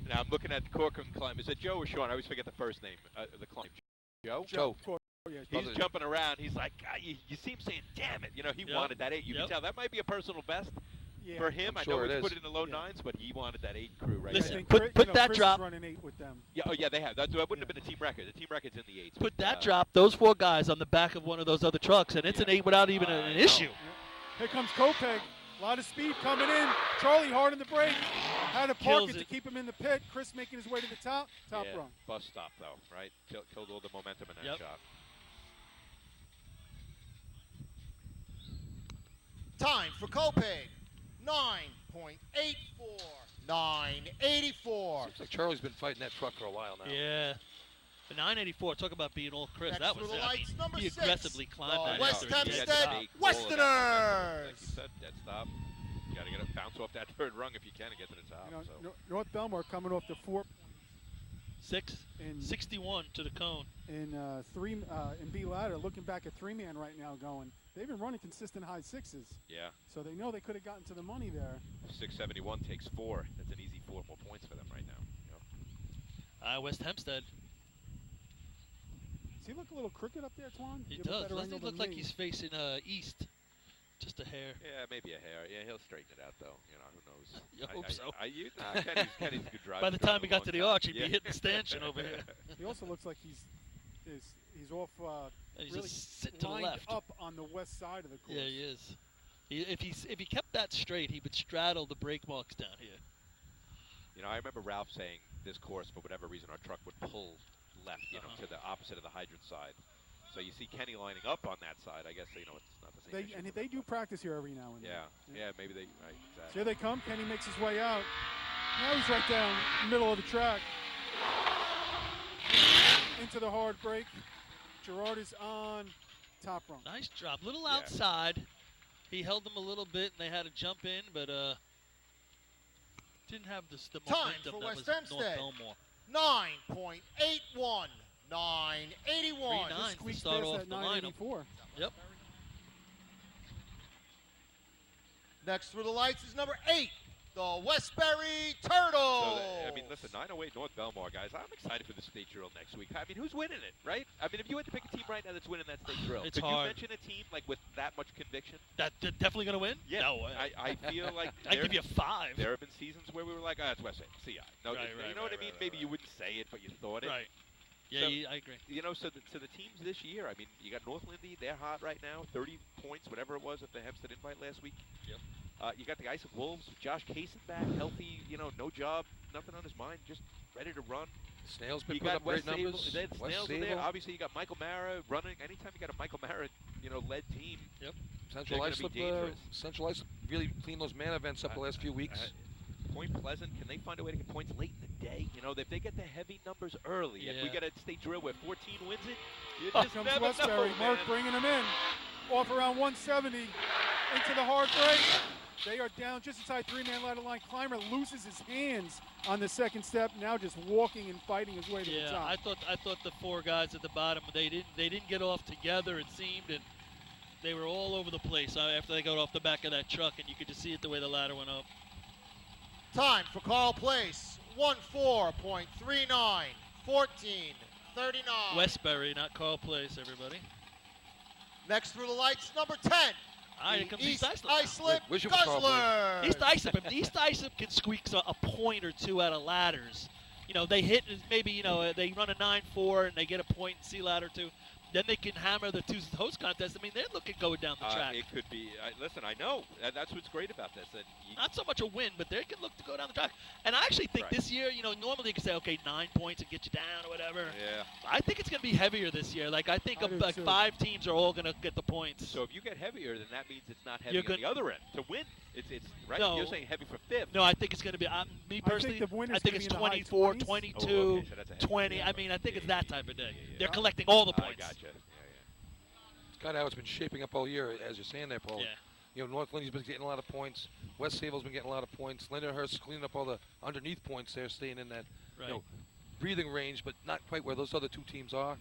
S4: Now I'm looking at the Corcoran climb. Is it Joe or Sean? I always forget the first name. The climb. Joe.
S7: Joe.
S5: Yeah,
S4: He's
S7: Brother.
S4: jumping around. He's like, you see him saying, "Damn it!" He
S3: Yep.
S4: wanted that 8. You
S3: Yep.
S4: can tell that might be a personal best
S5: yeah.
S4: for him.
S7: I'm
S4: I
S7: sure
S4: know
S7: it
S4: he's
S7: is.
S4: put it in the low
S5: Yeah.
S4: 9s, but he wanted that 8 crew right
S3: Listen,
S4: there.
S5: I think
S3: put
S5: Chris-
S3: that
S5: Chris
S3: drop-
S5: is running 8 with them.
S4: Yeah, oh yeah, they have. That wouldn't have been a team record. The team record's in the 8s.
S3: Put
S4: but,
S3: that drop, those 4 guys on the back of one of those other trucks, and it's an 8 without even an issue.
S5: Here comes Kopeg. A lot of speed coming in. Charlie hard on the brake. Had to park
S3: Kills
S5: it to
S3: it.
S5: keep him in the pit. Chris making his way to the top. Top
S4: yeah,
S5: rung.
S4: bus stop though, right? Killed all the momentum in that
S3: Yep.
S4: shot.
S1: Time for Copeg, 9.84. 984.
S7: Looks like Charlie's been fighting that truck for a while now.
S3: Yeah. The 984, talk about being all Chris.
S1: Next
S3: That
S1: through
S3: was
S1: the lights, number
S3: he
S1: 6.
S3: aggressively climbed
S1: The
S3: that.
S1: West
S3: after he
S4: He
S3: did
S4: had
S1: Hempstead
S3: that.
S4: to make all of that momentum. Like you
S1: Westerners.
S4: said, dead stop. You got to get a bounce off that third rung if you can to get to the top.
S5: You know,
S4: so.
S5: North Bellmore coming off the 4
S3: 61 to the cone.
S5: in in B ladder, looking back at 3-man right now, going. They've been running consistent high 6s,
S4: Yeah,
S5: so they know they could have gotten to the money there.
S4: 671 takes 4. That's an easy 4 more points for them right now.
S3: West Hempstead.
S5: Does he look a little crooked up there, Twan?
S3: He
S5: You have a
S3: does.
S5: better
S3: Doesn't he
S5: angle
S3: look
S5: than
S3: like
S5: me.
S3: he's facing east? Just a hair.
S4: Yeah, maybe a hair. Yeah, he'll straighten it out though. Who knows?
S3: You hope so.
S4: Kenny's a good driver.
S3: By the time he got to the arch, he'd be hitting the stanchion over here.
S5: He also looks like he's off
S3: And he's
S5: really
S3: just sitting to the
S5: lined
S3: left.
S5: up on the west side of the course.
S3: Yeah, he is. If he kept that straight, he would straddle the brake marks down here.
S4: I remember Ralph saying this course, for whatever reason, our truck would pull left, to the opposite of the hydrant side. So you see Kenny lining up on that side. I guess it's not the same.
S5: And they do practice here every now and then.
S4: Yeah, maybe they. Right,
S5: So
S4: exactly.
S5: here they come. Kenny makes his way out. Now he's right down the middle of the track. Into the hard break. Gerard is on top rung.
S3: Nice drop. Little outside. He held them a little bit, and they had to jump in, but didn't have the
S1: Time
S3: momentum
S1: for
S3: that
S1: West
S3: was
S1: Hempstead.
S3: North Bellmore.
S1: 9.81. 9.81.
S3: 3.9 to
S5: Squeaks
S3: start
S5: past
S3: off
S5: that
S3: the lineup.
S5: 984.
S3: Yep.
S1: Next through the lights is number 8, the Westbury Turtles.
S4: So, listen, 908 North Bellmore, guys. I'm excited for the state drill next week. Who's winning it, right? If you had to pick a team right now that's winning that state drill,
S3: It's
S4: could
S3: hard.
S4: you mention a team with that much conviction?
S3: That they're definitely going to win?
S4: Yeah.
S3: No.
S4: I feel like
S3: I give you a 5.
S4: There have been seasons where we were like, it's West End, CI. No,
S3: Right,
S4: you know what I mean? Maybe you wouldn't say it, but you thought it.
S3: Right. Yeah,
S4: So,
S3: I agree.
S4: So the teams this year, you got North Lindy, they're hot right now, 30 points, whatever it was at the Hempstead Invite last week.
S3: Yep.
S4: You got the Ice of Wolves, Josh Kaysen back, healthy, no job, nothing on his mind, just ready to run.
S7: Snail's been
S4: You
S7: putting
S4: got
S7: up great
S4: West
S7: numbers.
S4: Sable,
S7: West
S4: Snails are there.
S7: Sable.
S4: Obviously, you got Michael Mara running. Anytime you got a Michael Mara, led team,
S7: Central
S4: they're gonna
S7: Islip,
S4: be dangerous.
S7: Central Islip really cleaned those man events up the last few weeks.
S4: Point Pleasant, can they find a way to get points late in the day? If they get the heavy numbers early, and we
S3: Yeah.
S4: get a state drill where 14 wins it, you
S5: Here
S4: just
S5: comes
S4: never
S5: Westbury.
S4: know,
S5: Merck
S4: man.
S5: bringing him in. Off around 170. Into the hard break. They are down just inside 3-man ladder line. Climber loses his hands on the second step. Now just walking and fighting his way to the
S3: Yeah,
S5: top.
S3: I thought the 4 guys at the bottom, they didn't get off together, it seemed, and they were all over the place after they got off the back of that truck, and you could just see it the way the ladder went up.
S1: Time for Carl Place. 14.39. 14.39.
S3: Westbury, not Carl Place, everybody.
S1: Next through the lights, number 10.
S3: All right, here comes East Islip.
S1: Islip
S7: Wish it was Carl
S1: Guzzler.
S3: East Islip, if East Islip can squeak a point or two out of ladders, they hit maybe, they run a 9-4 and they get a point in C ladder too. Then they can hammer the 2 host contest. They're looking going down the track.
S4: It could be. Listen, I know. That's what's great about this.
S3: Not so much a win, but they can look to go down the track. And I actually think this year, normally you can say, okay, 9 points and get you down or whatever.
S4: Yeah.
S3: I think it's going to be heavier this year. I think
S5: I do too.
S3: 5 teams are all going to get the points.
S4: So if you get heavier, then that means it's not heavy
S3: You're
S4: on the other end. To win, it's right.
S3: No.
S4: You're saying heavy for 5th.
S3: No, I think it's going to be, me personally,
S5: the winner's
S3: I think
S5: gonna
S3: it's
S5: be in the high
S3: 24,
S5: 20s.
S3: 22,
S4: Oh, okay, so that's a heavy
S3: 20.
S4: one.
S3: I mean, I think it's that type of day.
S4: yeah.
S3: They're collecting all the
S4: I
S3: points.
S4: gotcha.
S7: It's kind of how it's been shaping up all year, as you're saying there, Paul.
S3: Yeah.
S7: North Lindy's been getting a lot of points. West Sable's been getting a lot of points. Lindenhurst cleaning up all the underneath points there, staying in that
S3: Right.
S7: breathing range, but not quite where those other 2 teams are.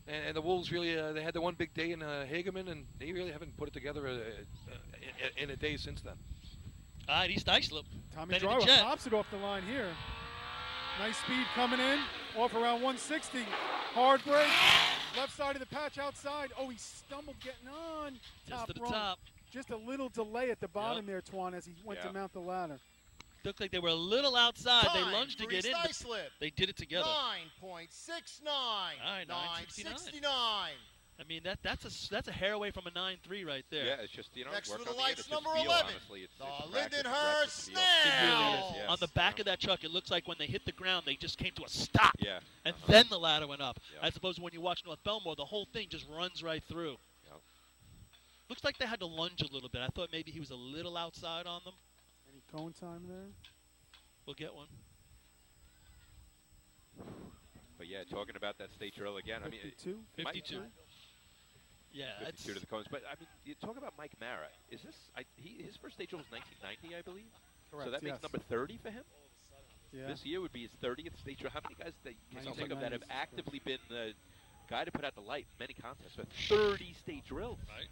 S7: And the Wolves really, they had the one big day in Hageman, and they really haven't put it together in a day since then.
S3: All right, East Islip.
S5: Tommy
S3: Benny the
S5: Driver
S3: Jet.
S5: pops it off the line here. Nice speed coming in. Off around 160. Hard break. Left side of the patch outside. Oh, he stumbled getting on.
S3: Just
S5: Top
S3: to the
S5: rung.
S3: top.
S5: Just a little delay at the bottom there, Twan, as he went to
S4: Yeah.
S5: mount the ladder.
S3: Looked like they were a little outside. They
S1: Time
S3: lunged to
S1: for
S3: get
S1: East
S3: in, but
S1: Islip.
S3: they did it together.
S1: 9.69.
S3: All right,
S1: 9.69.
S3: I mean, that's a hair away from a 9-3 right there.
S4: Yeah, it's just
S1: Next
S4: work
S1: through
S4: on
S1: the
S4: end.
S1: lights,
S4: It's just
S1: number
S4: feel,
S1: 11.
S4: honestly. It's
S1: The
S4: practice,
S1: Lindenhurst
S4: practice, feel.
S3: It really
S1: Snail.
S3: is.
S4: Yes.
S3: On the back of that truck, it looks like when they hit the ground, they just came to a stop.
S4: Yeah.
S3: And then the ladder went up.
S4: Yeah.
S3: As opposed to when you watch North Bellmore, the whole thing just runs right through.
S4: Yep.
S3: Looks like they had to lunge a little bit. I thought maybe he was a little outside on them.
S5: Any cone time there?
S3: We'll get one.
S4: But yeah, talking about that state drill again.
S5: 52?
S3: 52. Yeah,
S4: 52 to the cones. But I mean, you talk about Mike Mara. Is this his first state drill was 1990, I believe.
S5: Correct,
S4: So that makes
S5: yes.
S4: number 30 for him.
S5: Yeah.
S4: This year would be his 30th state drill. How many guys can you think of that have
S5: 1990s.
S4: actively been the guy to put out the light in many contests for 30 state drills?
S3: Right.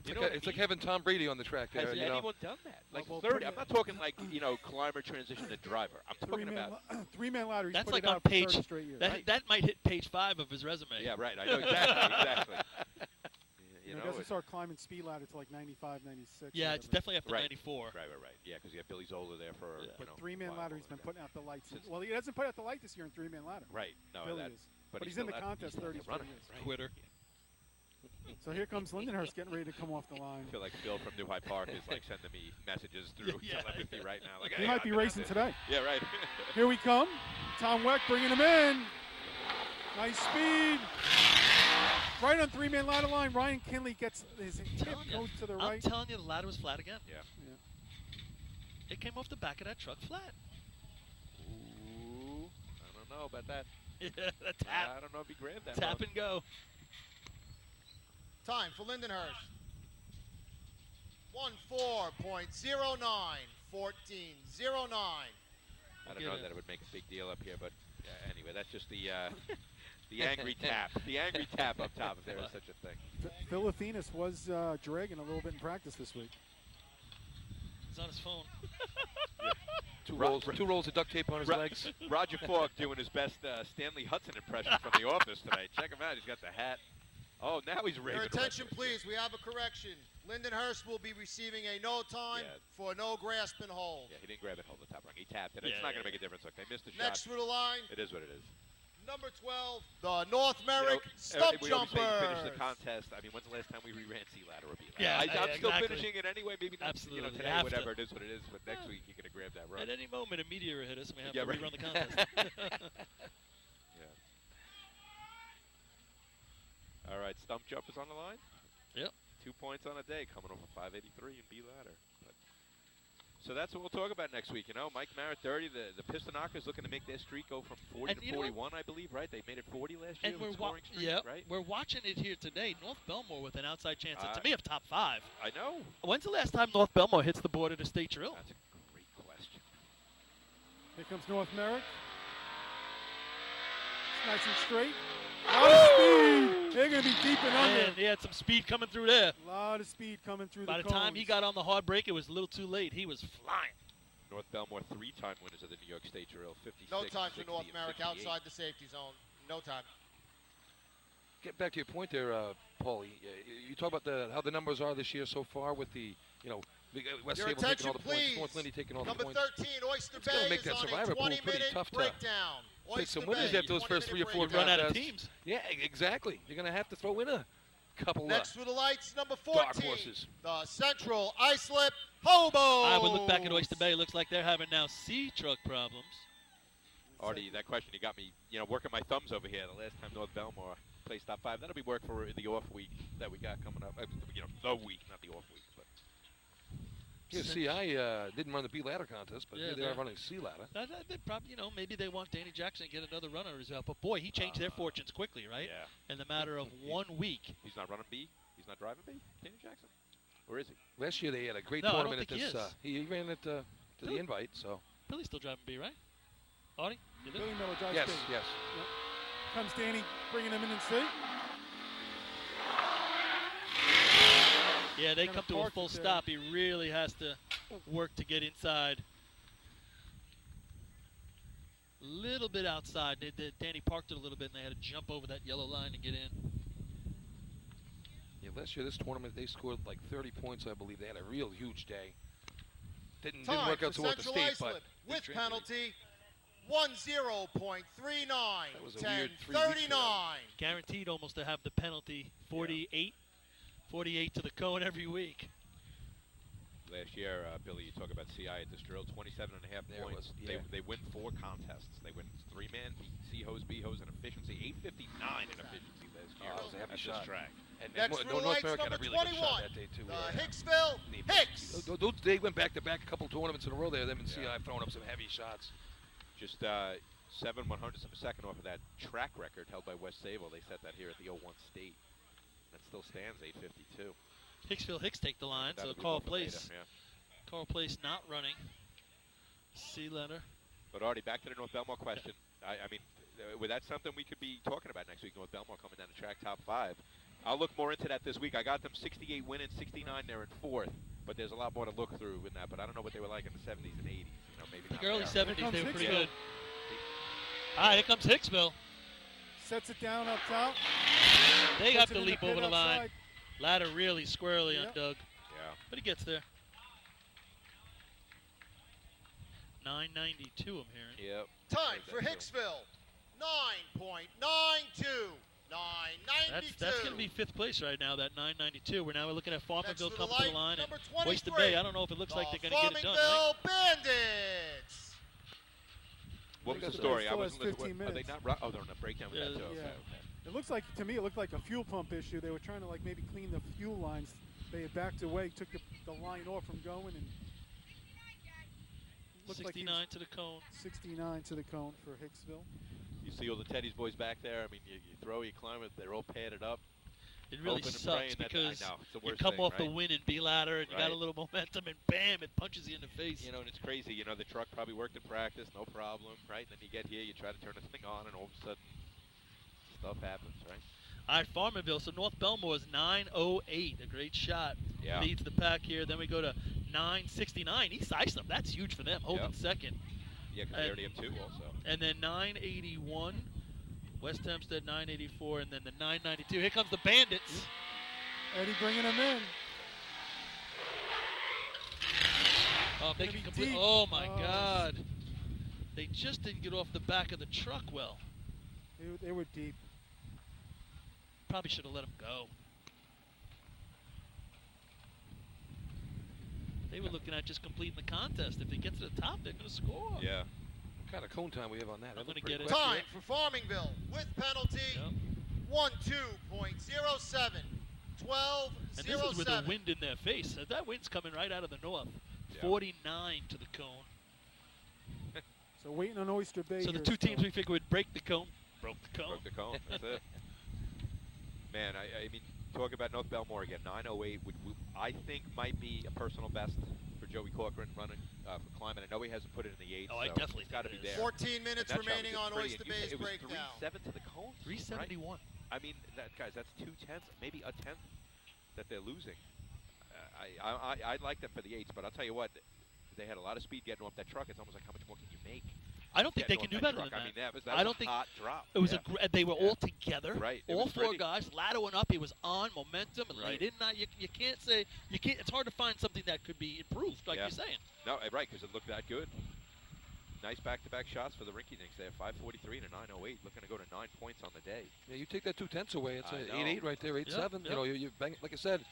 S7: It's like having Tom Brady on the track there.
S4: Has
S7: you know.
S4: anyone done that? Like
S5: Well,
S4: 30. I'm not talking like climber transition to driver. I'm talking
S5: Three-man
S4: about.
S5: three-man ladder. He's
S3: That's
S5: put
S3: like
S5: it
S3: on
S5: out for
S3: page.
S5: 30 straight years.
S3: That might hit page 5 of his resume.
S4: Yeah, right. I know exactly. Exactly.
S5: He doesn't start climbing speed ladder till like 95, 96.
S3: Yeah, it's
S5: whatever.
S3: definitely after
S4: Right.
S3: 94.
S4: Right. Yeah, because you have Billy Zola there for.
S3: Yeah.
S5: But
S4: a
S5: three-man
S4: while
S5: ladder, he's been
S4: longer.
S5: putting out the lights.
S4: Since-
S5: Well, he hasn't put out the light this year in three-man ladder.
S4: Right. No,
S5: Billy
S4: that.
S5: is. But he's in the contest 30 straight
S4: running.
S5: years.
S3: Quitter.
S5: So here comes Lindenhurst getting ready to come off the line.
S4: I feel like Phil from New Hyde Park is like sending me messages through
S3: Yeah.
S4: telepathy right now. Like,
S5: He
S4: hey,
S5: might be
S4: I'm gonna
S5: racing
S4: have this.
S5: today.
S4: Yeah, right.
S5: Here we come. Tom Weck bringing him in. Nice speed. Right on three-man ladder line, Ryan Kinley gets his hip
S3: Telling ya.
S5: goes to the
S3: I'm
S5: right.
S3: telling you, the ladder was flat again.
S4: Yeah.
S3: It came off the back of that truck flat.
S4: Ooh, I don't know about that.
S3: Yeah, the tap.
S4: I don't know if he grabbed that.
S3: Tap
S4: one.
S3: and go.
S1: Time for Lindenhurst. 1:04.09, 14:09.
S4: I don't know that it would make a big deal up here, but anyway, that's just the the angry tap. The angry tap up top, if there is such a thing.
S5: Phil Athenas was dragging a little bit in practice this week.
S3: He's on his phone.
S7: Two rolls of duct tape on his legs.
S4: Roger Falk doing his best Stanley Hudson impression from The Office tonight. Check him out. He's got the hat. Oh, now he's raving.
S1: Your attention, please. We have a correction. Lindenhurst will be receiving a no time for no grasp and hold.
S4: Yeah, he didn't grab it, hold the top rung. He tapped it.
S3: Yeah,
S4: It's not going to make a difference. Look, they missed the shot.
S1: Next through the line,
S4: It is what it is.
S1: number 12, the North Merrick
S4: we
S1: Stump
S4: always say finish the
S1: Jumpers.
S4: contest. I mean, when's the last time we reran sea ladder or B ladder?
S3: Yeah,
S4: I'm still
S3: exactly.
S4: finishing it anyway. Maybe not.
S3: Absolutely.
S4: Today,
S3: Have to.
S4: whatever it is, what it is. But next week, you're going to grab that run.
S3: At any moment, a meteor will hit us, and we have
S4: Yeah,
S3: to
S4: right.
S3: rerun the contest.
S4: Yeah. All right, stump jump is on the line.
S3: Yep.
S4: 2 points on a day, coming off a 583 in B ladder. But, so that's what we'll talk about next week. You know, Mike Merritt 30. The Piston Knockers looking to make their streak go from 40
S3: And
S4: to
S3: you know
S4: 41, I believe. Right? They made it 40 last year.
S3: And
S4: with
S3: we're
S4: scoring streak, right?
S3: we're watching it here today. North Bellmore with an outside chance, to
S4: Uh,
S3: me, of top 5.
S4: I know.
S3: When's the last time North Bellmore hits the board at a state drill?
S4: That's a great question.
S5: Here comes North Merrick. It's nice and straight. A lot of speed. They're going to be deep and under.
S3: Man, he had some speed coming through there.
S5: A lot of speed coming through
S3: By
S5: the
S3: the time he
S5: cones.
S3: got on the hard break, it was a little too late. He was flying.
S4: North Bellmore 3-time winners of the New York State Drill. 56.
S1: No time for
S4: 60,
S1: North
S4: and
S1: Merrick
S4: 58.
S1: outside the safety zone. No time.
S7: Get back to your point there, Paulie. You talk about how the numbers are this year so far with the, West
S1: Your
S7: Sable taking
S1: attention,
S7: all the points,
S1: please.
S7: North Lindy taking all
S1: Number
S7: the points.
S1: 13, Oyster
S7: It's gonna
S1: Bay
S7: make
S1: is
S7: that
S1: on
S7: survivor
S1: a
S7: pool pretty
S1: 20-minute
S7: tough to
S1: breakdown.
S7: Pick some
S1: Oyster
S7: winners
S1: Bay,
S7: after those first 3 or 4
S3: Run out of
S7: contests.
S3: teams.
S7: Yeah, exactly. You're going to have to throw in a couple
S1: Next through the lights, number
S7: dark
S1: 14,
S7: horses.
S1: the Central Islip Hobo.
S3: I would look back at Oyster Bay. It looks like they're having now C-truck problems.
S4: Artie, that question, you got me, working my thumbs over here. The last time North Bellmore placed top 5, that'll be work for the off week that we got coming up. The week, not the off week. But
S7: Yeah, CI didn't run the B ladder contest, but
S3: Yeah,
S7: they are running C ladder.
S3: They probably, maybe they want Danny Jackson to get another run under his belt. But boy, he changed their fortunes quickly, right?
S4: Yeah.
S3: In the matter of 1 week.
S4: He's not running B? He's not driving B? Danny Jackson? Or is he?
S7: Last year they had a great
S3: No, I don't
S7: tournament at
S3: think he
S7: this.
S3: is.
S7: He ran it to the
S3: Really?
S7: invite, so.
S3: Billy's still driving B, right? Artie? You there?
S5: Billy Miller drives
S7: Yes,
S5: big.
S7: yes.
S5: Yep. Comes Danny, bringing him in state.
S3: Yeah, they
S5: Gonna
S3: come to a
S5: park
S3: full
S5: it there.
S3: stop. He really has to work to get inside. Little bit outside. Danny parked it a little bit, and they had to jump over that yellow line to get in.
S7: Yeah, last year this tournament they scored like 30 points, I believe. They had a real huge day. Didn't
S1: Time
S7: work
S1: for
S7: out so well at the
S1: Central
S7: state, but
S1: Islip
S7: they
S1: with
S7: translated.
S1: penalty, 10.39,
S7: That was a weird 3 weeks ago.
S1: 10:39.
S3: Guaranteed almost to have the penalty. 48 to the cone every week.
S4: Last year, Billy, you talk about CI at this drill, 27.5
S7: There it
S4: points.
S7: was, yeah.
S4: They win 4 contests. They win 3-man, C-hose, B-hose, and efficiency. 859 in efficiency last year.
S7: Oh, that was a heavy
S4: at
S7: shot.
S4: this track.
S7: And
S1: Next
S7: North
S1: through the lights,
S7: America had a
S1: number
S7: really good shot
S1: 21,
S7: that day, too.
S1: the Hicksville Hicks.
S7: They went back-to-back a couple tournaments in a row there. Them and CI throwing up some heavy shots.
S4: Just 7 100ths of a second off of that track record held by West Sable. They set that here at the 01 State. That still stands 852.
S3: Hicksville Hicks take the line, so
S4: That'll be
S3: Carl
S4: one for later,
S3: Place.
S4: yeah.
S3: Carl Place not running. C letter.
S4: But Artie, back to the North Bellmore question. I mean, with that something we could be talking about next week, North Bellmore coming down the track top 5. I'll look more into that this week. I got them 68 winning, 69 they're in 4th. But there's a lot more to look through in that. But I don't know what they were like in the 70s and 80s. Maybe
S3: I think
S4: not
S3: early
S4: there.
S3: 70s they were pretty
S5: Hicksville.
S3: good. All right, here comes Hicksville.
S5: Sets it down up top.
S3: They
S5: Puts
S3: have
S5: it
S3: to
S5: in
S3: leap
S5: pit
S3: over the line.
S5: outside.
S3: Ladder really squarely on
S5: Yep.
S3: Doug,
S4: Yeah.
S3: but he gets there. 992, I'm hearing.
S4: Yep.
S1: Time
S4: There's
S1: for
S4: that
S1: Hicksville, 9.92, 992.
S3: That's going to be 5th place right now, that 992. We're now looking at
S1: Next
S3: Farmerville
S1: to the
S3: coming to the
S1: light,
S3: line. And
S1: number
S3: Oyster
S1: 23,
S3: Bay, I don't know if it looks like they're
S1: the
S3: going to get it done. Right?
S1: Farmingville Bandits.
S4: What was
S5: Because
S4: the story? I
S5: still has
S4: wasn't listening.
S5: 15
S4: Are they
S5: minutes.
S4: not? Oh, they're on a breakdown with
S3: Yeah,
S4: that too.
S5: yeah.
S4: Okay, okay.
S5: It looks like, to me, it looked like a fuel pump issue. They were trying to like maybe clean the fuel lines. They had backed away, took the line off from going, and looked
S3: 69
S5: like
S3: to the cone.
S5: 69 to the cone for Hicksville.
S4: You see all the Teddy's boys back there. I mean, you throw, you climb it. They're all padded up.
S3: It really
S4: Open and
S3: sucks
S4: praying that-
S3: because
S4: I know, it's the
S3: you
S4: worst
S3: come
S4: thing,
S3: off the
S4: right?
S3: win and B ladder and you got a
S4: Right.
S3: little momentum and bam, it punches you in the face.
S4: You know, and it's crazy. You know, the truck probably worked in practice, no problem, right? Then you get here, you try to turn the thing on, and all of a sudden, stuff happens, right?
S3: All right, Farmerville. So North Bellmore is 9:08. A great shot.
S4: Yeah.
S3: Leads the pack here. Then we go to 9:69. East Islip. That's huge for them. Holding
S4: Yep.
S3: second.
S4: Yeah, because they already have 2 also.
S3: And then 981. West Hempstead 984. And then the 992. Here comes the Bandits.
S5: Eddie bringing them in.
S3: Oh, they
S5: Gonna
S3: can
S5: be
S3: complete.
S5: deep.
S3: Oh my
S5: Oh.
S3: God. They just didn't get off the back of the truck well.
S5: They were deep.
S3: Probably should have let them go. They were looking at just completing the contest. If they get to the top, they're going to score.
S4: Yeah.
S7: What kind of cone time we have on that?
S3: I'm
S7: That
S3: gonna
S7: looked
S3: get
S7: pretty
S3: it.
S7: quick.
S1: Time for Farmingville with penalty.
S3: Yep.
S1: 1-2.07. 12
S3: And this is with the wind in their face. That wind's coming right out of the north.
S4: Yeah.
S3: 49 to the cone.
S5: So waiting on Oyster Bay.
S3: So the
S5: here
S3: two teams
S5: still.
S3: we figured would break the cone, broke the cone.
S4: Broke the cone. That's it. Man, I mean, talking about North Bellmore again, 9:08 I think might be a personal best for Joey Corcoran running for climbing. I know he hasn't put it in the 8.
S3: Oh, I
S4: so
S3: definitely
S4: it's got to
S3: think
S4: be
S3: it is.
S4: there.
S1: 14 minutes
S4: And that shot was
S1: remaining
S4: just
S1: on
S4: pretty,
S1: Oyster
S4: and you said
S1: Bay's
S4: it was
S1: breakdown.
S4: 3-7 to the cone.
S3: 371.
S4: I mean, guys, that's 2/10, maybe a tenth that they're losing. I like them for the 8s, but I'll tell you what, they had a lot of speed getting off that truck. It's almost like how much more can you make?
S3: I don't think they
S4: Getting
S3: can
S4: off
S3: do
S4: that
S3: better
S4: truck.
S3: than that.
S4: I mean, that was
S3: I don't
S4: a
S3: think
S4: hot drop.
S3: It was
S4: yeah.
S3: they were all together.
S4: Right. It
S3: All
S4: was
S3: 4
S4: pretty.
S3: guys. Ladder went up. He was on momentum, and
S4: Right.
S3: they did not. You can't say you can't. It's hard to find something that could be improved, like
S4: Yeah.
S3: you're saying.
S4: No, right, because it looked that good. Nice back-to-back shots for the Rinky Dinks. They have 5:43 and a 9:08, looking to go to 9 points on the day.
S7: Yeah, you take that 2/10 away, it's
S4: I
S7: an
S4: know.
S7: 8-8 right there, 8-7.
S3: Yep.
S7: You know, you bang, like I said,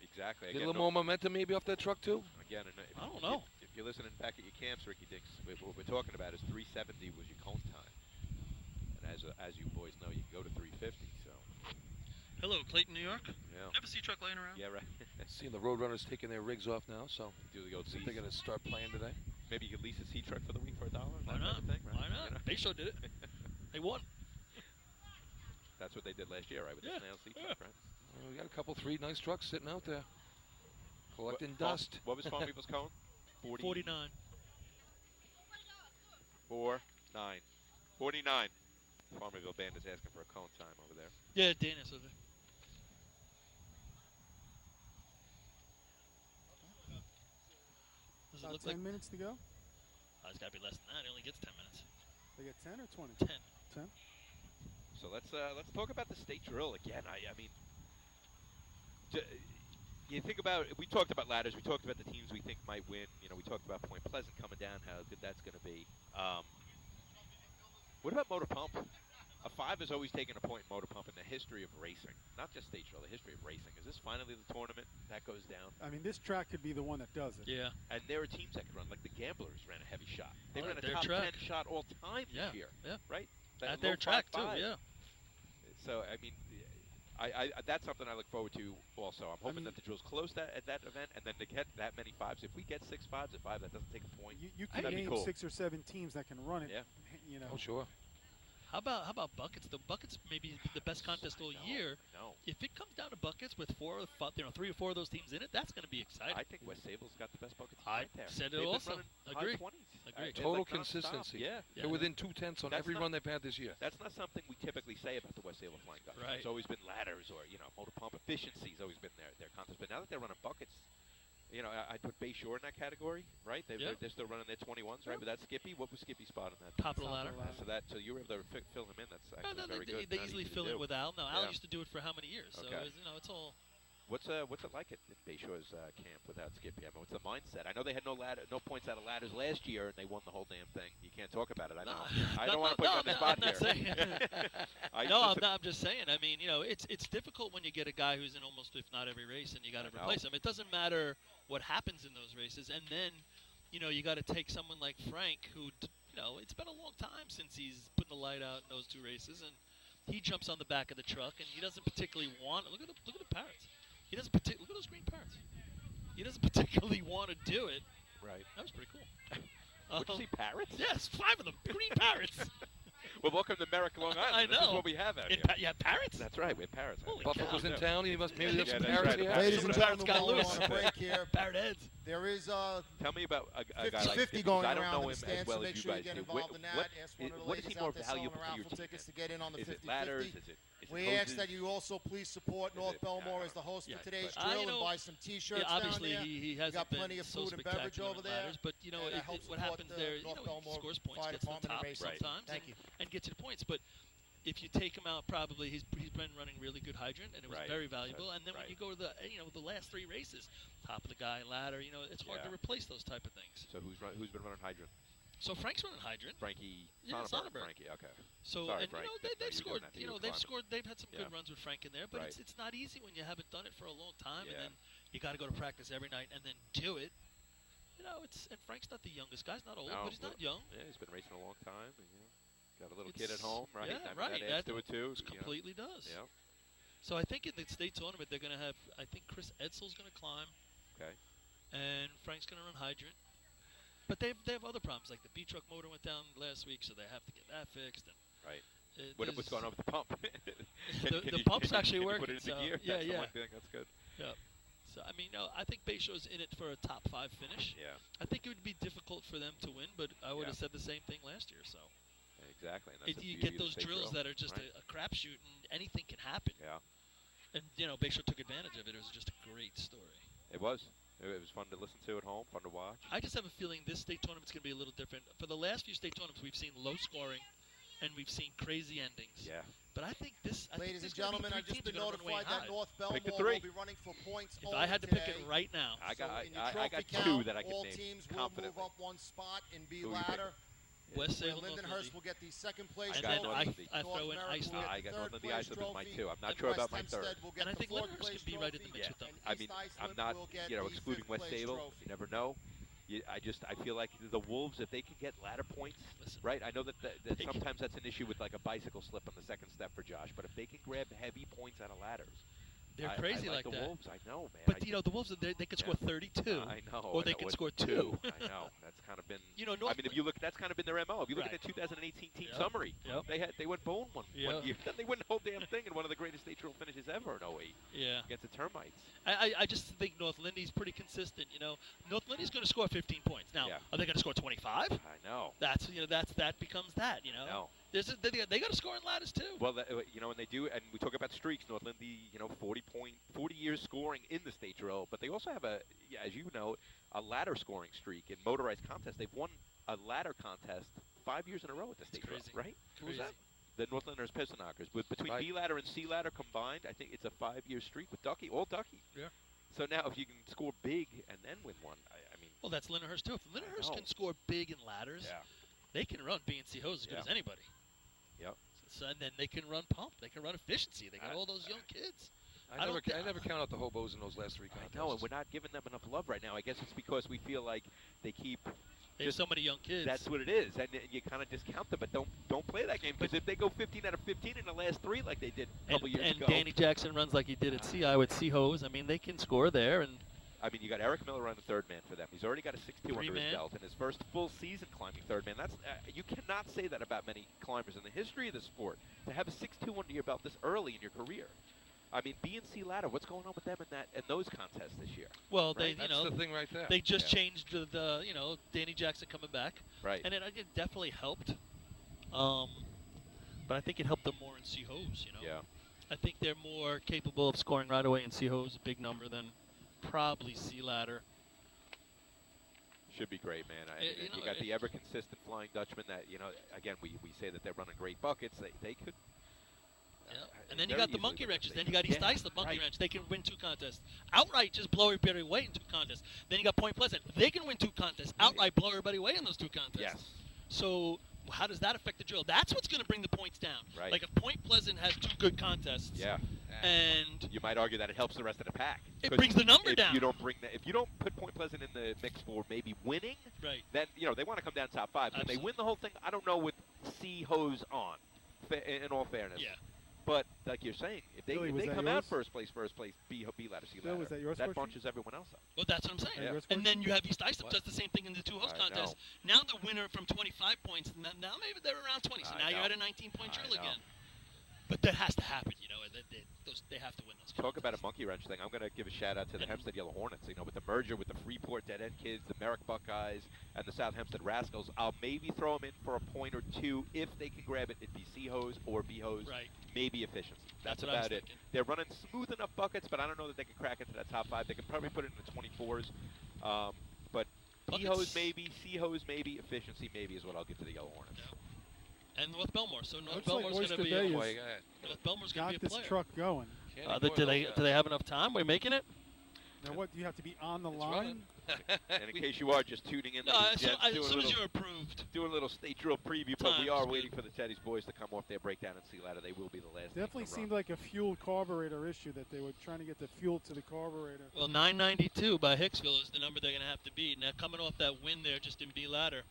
S4: Exactly.
S7: get a
S4: Again,
S7: little more momentum maybe off that truck too.
S4: Again, and
S3: I don't know.
S4: If you're listening back at your camps, Ricky Dinks, what we're talking about is 370 was your cone time. And as you boys know, you can go to 350. So
S3: Hello, Clayton, New York.
S4: yeah,
S3: Have a sea truck laying around?
S4: yeah, right.
S7: Seeing the Roadrunners taking their rigs off now, so
S4: Do the old
S7: I think they're going to start playing today.
S4: Maybe you could lease a sea truck for the week for $1.
S3: Why
S4: that
S3: not?
S4: type of thing, right?
S3: Why not?
S4: You know?
S3: They sure did it. They won.
S4: That's what they did last year, right? With
S3: Yeah.
S4: the snail sea truck, right?
S7: We got a couple, 3 nice trucks sitting out there, collecting
S4: Farm-
S7: dust.
S4: What was Farm People's cone?
S3: 49.
S4: 49. 49. Farmerville Band is asking for a cone time over there.
S3: Yeah, Dana's over there. Does it
S5: About
S3: look
S5: 10
S3: like?
S5: minutes to go.
S3: Oh, it's got to be less than that. It only gets 10 minutes.
S5: They got 10 or 20?
S3: 10.
S5: 10.
S4: So let's talk about the state drill again. I mean, you think about, we talked about ladders. We talked about the teams we think might win. You know, we talked about Point Pleasant coming down, how good that's going to be. What about motor pump? A 5 has always taken a point in motor pump in the history of racing, not just state drill, the history of racing. Is this finally the tournament that goes down?
S5: I mean, this track could be the one that does it.
S3: Yeah.
S4: And there are teams that can run, like the Gamblers ran a heavy shot. They
S3: Oh,
S4: ran
S3: at
S4: a
S3: their
S4: top
S3: track.
S4: 10 shot all time
S3: Yeah,
S4: this year,
S3: yeah.
S4: right?
S3: At
S4: That
S3: their
S4: low
S3: track, too,
S4: 5.5.
S3: yeah.
S4: So, I mean, I that's something I look forward to also. I'm hoping
S5: mean-
S4: that the drill's close at that event, and then to get that many 5s. If we get 6 5s at 5, that doesn't take a point.
S5: You can
S4: That'd be
S5: name
S4: cool.
S5: 6 or 7 teams that can run it.
S4: Yeah.
S5: You know.
S7: Oh, sure.
S3: How about buckets? The buckets may be the best contest all year.
S4: No.
S3: If it comes down to buckets with 3 or 4 of those teams in it, that's going to be exciting.
S4: I think West Sable's got the best bucket team
S3: I
S4: right there.
S3: said it
S4: They've been
S3: also.
S4: running
S3: Agree.
S4: High 20s.
S3: Agree.
S4: They're
S7: Total
S4: like nonstop.
S7: consistency.
S4: Yeah.
S3: Yeah.
S7: They're within 2/10 on
S4: That's
S7: every
S4: not-
S7: run they've had this year.
S4: That's not something we typically say about the West Sable Flying Ducks.
S3: Right.
S4: It's always been ladders or, motor pump efficiency's always been their contest. But now that they're running buckets, I'd put Bay Shore in that category, right?
S3: Yeah.
S4: They're still running their 21s, right?
S3: Yeah.
S4: Without Skippy, what was Skippy's spot in that?
S3: Top of the ladder.
S4: So you were able to fill him in. That's
S3: No,
S4: actually very
S3: they,
S4: good.
S3: they
S4: Not
S3: easily
S4: easy to
S3: fill
S4: do.
S3: in with Al. No, Al
S4: Yeah.
S3: used to do it for how many years? So
S4: Okay.
S3: it's all.
S4: What's it like at Bay Shore's camp without Skippy? I mean, what's the mindset? I know they had no points out of ladders last year, and they won the whole damn thing. You can't talk about it. I know. I don't want to put you on the spot
S3: I'm not
S4: here.
S3: saying. No, I'm just saying. I mean, it's difficult when you get a guy who's in almost, if not every race, and you got to
S4: I know.
S3: replace him. It doesn't matter what happens in those races, and then, you got to take someone like Frank, who, it's been a long time since he's putting the light out in those 2 races, and he jumps on the back of the truck, and he doesn't particularly want. Look at the parrots. He doesn't look at those green parrots. He doesn't particularly want to do it.
S4: Right.
S3: That was pretty cool.
S4: Would you see parrots?
S3: Yes, 5 of them, green parrots.
S4: Well, welcome to Merrick, Long Island.
S3: I know.
S4: This is what we have out here.
S3: You have parrots?
S4: That's right. We have parrots.
S3: Holy
S7: Buffalo's in town. He must maybe have
S4: Yeah,
S7: some
S4: that's
S7: parrots
S4: right.
S7: here.
S1: Ladies and
S3: Some of the
S1: gentlemen,
S3: parrots got
S1: while we're
S3: loose.
S1: on a break here,
S3: Parrot heads.
S1: there is
S4: Tell me about a guy like
S1: 50-50
S4: him,
S1: going
S4: 'cause I don't
S1: around
S4: know
S1: in
S4: him
S1: the
S4: as
S1: stands,
S4: well
S1: so
S4: as
S1: make
S4: you
S1: sure you
S4: guys
S1: get
S4: do.
S1: involved in that. Ask one of the
S4: What is
S1: ladies
S4: he more
S1: out there selling
S4: valuable to your
S1: raffle
S4: team?
S1: tickets to get in on the
S4: Is
S1: 50-50.
S4: it ladders? Is it
S1: We ask that you also please support North
S4: it-
S1: Belmore
S4: yeah,
S1: as the host
S3: yeah,
S1: for today's
S3: but-
S1: drill
S3: you know,
S1: and buy some T-shirts
S3: Yeah, obviously
S1: down there.
S3: he
S1: We
S3: hasn't
S1: got
S3: been
S1: plenty of
S3: so
S1: food and beverage
S3: spectacular
S1: over
S3: in
S1: there.
S3: ladders, but you know
S1: and that helps
S3: what
S1: support
S3: happens
S1: the
S3: there,
S1: North Belmore
S3: scores points,
S1: Fire
S3: gets to the
S1: Department and
S3: top
S1: Racing.
S3: sometimes,
S1: Thank
S3: and,
S1: you.
S3: and gets you the points. But if you take him out, probably he's been running really good hydrant, and it was
S4: Right.
S3: very valuable. And then when
S4: Right.
S3: you go to the the last 3 races, top of the guy ladder, it's hard to
S4: Yeah.
S3: replace those type of things.
S4: So who's been running hydrant?
S3: So Frank's running hydrant.
S4: Frankie
S3: Yeah,
S4: Sonnenberg.
S3: Sonnenberg.
S4: Frankie, okay.
S3: So
S4: Sorry,
S3: and
S4: Frank.
S3: they've
S4: You were
S3: scored.
S4: doing that to you,
S3: They've
S4: Climber.
S3: scored. They've had some
S4: Yeah.
S3: good runs with Frank in there, but
S4: Right.
S3: it's not easy when you haven't done it for a long time,
S4: Yeah.
S3: and then you got to go to practice every night and then do it. And Frank's not the youngest guy. He's not old,
S4: No,
S3: but he's not young.
S4: Yeah, he's been racing a long time. And, got a little
S3: It's-
S4: kid at home, right?
S3: yeah,
S4: I mean,
S3: right.
S4: That adds
S3: That
S4: to it too.
S3: It completely does.
S4: Yeah.
S3: So I think in the state tournament they're going to have. I think Chris Edsel's going to climb,
S4: Okay.
S3: and Frank's going to run hydrant. But they have other problems, like the B truck motor went down last week, so they have to get that fixed. And
S4: Right.
S3: there's-
S4: What's going on with the pump?
S3: The pump's actually
S4: can you
S3: working,
S4: put it into
S3: so-
S4: gear?
S3: yeah,
S4: That's the
S3: yeah.
S4: one thing. That's good.
S3: So I mean, I think Bayshaw's in it for a top 5 finish.
S4: Yeah.
S3: I think it would be difficult for them to win, but I would have
S4: Yeah.
S3: said the same thing last year. So
S4: Exactly. And that's the
S3: you
S4: beauty
S3: get
S4: of the
S3: those
S4: state
S3: drills
S4: drill,
S3: that are just
S4: right?
S3: a crapshoot, and anything can happen.
S4: Yeah.
S3: And Bayshore took advantage of it. It was just a great story.
S4: It was. It was fun to listen to at home, fun to watch.
S3: I just have a feeling this state tournament's going to be a little different. For the last few state tournaments, we've seen low scoring, and we've seen crazy endings.
S4: Yeah.
S3: But I think this.
S1: Ladies and gentlemen, I've just been notified that North
S4: Pick the
S1: Belmore
S4: three.
S1: will be running for points
S3: If
S1: only
S3: I had to
S1: today.
S3: pick it right now,
S4: I got
S1: So in your
S4: I
S1: trophy
S4: got
S1: count,
S4: 2 that I could
S1: all
S4: name
S1: teams will
S4: confidently.
S1: move up 1 spot and be
S4: Who you pick?
S1: ladder.
S3: West
S1: Where
S3: Salem, North
S1: Lindenhurst
S3: Lindy.
S1: will get the second place
S3: And
S4: got
S3: then
S1: trophy.
S4: North Lindy.
S3: I
S1: North
S3: throw in
S1: Merrick will
S3: Islip.
S1: get
S4: I
S1: the
S4: got
S1: third
S4: North Lindy
S1: place
S4: Islip as mine
S1: trophy,
S4: too. I'm not
S1: and
S4: sure about
S1: West
S4: my third.
S1: Hempstead will get
S3: And I
S1: the
S3: think
S1: fourth
S3: Lindenhurst
S1: place
S3: could be right in the
S1: trophy,
S3: mix with them.
S1: and
S4: I
S1: East
S4: mean, I'm
S1: Islip
S4: not,
S1: will get
S4: you know,
S1: the
S4: excluding
S1: fifth
S4: West
S1: place
S4: Sable.
S1: trophy.
S4: You never know. I feel like the Wolves, if they could get ladder points,
S3: Listen,
S4: right? I know that
S3: They can-
S4: sometimes that's an issue with like a bicycle slip on the second step for Josh, but if they can grab heavy points out of ladders,
S3: They're
S4: I
S3: crazy
S4: like
S3: like
S4: the
S3: that.
S4: Wolves. I know, man.
S3: But the Wolves, they could score 32.
S4: I know.
S3: or they
S4: I know,
S3: could
S4: with
S3: score 2.
S4: I know. That's kind of been.
S3: North
S4: I mean, if you look, that's kind of been their MO. If you look
S3: Right.
S4: at the 2018 team
S3: Yep.
S4: summary,
S3: Yep.
S4: they went bone one
S3: Yep.
S4: year. They won the whole damn thing in one of the greatest state drill finishes ever in 08
S3: Yeah.
S4: against the Termites.
S3: I just think North Lindy's pretty consistent. North Lindy's going to score 15 points. Now,
S4: Yeah.
S3: are they going to score 25?
S4: I know.
S3: That becomes that.
S4: No.
S3: They got to score in ladders too.
S4: Well, and they do, and we talk about streaks. North Lindy, 40 years scoring in the state drill, but they also have as you know, a ladder scoring streak in motorized contests. They've won a ladder contest 5 years in a row at the state drill,
S3: crazy.
S4: right? Who's
S3: Crazy.
S4: that? The Northlanders Piston Knockers. Between
S7: Right.
S4: B ladder and C ladder combined, I think it's a 5-year streak with Ducky, all Ducky.
S3: Yeah.
S4: So now, if you can score big and then win one, I mean,
S3: Well, that's Lindenhurst too. If Lindenhurst
S4: know.
S3: can score big in ladders,
S4: yeah,
S3: they can run B&C hose as good
S4: Yeah.
S3: as anybody.
S4: Yep.
S3: So, and then they can run pump. They can run efficiency. They got
S4: I-
S3: all those young kids.
S7: I never count out the hobos in those last 3
S4: I
S7: contests.
S4: know, and we're not giving them enough love right now. I guess it's because we feel like they keep.
S3: They have
S4: Just-
S3: so many young kids.
S4: That's what it is, and you kind of discount them, but don't play that game because if they go 15 out of 15 in the last 3 like they did a couple years
S3: and
S4: ago.
S3: Danny Jackson runs like he did at CI with C-Hose. I mean, they can score there. And
S4: I mean, you got Eric Miller on the third man for them. He's already got a 6-2 under his
S3: Three-man.
S4: belt in his first full season climbing third man. That's you cannot say that about many climbers in the history of the sport. To have a 6-2 under your belt this early in your career. I mean, B&C ladder. What's going on with them in those contests this year?
S3: well,
S4: Right.
S3: they
S7: That's the thing right there.
S3: they just
S4: Yeah.
S3: changed the Danny Jackson coming back,
S4: Right.
S3: and it definitely helped. But I think it helped them more in C-Hose.
S4: Yeah.
S3: I think they're more capable of scoring right away in C-Hose, a big number, than probably C-Ladder.
S4: Should be great, man.
S3: You
S4: You
S3: know,
S4: got the ever consistent Flying Dutchman that again we say that they're running great buckets. They could.
S3: And then you
S4: very
S3: got the
S4: easily
S3: monkey
S4: win
S3: wrenches.
S4: this
S3: Then
S4: thing.
S3: you got East
S4: Yeah,
S3: Islip monkey
S4: right.
S3: wrench. They can win 2 contests. Outright, just blow everybody away in 2 contests. Then you got Point Pleasant. They can win 2 contests. Outright, blow everybody away in those 2 contests.
S4: Yes.
S3: So how does that affect the drill? That's what's going to bring the points down.
S4: Right.
S3: Like if Point Pleasant has 2 good contests,
S4: Yeah.
S3: and
S4: You might argue that it helps the rest of the pack.
S3: It
S4: 'Cause
S3: brings the number
S4: if
S3: down.
S4: You don't if you don't put Point Pleasant in the mix for maybe winning,
S3: right,
S4: then they want to come down top 5. But if they
S3: Absolutely.
S4: win the whole thing, I don't know with C hose on. In all fairness.
S3: yeah.
S4: But like you're saying, if they,
S5: Billy,
S4: if
S5: was
S4: they
S5: that
S4: come out
S5: yours?
S4: first place, B ladder, C
S5: Bill,
S4: ladder,
S5: was that yours
S4: that
S5: question?
S4: bunches everyone else up.
S9: Well, that's what I'm saying.
S5: Yeah. Yours
S9: And then you have East Islip
S4: What?
S9: does the same thing in the two host
S4: I
S9: contests. Now the winner from 25 points, now maybe they're around 20. So
S4: I
S9: now you're
S4: know.
S9: at a 19-point drill
S4: I know.
S9: again. But that has to happen, you know. They have to win those.
S4: Talk about a monkey wrench thing. I'm going to give a shout out to the Hempstead Yellow Hornets. You know, with the merger with the Freeport Dead End Kids, the Merrick Buckeyes, and the South Hempstead Rascals, I'll maybe throw them in for a point or two if they can grab it. It'd be C hose or B hose.
S9: Right.
S4: Maybe efficiency. That's
S9: what I was
S4: about it.
S9: thinking.
S4: They're running smooth enough buckets, but I don't know that they can crack into that top 5. They can probably put it in the 24s. But B hose maybe, C hose maybe, efficiency maybe is what I'll give to the Yellow Hornets.
S9: Yeah. And North Bellmore. So North
S5: Looks like
S9: Bellmore's going
S5: Oyster
S9: to be
S5: Bay
S9: a
S5: is-
S7: Boy, go ahead.
S9: North Bellmore's going
S5: Got
S9: to be a
S5: this
S9: player.
S5: truck going.
S7: Can't
S9: Do
S7: ignore
S9: they
S7: those
S9: do they have enough time? We're making it.
S5: Now what? Do you have to be on the
S7: It's
S5: line?
S7: running.
S4: And in case you are just tuning in,
S9: No,
S4: ladies
S9: as
S4: and gents,
S9: soon as you're approved.
S4: doing a little state drill preview, but we
S9: Time
S4: are
S9: is
S4: waiting
S9: good.
S4: for the Teddy's boys to come off their breakdown and see ladder. They will be the last. team
S5: Definitely
S4: to
S5: seemed
S4: run.
S5: like a fuel carburetor issue that they were trying to get the fuel to the carburetor.
S9: Well, 992 by Hicksville is the number they're going to have to beat. Now, coming off that win there just in B ladder,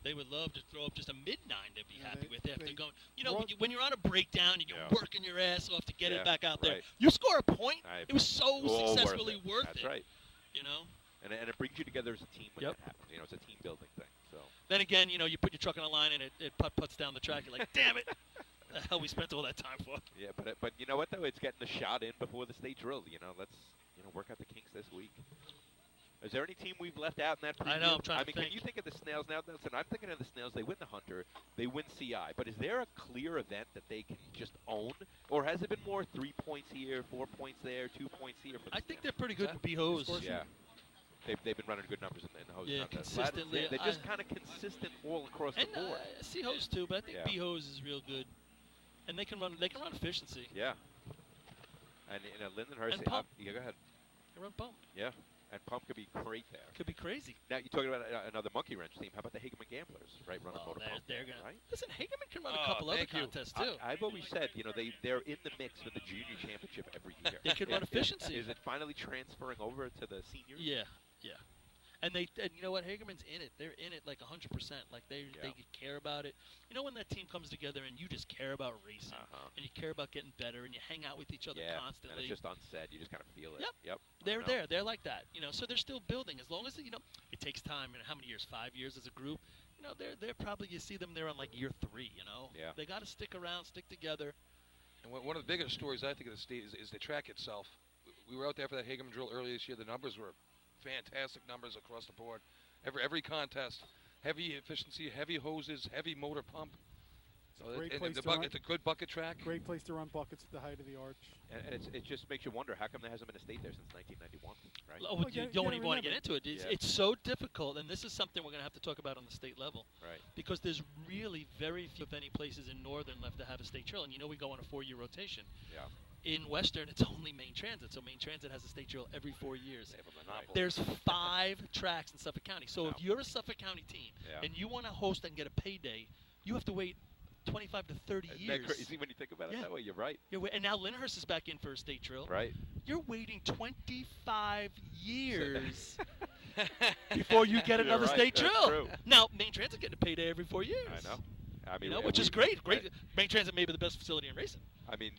S9: they would love to throw up just a mid-9 to be
S5: Yeah,
S9: happy
S5: they-
S9: with after
S5: they
S9: going. You know,
S5: brought-
S9: when you're on a breakdown and you're
S4: Yeah.
S9: working your ass off to get
S4: Yeah,
S9: it back out there,
S4: right.
S9: you score a point.
S4: I-
S9: It was so
S4: all
S9: successfully worth
S4: That's
S9: it.
S4: right.
S9: You know.
S4: And it brings you together as a team when
S9: Yep.
S4: that happens. You know, it's a team building thing. So
S9: Then again, you know, you put your truck on a line and it puts down the track. You're like, damn it, the hell we spent all that time for.
S4: yeah, but you know what though? It's getting the shot in before the state drill. You know, let's work out the kinks this week. Is there any team we've left out in that preview?
S9: I know, I'm trying
S4: I
S9: to
S4: mean,
S9: think.
S4: can you think of the Snails now? Listen, I'm thinking of the Snails. They win the Hunter, they win CI. But is there a clear event that they can just own, or has it been more 3 points here, 4 points there, 2 points here for the
S9: I think
S4: Snails?
S9: they're pretty good in B-Hose.
S4: Yeah. They've been running good numbers in the hose
S9: Yeah,
S4: contest.
S9: consistently.
S4: They're just kind of consistent all across
S9: And
S4: the board.
S9: C-Hose too, but I think
S4: Yeah.
S9: B-Hose is real good. And they can run efficiency.
S4: Yeah. And Lindenhurst.
S9: And Pump.
S4: Yeah, go ahead.
S9: They run Pump.
S4: Yeah. And Pump could be great there.
S9: Could be crazy.
S4: Now you're talking about another monkey wrench team. How about the Hageman Gamblers, right? Running
S9: Well,
S4: motor pump,
S9: they're gonna
S4: right?
S9: listen. Hageman can run
S7: Oh,
S9: a couple other
S7: thank you.
S9: contests too.
S4: I've always said, they're in the mix for the junior championship every year.
S9: They could run efficiency.
S4: Is it finally transferring over to the seniors?
S9: Yeah. And you know what? Hagerman's in it. They're in it like 100%. Like they care about it. You know when that team comes together and you just care about racing and you care about getting better and you hang out with each other
S4: Yeah.
S9: constantly.
S4: And it's just unsaid. You just kind of feel it.
S9: Yep.
S4: Yep.
S9: They're there. They're like that. So they're still building. As long as it takes time. How many years? 5 years as a group. They're probably you see them there on like year 3.
S4: Yeah.
S9: They got to stick around, stick together.
S7: And one of the biggest stories I think of the state is the track itself. We were out there for that Hageman drill earlier this year. The numbers were fantastic numbers across the board. Every contest, heavy efficiency, heavy hoses, heavy motor pump. So
S5: Great
S7: and
S5: place
S7: the
S5: to run.
S7: bucket, it's a good bucket track.
S5: Great place to run buckets at the height of the arch.
S4: And it just makes you wonder how come there hasn't been a state there since 1991, right?
S9: Oh,
S5: Well,
S9: you
S5: you
S9: don't
S5: gotta
S9: even want to get
S5: remember-
S9: into it.
S4: Yeah.
S9: It's so difficult, and this is something we're going to have to talk about on the state level.
S4: Right.
S9: Because there's really very few, if any, places in Northern left to have a state drill. And we go on a 4-year rotation.
S4: Yeah.
S9: In Western, it's only Main Transit. So Main Transit has a state drill every 4 years.
S4: They have a monopoly.
S9: There's 5 tracks in Suffolk County. So
S4: Wow.
S9: if you're a Suffolk County team
S4: Yeah.
S9: and you want to host and get a payday, you have to wait 25 to 30
S4: Isn't that
S9: years.
S4: crazy when you think about it
S9: Yeah.
S4: that way? You're right.
S9: And now Lyndhurst is back in for a state drill.
S4: Right.
S9: You're waiting 25 years before you get
S4: You're
S9: another
S4: right,
S9: state
S4: that's
S9: drill.
S4: true.
S9: Now, Main Transit getting a payday every 4 years.
S4: I know. I mean,
S9: Which is
S4: we-
S9: great. Great. Main Transit may be the best facility in racing.
S4: I mean,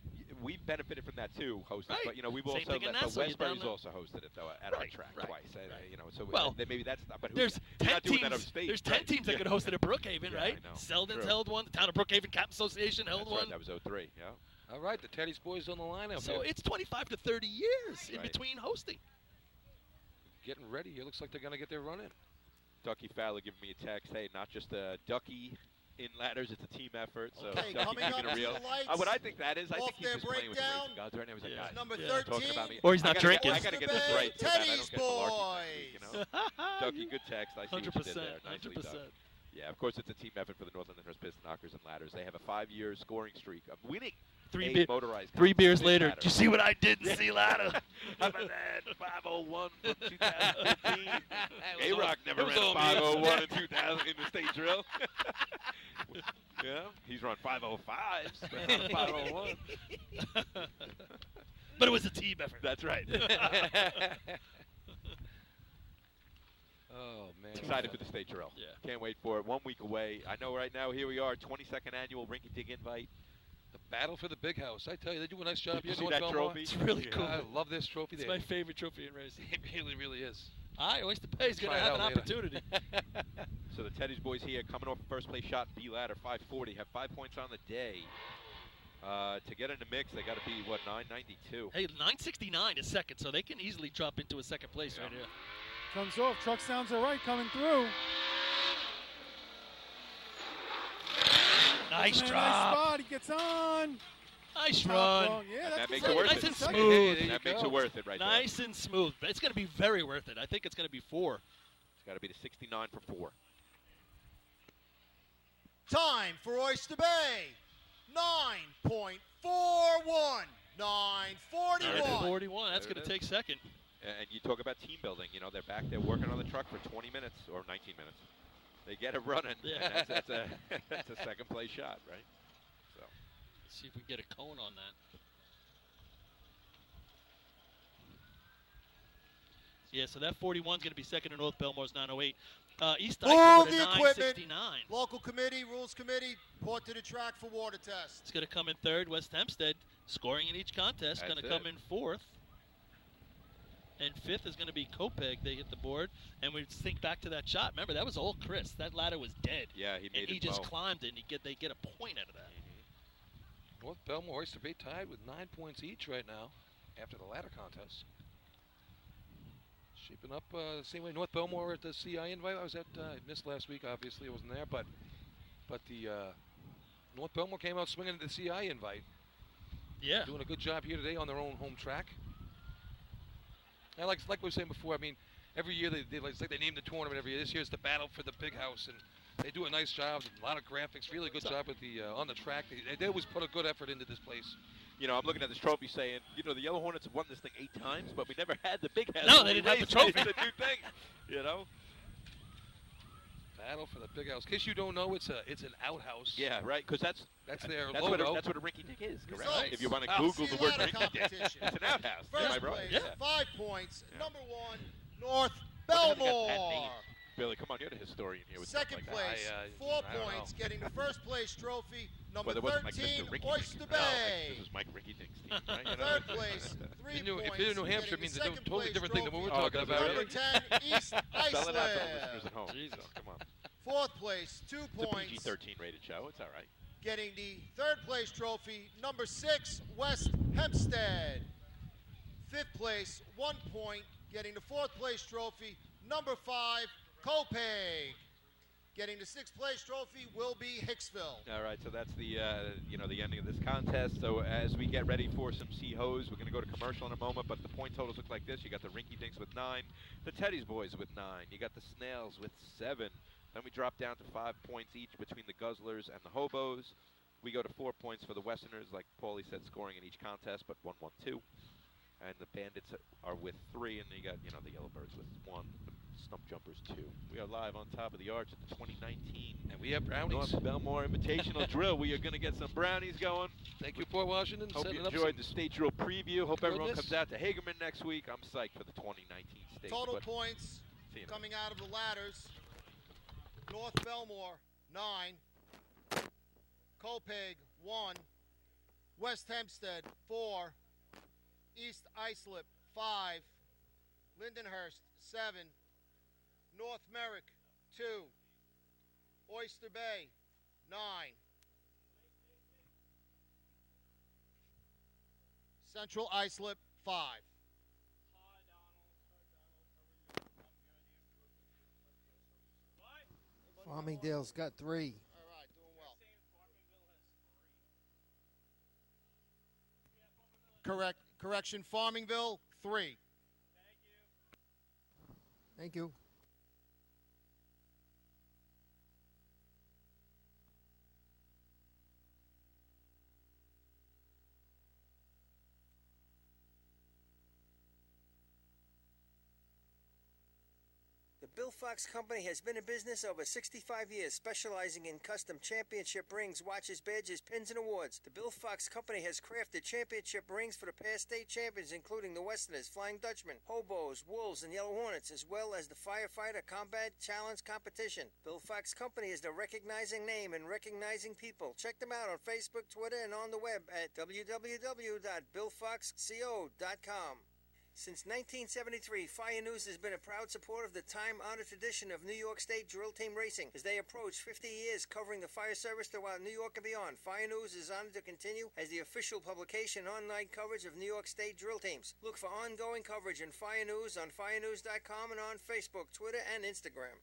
S4: we've benefited from that too, hosting.
S9: Right.
S4: But we've
S9: Same
S4: also
S9: thing in
S4: the
S9: Nassau, you're down
S4: Westbury's
S9: there.
S4: also hosted it though at our
S9: Right,
S4: track
S9: right,
S4: twice.
S9: right.
S4: So
S9: Well,
S4: maybe that's not. But
S9: There's
S4: you're
S9: 10
S4: not doing
S9: teams.
S4: that upstate.
S9: There's 10
S4: right.
S9: teams that
S4: Yeah.
S9: could host it at Brookhaven,
S4: Yeah,
S9: right?
S4: I know.
S9: Selden's
S4: True.
S9: held one. The Town of Brookhaven Captain Association held
S4: That's
S9: one.
S4: right. That was 03. Yeah.
S7: All right, the Teddy's boys on the line out
S9: So
S7: here.
S9: it's 25 to 30 years in
S4: Right.
S9: between hosting.
S7: Getting ready. It looks like they're going to get their run in.
S4: Ducky Fowler giving me a text. Hey, not just a Ducky in ladders, it's a team effort. So
S1: Okay,
S4: Ducky
S1: coming up
S4: keeping it
S1: to
S4: real.
S1: the lights,
S4: What I think that is, I
S1: off
S4: think he's
S1: their
S4: just playing with the
S1: breakdown,
S4: racing gods right now. He's like,
S9: Yeah.
S4: guys,
S1: Number
S9: Yeah.
S4: talking
S1: 13.
S4: about me.
S9: Or he's not
S4: I gotta
S9: drinking.
S4: I got to get this right. So that I don't
S1: Teddy's
S4: get malarkey this week,
S1: boys.
S4: Ducky, good text. I see what you did there.
S9: 100%.
S4: Nicely done.
S9: 100%.
S4: Yeah, of course, it's a team effort for the North Lyndhurst Piston Knockers and Ladders. They have a 5-year scoring streak of winning
S9: Three
S4: a motorized
S9: 3 beers
S4: competition
S9: later.
S4: ladder.
S9: Do you see what I did in Sea Ladder?
S4: How about that? 501 from 2015.
S7: It was
S4: A-Rock
S7: all-
S4: never
S7: it was
S4: ran
S7: all me.
S4: 501 in 2000 in the state drill. Yeah, he's run 505s, but not 501.
S9: But it was a team effort.
S4: That's right.
S7: Oh, man.
S4: Excited for the state drill.
S9: Yeah.
S4: Can't wait for it. 1 week away. I know right now, here we are, 22nd annual Rinky Dink Invite.
S7: Battle for the big house. I tell you, they do a nice job
S4: Did you
S7: here.
S4: see
S7: North
S4: that
S7: Bellmore.
S4: trophy?
S9: It's really
S4: Yeah.
S9: cool.
S7: I love this trophy.
S9: It's
S7: there.
S9: my favorite trophy in racing.
S7: It really, really is.
S9: Oyster Bay is going
S7: Try
S9: to
S7: it
S9: have an
S7: out later.
S9: opportunity.
S4: So the Teddy's boys here coming off first place shot, B ladder 540, have 5 points on the day. To get in the mix, they got to be, what, 992?
S9: Hey, 969 is second, so they can easily drop into a second place right here.
S5: Comes off. Truck sounds all right coming through.
S9: Nice
S5: In a
S9: drop.
S5: Nice spot. He gets on.
S9: Nice
S5: Top
S9: run.
S5: long. Yeah,
S4: And
S5: that's
S4: that makes
S5: good.
S4: it worth
S9: Nice
S4: it.
S9: and
S5: Second.
S9: smooth.
S7: Hey,
S4: That makes it worth it right there.
S9: Nice and smooth. It's going to be very worth it. I think it's going to be 4.
S4: It's got to be the 69 for 4.
S1: Time for Oyster Bay. 9.41. 9:41.
S9: 41. That's
S4: There
S9: going
S4: it
S9: to take second.
S4: And you talk about team building. You know, they're back there working on the truck for 20 minutes or 19 minutes. They get it running.
S9: Yeah.
S4: And that's a that's a second place shot, right? So
S9: Let's see if we can get a cone on that. Yeah, so that 41 is going to be second in North Bellmore's 908. East
S1: Move
S9: Iceland with a
S1: the equipment.
S9: 969.
S1: Local committee, rules committee, report to the track for water test.
S9: It's going to come in third. West Hempstead scoring in each contest. Going to
S4: That's
S9: come
S4: it.
S9: in fourth. And fifth is going to be Copeg. They hit the board. And we think back to that shot. Remember, that was all Chris. That ladder was dead.
S4: yeah, he made
S9: And he
S4: it
S9: just
S4: mow.
S9: climbed it, and they get a point out of that.
S7: North Bellmore, Oyster Bay tied with 9 points each right now after the ladder contest. Shaping up the same way North Bellmore at the CI invite. I missed last week, obviously I wasn't there, but the North Bellmore came out swinging at the CI invite.
S9: Yeah.
S7: Doing a good job here today on their own home track. And like we were saying before, I mean, every year it's like they name the tournament every year. This year's the Battle for the Big House, and they do a nice job. A lot of graphics, really good job with the on the track. They always put a good effort into this place.
S4: You know, I'm looking at this trophy saying, you know, the Yellow Hornets have won this thing 8 times, but we never had the big house.
S9: No, they didn't have the trophy.
S4: It's a new thing, you know?
S7: Battle for the Big House. In case you don't know, it's an outhouse.
S4: Yeah, right, because that's
S7: their
S4: that's
S7: logo.
S4: what a rinky dink is, correct?
S1: Results.
S4: If you want to
S7: Oh.
S4: Google the word
S1: Ladder
S4: rinky dink,
S1: competition.
S4: it's an outhouse. Am I
S1: First
S4: right?
S1: place,
S4: Yeah.
S1: 5 points.
S4: Yeah.
S1: Number 1, North
S4: What the hell they got that name?
S1: Belmore.
S4: Billy, come on, you're the historian here. With
S1: Second
S4: stuff like that.
S1: place,
S7: I
S1: 4
S7: don't know.
S1: points, getting the first place trophy. Number
S4: Well, there wasn't like
S1: 13,
S4: Mr. Ricky
S1: Oyster
S4: Dink.
S1: Bay.
S4: This is Mike Ricky Dink's team, right? You know?
S1: Third place, 3
S7: If you're
S1: points.
S7: in New Hampshire, it
S1: getting
S7: means
S1: the
S7: a
S1: second
S7: totally
S1: place
S7: different thing than what we're
S1: trophy.
S7: talking about.
S1: Number 10, East
S4: Spell it out for the
S1: Iceland.
S4: listeners at home.
S9: Jesus.
S4: Come on.
S1: 4th place, 2
S4: It's a
S1: points.
S4: PG-13 rated show. It's all right.
S1: Getting the 3rd place trophy. Number 6, West Hempstead. 5th place, 1 point. Getting the 4th place trophy. Number 5, Copeg. Getting the 6th place trophy will be Hicksville.
S4: All right, so that's the the ending of this contest. So as we get ready for some C-Hos, we're going to go to commercial in a moment, but the point totals look like this. You got the Rinky Dinks with 9, the Teddy's boys with 9, you got the Snails with 7. Then we drop down to 5 points each between the Guzzlers and the Hobos. We go to 4 points for the Westerners, like Paulie said, scoring in each contest, but 1-1-2. And the Bandits are with 3, and you got, the Yellowbirds with 1, the Stump Jumpers 2. We are live on top of the arch at the 2019
S7: And we have brownies.
S4: North Bellmore Invitational Drill. We are going to get some brownies going.
S7: Thank you, Port Washington.
S4: Hope
S7: setting
S4: you
S7: up
S4: enjoyed
S7: some
S4: the state drill preview. Hope everyone
S7: goodness.
S4: comes out to Hagerman next week. I'm psyched for the 2019 state.
S1: Total
S4: but
S1: points
S4: see you
S1: coming out of the ladders. North Bellmore, 9. Copeg, 1. West Hempstead, 4. East Islip, 5. Lindenhurst, 7. North Merrick, 2. Oyster Bay, 9. Central Islip, 5.
S8: Farmingdale's got 3.
S1: All right, doing well. Correction, Farmingville, 3.
S8: Thank you.
S6: The Bill Fox Company has been in business over 65 years, specializing in custom championship rings, watches, badges, pins, and awards. The Bill Fox Company has crafted championship rings for the past state champions, including the Westerners, Flying Dutchmen, Hobos, Wolves, and Yellow Hornets, as well as the Firefighter Combat Challenge competition. Bill Fox Company is the recognizing name and recognizing people. Check them out on Facebook, Twitter, and on the web at www.billfoxco.com. Since 1973, Fire News has been a proud supporter of the time-honored tradition of New York State drill team racing. As they approach 50 years covering the fire service throughout New York and beyond, Fire News is honored to continue as the official publication online coverage of New York State drill teams. Look for ongoing coverage in Fire News on firenews.com and on Facebook, Twitter, and Instagram.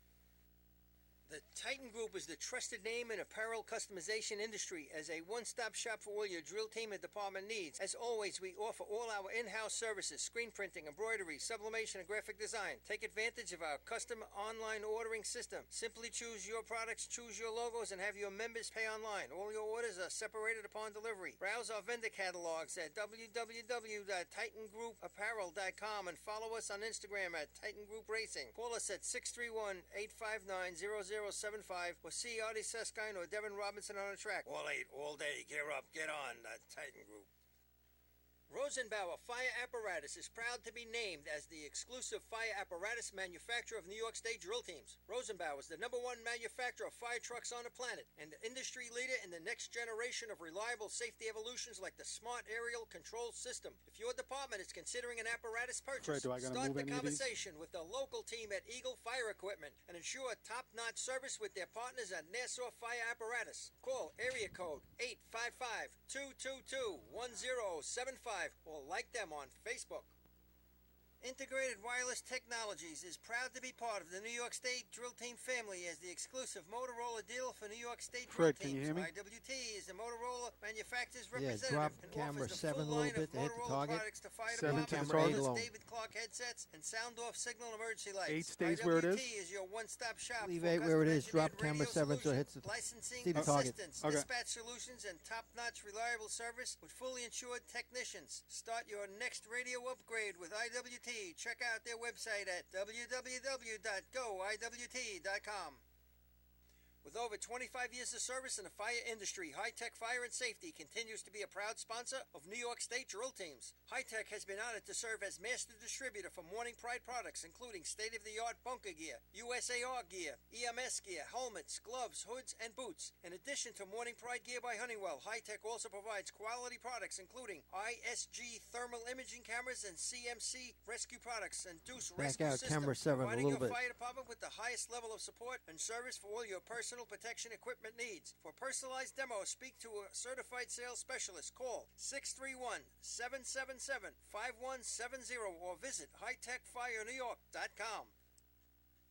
S6: The Titan Group is the trusted name in apparel customization industry as a one-stop shop for all your drill team and department needs. As always, we offer all our in-house services, screen printing, embroidery, sublimation, and graphic design. Take advantage of our custom online ordering system. Simply choose your products, choose your logos, and have your members pay online. All your orders are separated upon delivery. Browse our vendor catalogs at www.titangrouapparel.com and follow us on Instagram at Titan Group Racing. Call us at 631-859-0075 or see Artie Seskine or Devin Robinson on the track. All 8, all day. Gear up, get on, the Titan Group. Rosenbauer Fire Apparatus is proud to be named as the exclusive fire apparatus manufacturer of New York State drill teams. Rosenbauer is the #1 manufacturer of fire trucks on the planet and the industry leader in the next generation of reliable safety evolutions like the Smart Aerial Control System. If your department is considering an apparatus purchase,
S5: Fred,
S6: start the conversation with the local team at Eagle Fire Equipment and ensure top-notch service with their partners at Nassau Fire Apparatus. Call area code 855-222-1075 or like them on Facebook. Integrated Wireless Technologies is proud to be part of the New York State drill team family as the exclusive Motorola dealer for New York State drill
S5: Fred, can
S6: teams.
S5: you hear me?
S6: IWT is the Motorola manufacturer's
S8: Yeah,
S6: representative
S8: drop
S6: and
S8: camera
S6: offers the
S8: 7 a
S6: full
S8: little
S6: line
S8: bit
S6: of
S8: to hit the
S6: Motorola
S8: target.
S6: products to fire
S5: 7 to
S6: departments,
S5: the
S6: as well
S5: target.
S6: as David Clark headsets and sound-off signal emergency lights.
S5: 8 stays where it is.
S6: IWT is your one-stop shop
S8: Leave
S6: for
S8: 8 where it is.
S6: custom-engineered
S8: Drop camera
S6: radio
S8: 7 so it hits the
S6: licensing,
S8: see the target.
S6: assistance,
S5: Okay.
S6: dispatch solutions, and top-notch reliable service with fully insured technicians. Start your next radio upgrade with IWT. Check out their website at www.goiwt.com. With over 25 years of service in the fire industry, High Tech Fire and Safety continues to be a proud sponsor of New York State drill teams. High Tech has been honored to serve as master distributor for Morning Pride products, including state-of-the-art bunker gear, USAR gear, EMS gear, helmets, gloves, hoods, and boots. In addition to Morning Pride gear by Honeywell, High Tech also provides quality products, including ISG thermal imaging cameras and CMC rescue products and Deuce
S8: Back
S6: rescue
S8: out
S6: systems,
S8: camera 7 a
S6: providing
S8: little
S6: your
S8: bit.
S6: fire department with the highest level of support and service for all your personal protection equipment needs. For personalized demos, speak to a certified sales specialist. Call 631-777-5170 or visit hightechfirenewyork.com.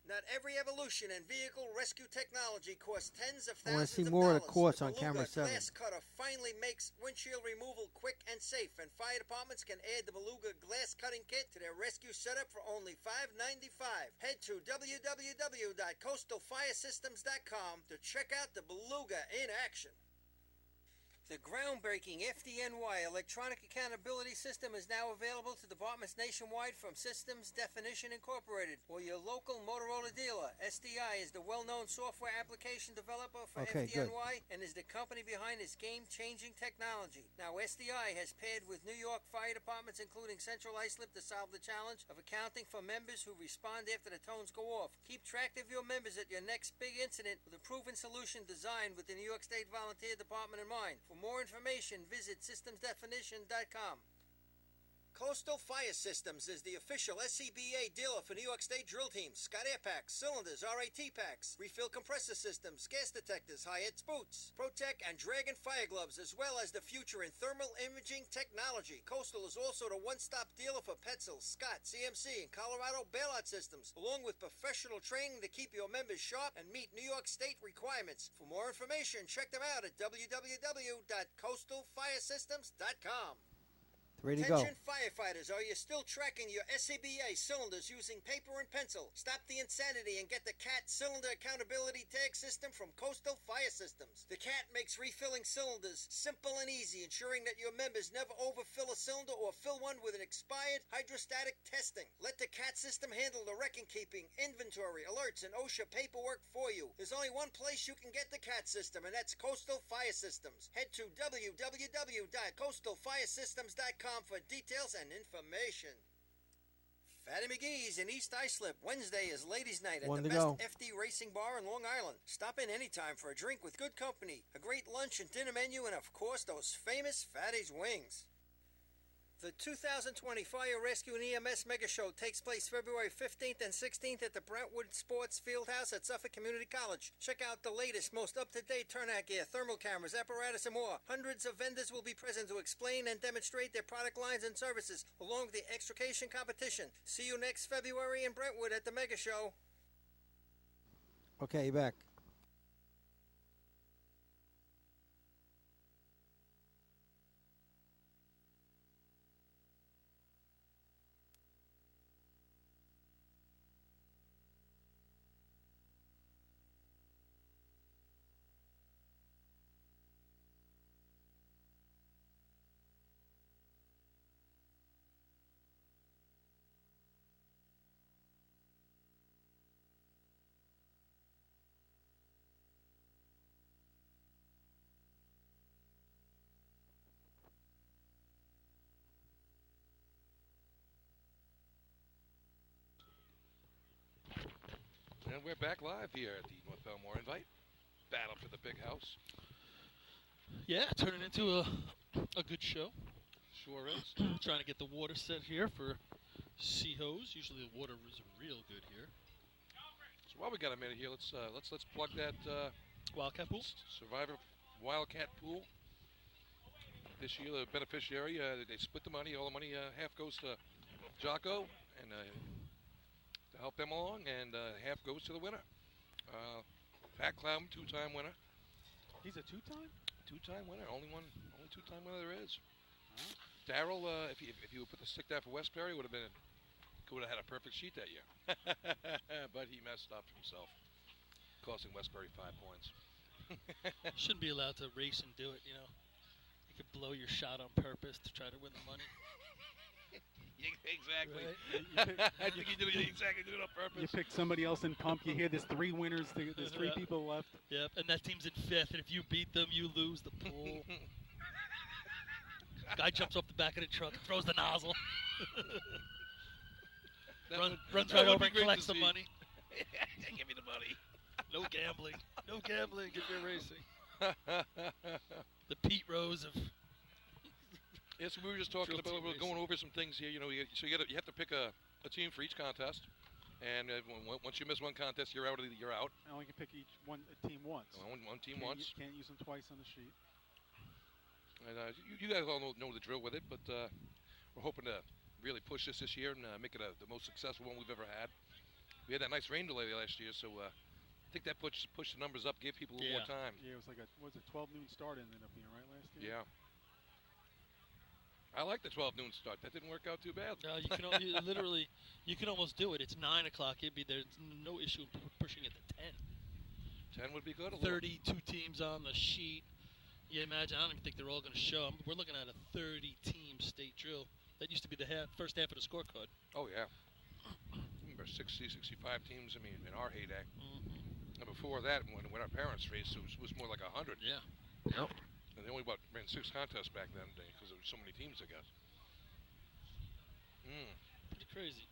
S6: Not every evolution in vehicle rescue technology costs tens of
S8: I want
S6: thousands
S8: to see more of the
S6: dollars.
S8: course
S6: The
S8: on camera
S6: Beluga
S8: 7.
S6: Glass Cutter finally makes windshield removal quick and safe, and fire departments can add the Beluga Glass Cutting Kit to their rescue setup for only $5.95. Head to www.coastalfiresystems.com to check out the Beluga in action. The groundbreaking FDNY electronic accountability system is now available to departments nationwide from Systems Definition Incorporated or your local Motorola dealer. SDI is the well-known software application developer for
S8: Okay, good.
S6: FDNY and is the company behind this game-changing technology. Now, SDI has paired with New York fire departments, including Central Islip, to solve the challenge of accounting for members who respond after the tones go off. Keep track of your members at your next big incident with a proven solution designed with the New York State Volunteer Department in mind. For more information, visit systemsdefinition.com. Coastal Fire Systems is the official SCBA dealer for New York State drill teams. Scott Air Packs, cylinders, RAT packs, refill compressor systems, gas detectors, Hyatt's boots, Protec and Dragon fire gloves, as well as the future in thermal imaging technology. Coastal is also the one-stop dealer for Petzl, Scott, CMC, and Colorado bailout systems, along with professional training to keep your members sharp and meet New York State requirements. For more information, check them out at www.coastalfiresystems.com.
S8: Ready to go.
S6: Attention firefighters, are you still tracking your SCBA cylinders using paper and pencil? Stop the insanity and get the CAT Cylinder Accountability Tag System from Coastal Fire Systems. The CAT makes refilling cylinders simple and easy, ensuring that your members never overfill a cylinder or fill one with an expired hydrostatic testing. Let the CAT system handle the record keeping, inventory, alerts, and OSHA paperwork for you. There's only one place you can get the CAT system, and that's Coastal Fire Systems. Head to www.coastalfiresystems.com for details and information. Fatty McGee's in East Islip. Wednesday is ladies' night at the best FD Racing Bar in Long Island. Stop in anytime for a drink with good company, a great lunch and dinner menu, and of course those famous Fatty's wings. The 2020 Fire Rescue and EMS Mega Show takes place February 15th and 16th at the Brentwood Sports Fieldhouse at Suffolk Community College. Check out the latest, most up-to-date turnout gear, thermal cameras, apparatus, and more. Hundreds of vendors will be present to explain and demonstrate their product lines and services, along with the extrication competition. See you next February in Brentwood at the Mega Show.
S8: Okay, you're back.
S7: And we're back live here at the North Bellmore Invite. Battle for the big house.
S9: Yeah, turning into a good show.
S7: Sure is.
S9: Trying to get the water set here for sea hose. Usually the water is real good here.
S7: So while we got a minute here, let's plug that
S9: Wildcat pool.
S7: Survivor Wildcat pool. This year, the beneficiary, they split the money. All the money, half goes to Jocko and to help them along, and half goes to the winner. Pat Clown, two-time winner.
S5: He's a two-time?
S7: Two-time winner. Only two-time winner there is. Darryl, if you would put the stick down for Westbury, would have had a perfect sheet that year. But he messed up himself, costing Westbury 5 points.
S9: Shouldn't be allowed to race and do it, you know. You could blow your shot on purpose to try to win the money.
S7: Exactly.
S5: Right?
S7: I think he did it on purpose.
S5: You pick somebody else in pump. You hear there's 3 winners. There's 3 people left.
S9: Yep, and that team's in 5th, and if you beat them, you lose the pool. Guy jumps off the back of the truck, throws the nozzle. Runs right over and collects the money.
S7: Give me the money.
S9: No gambling. No gambling if you're racing. The Pete Rose of...
S7: Yes, we were just talking about, we were going over some things here. You know, so you have to pick a team for each contest, and once you miss one contest, you're out. You're out.
S5: I only can pick a team once.
S7: One team once.
S5: You can't use them twice on the sheet.
S7: And you guys all know the drill with it, but we're hoping to really push this year and make it the most successful one we've ever had. We had that nice rain delay last year, so I think that pushed the numbers up, gave people a little more time.
S5: Yeah, it was like a 12 noon start ended up being right last year.
S7: Yeah. I like the 12 noon start. That didn't work out too bad.
S9: You can literally, you can almost do it. It's 9 o'clock. There's no issue pushing it to 10.
S7: 10 would be good.
S9: 32 teams on the sheet. You imagine? I don't even think they're all going to show. We're looking at a 30-team state drill. That used to be the first half of the scorecard.
S7: Oh yeah. I remember 60, 65 teams. I mean, in our heyday.
S9: Mm-hmm.
S7: And before that, when our parents raced, it was more like 100.
S9: Yeah.
S3: Yep.
S7: And they only ran 6 contests back then because there were so many teams, I guess.
S9: Pretty crazy.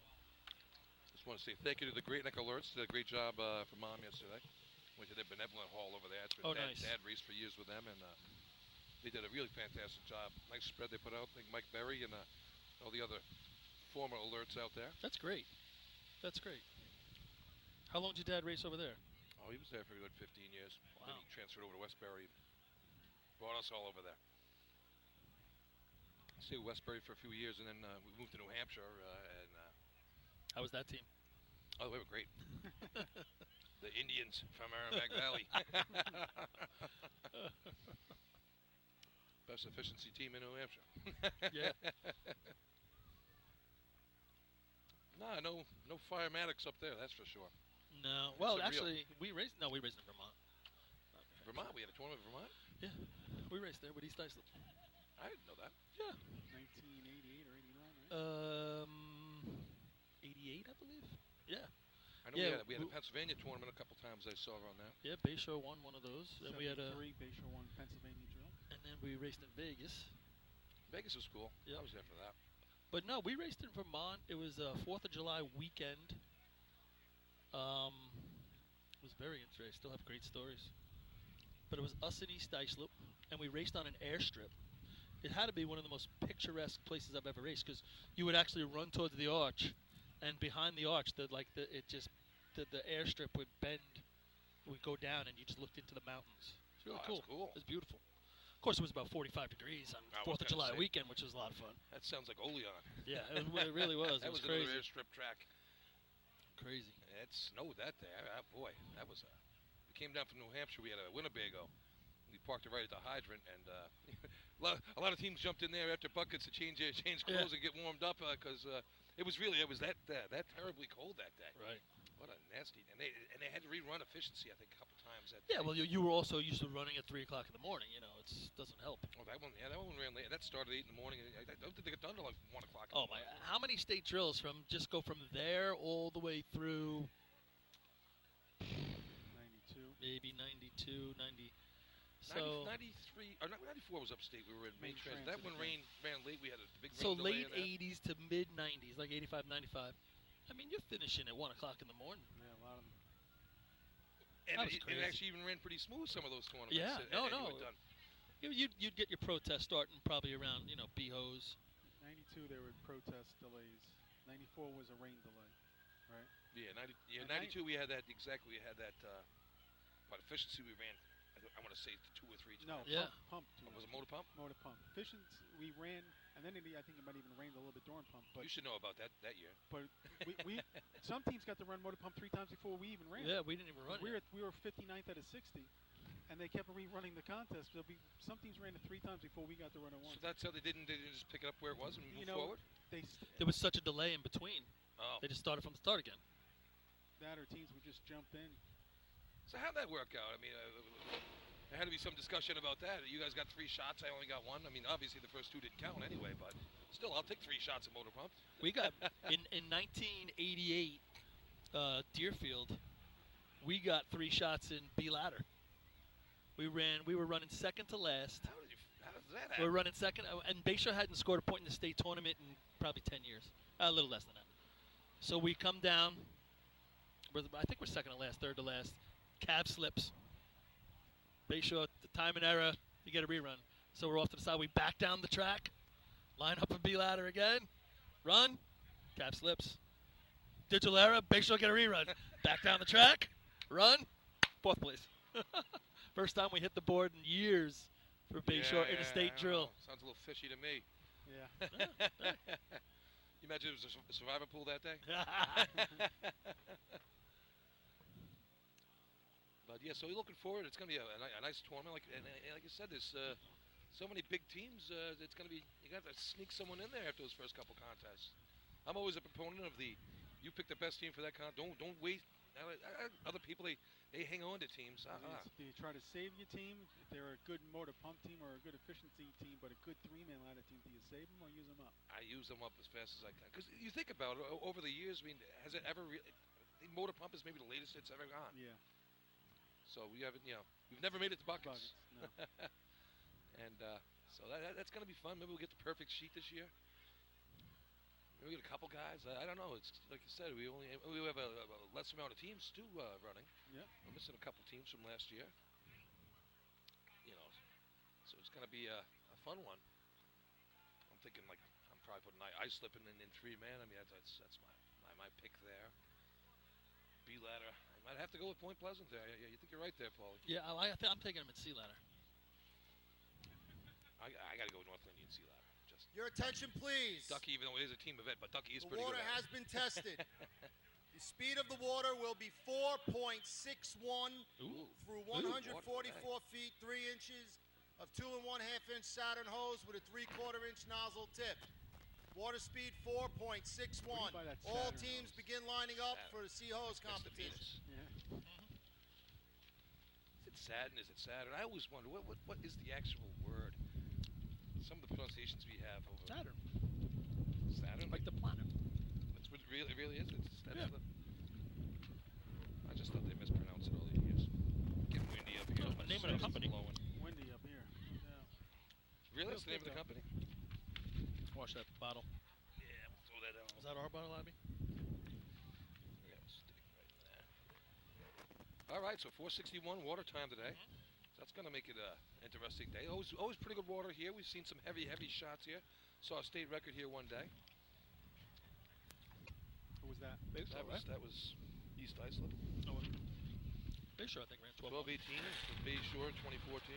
S7: Just want to say thank you to the Great Neck Alerts. Did a great job for Mom yesterday. Went to their benevolent hall over there.
S9: Nice.
S7: Dad raced for years with them, and they did a really fantastic job. Nice spread they put out. I think Mike Berry and all the other former alerts out there.
S9: That's great. That's great. How long did your dad race over there?
S7: Oh, he was there for a good 15 years.
S9: Wow.
S7: Then he transferred over to Westbury. Brought us all over there. Stayed with Westbury for a few years, and then we moved to New Hampshire.
S9: How was that team?
S7: Oh, they were great. The Indians from Merrimack Valley. Best efficiency team in New Hampshire.
S9: Yeah.
S7: No firematics up there, that's for sure.
S9: No. Well,
S7: It's
S9: actually, we raced in Vermont.
S7: Vermont, we had a tournament in Vermont?
S9: Yeah. We raced there with East Islip.
S7: I didn't know that.
S9: Yeah.
S5: 1988 or 89, right?
S9: 88, I believe. Yeah.
S7: I know we had a Pennsylvania tournament a couple times I saw around there.
S9: Yeah, Bayshore won one of those. And we had a
S5: Bayshore won Pennsylvania drill.
S9: And then we raced in Vegas.
S7: Vegas was cool.
S9: Yep.
S7: I was there for that.
S9: But no, we raced in Vermont. It was a 4th of July weekend. It was very interesting. I still have great stories. But it was us and East Islip, and we raced on an airstrip. It had to be one of the most picturesque places I've ever raced, because you would actually run towards the arch, and behind the arch, the airstrip would bend, would go down, and you just looked into the mountains. It's really cool.
S7: That's cool.
S9: It was beautiful. Of course, it was about 45 degrees on 4th of July weekend, which was a lot of fun.
S7: That sounds like Oleon.
S9: Yeah, it really was.
S7: That
S9: It was
S7: another
S9: crazy.
S7: airstrip track.
S9: Crazy.
S7: It snowed that day. Boy, that was we came down from New Hampshire. We had a Winnebago. We parked it right at the hydrant, and a lot of teams jumped in there after buckets to change clothes and get warmed up because it was that terribly cold that day.
S9: Right.
S7: What a nasty. And they had to rerun efficiency, I think, a couple times.
S9: Yeah, well, you were also used to running at 3 o'clock in the morning. You know, it doesn't help.
S7: Oh, that one ran late. That started 8 in the morning. I don't think they got done till like 1 o'clock.
S9: Oh my! How many state drills go from there all the way through?
S5: 92.
S9: Maybe 92, 90. So
S7: 93 or 94 was upstate. We were in main transit. That one ran late. We had a big rain
S9: so
S7: delay
S9: late 80s to mid 90s, like 85, 95. I mean, you're finishing at 1 o'clock in the morning.
S5: Yeah, a lot of them.
S7: And it actually even ran pretty smooth, some of those tournaments.
S9: Yeah,
S7: no.
S9: Done. You'd get your protest starting probably around, B-hose.
S5: 92, there were protest delays. 94 was a rain delay, right?
S7: Yeah, 92 we had that, exactly. We had that, what efficiency we ran, I want to say 2 or 3 times.
S5: No,
S9: yeah.
S5: pump.
S7: Was it motor pump?
S5: Motor pump. Efficiency, we ran, and then I think it might even rained a little bit during pump. But
S7: you should know about that year.
S5: But we some teams got to run motor pump 3 times before we even ran.
S9: Yeah, we didn't even run it.
S5: We were 59th out of 60, and they kept rerunning the contest. Some teams ran it 3 times before we got to run it once.
S7: So that's how they didn't just pick it up where it was and move forward?
S9: There was such a delay in between.
S7: Oh.
S9: They just started from the start again.
S5: That or teams would just jump in.
S7: So how'd that work out? I mean, there had to be some discussion about that. You guys got 3 shots. I only got 1. I mean, obviously the first 2 didn't count anyway, but still, I'll take 3 shots at motor pump.
S9: We got in 1988 Deerfield. We got 3 shots in B ladder. We were running second to last.
S7: How does that happen?
S9: We were running second, and Bayshore hadn't scored a point in the state tournament in probably 10 years, a little less than that. So we come down. I think we're second to last, third to last. Cab slips. Bayshore, the time and error, you get a rerun. So we're off to the side. We back down the track, line up a B ladder again, run, cab slips. Digital error, Bayshore get a rerun. Back down the track, run, 4th place. First time we hit the board in years for Bayshore in a state drill.
S7: Sounds a little fishy to me.
S5: Yeah.
S7: You imagine it was a survivor pool that day? But yeah, so you're looking forward. It's going to be a nice tournament. Like I said, there's so many big teams. It's going to be, you got to sneak someone in there after those first couple contests. I'm always a proponent of you pick the best team for that contest. Don't wait. Other people, they hang on to teams.
S5: Do you try to save your team? If they're a good motor pump team or a good efficiency team, but a good 3-man ladder team, do you save them or use them up?
S7: I use them up as fast as I can. Because you think about it, over the years, I mean, has it ever really, I think motor pump is maybe the latest it's ever gone.
S5: Yeah.
S7: So we haven't, we've never made it to buckets.
S5: No.
S7: And so that's going to be fun. Maybe we'll get the perfect sheet this year. Maybe we get a couple guys. I don't know. It's like you said, we have a less amount of teams too running.
S5: Yeah.
S7: We're missing a couple teams from last year. So it's going to be a fun one. I'm thinking I'm probably putting ice slipping in 3-man. I mean that's my pick there. B ladder. I might have to go with Point Pleasant there. Yeah, you think you're right there, Paulie?
S9: Yeah, I'm taking him at C ladder.
S7: I got to go with North Indian C ladder.
S1: Your attention, please.
S7: Ducky, even though it is a team event, but Ducky is
S1: the
S7: pretty good.
S1: The water has been tested. The speed of the water will be 4.61 through 144 feet 3 inches of 2 1/2-inch Saturn hose with a 3/4 inch nozzle tip. Water speed 4.61.
S5: By that
S1: All
S5: Saturn
S1: teams
S5: hose?
S1: begin lining up
S4: Saturn.
S1: for the Sea Hose
S7: That's the
S1: competition.
S7: Venus.
S5: Yeah.
S7: Is it Saturn? Is it Saturn? I always wonder what is the actual word. Some of the pronunciations we have over
S9: Saturn.
S7: Saturn,
S9: Like the planet.
S7: That's what it really is. That's
S9: Yeah.
S7: I just thought they mispronounced it all these years. Getting windy up here.
S9: Oh,
S7: My
S9: name of the
S7: sun is
S9: company.
S7: blowing.
S5: Windy up here. Yeah.
S7: Really? That's the name of the
S5: Feels
S7: company?
S9: Watch that bottle.
S7: Yeah, we'll throw that out.
S9: Is that our bottle, Abby?
S7: Yeah, we'll stick it right there. All right, so 461 water time today. So that's going to make it an interesting day. Always pretty good water here. We've seen some heavy shots here. Saw a state record here one day.
S5: Who was that?
S7: That was East Islip.
S9: Oh, Bay Shore, I think, ran
S7: 12:18 for Bay Shore in 2014.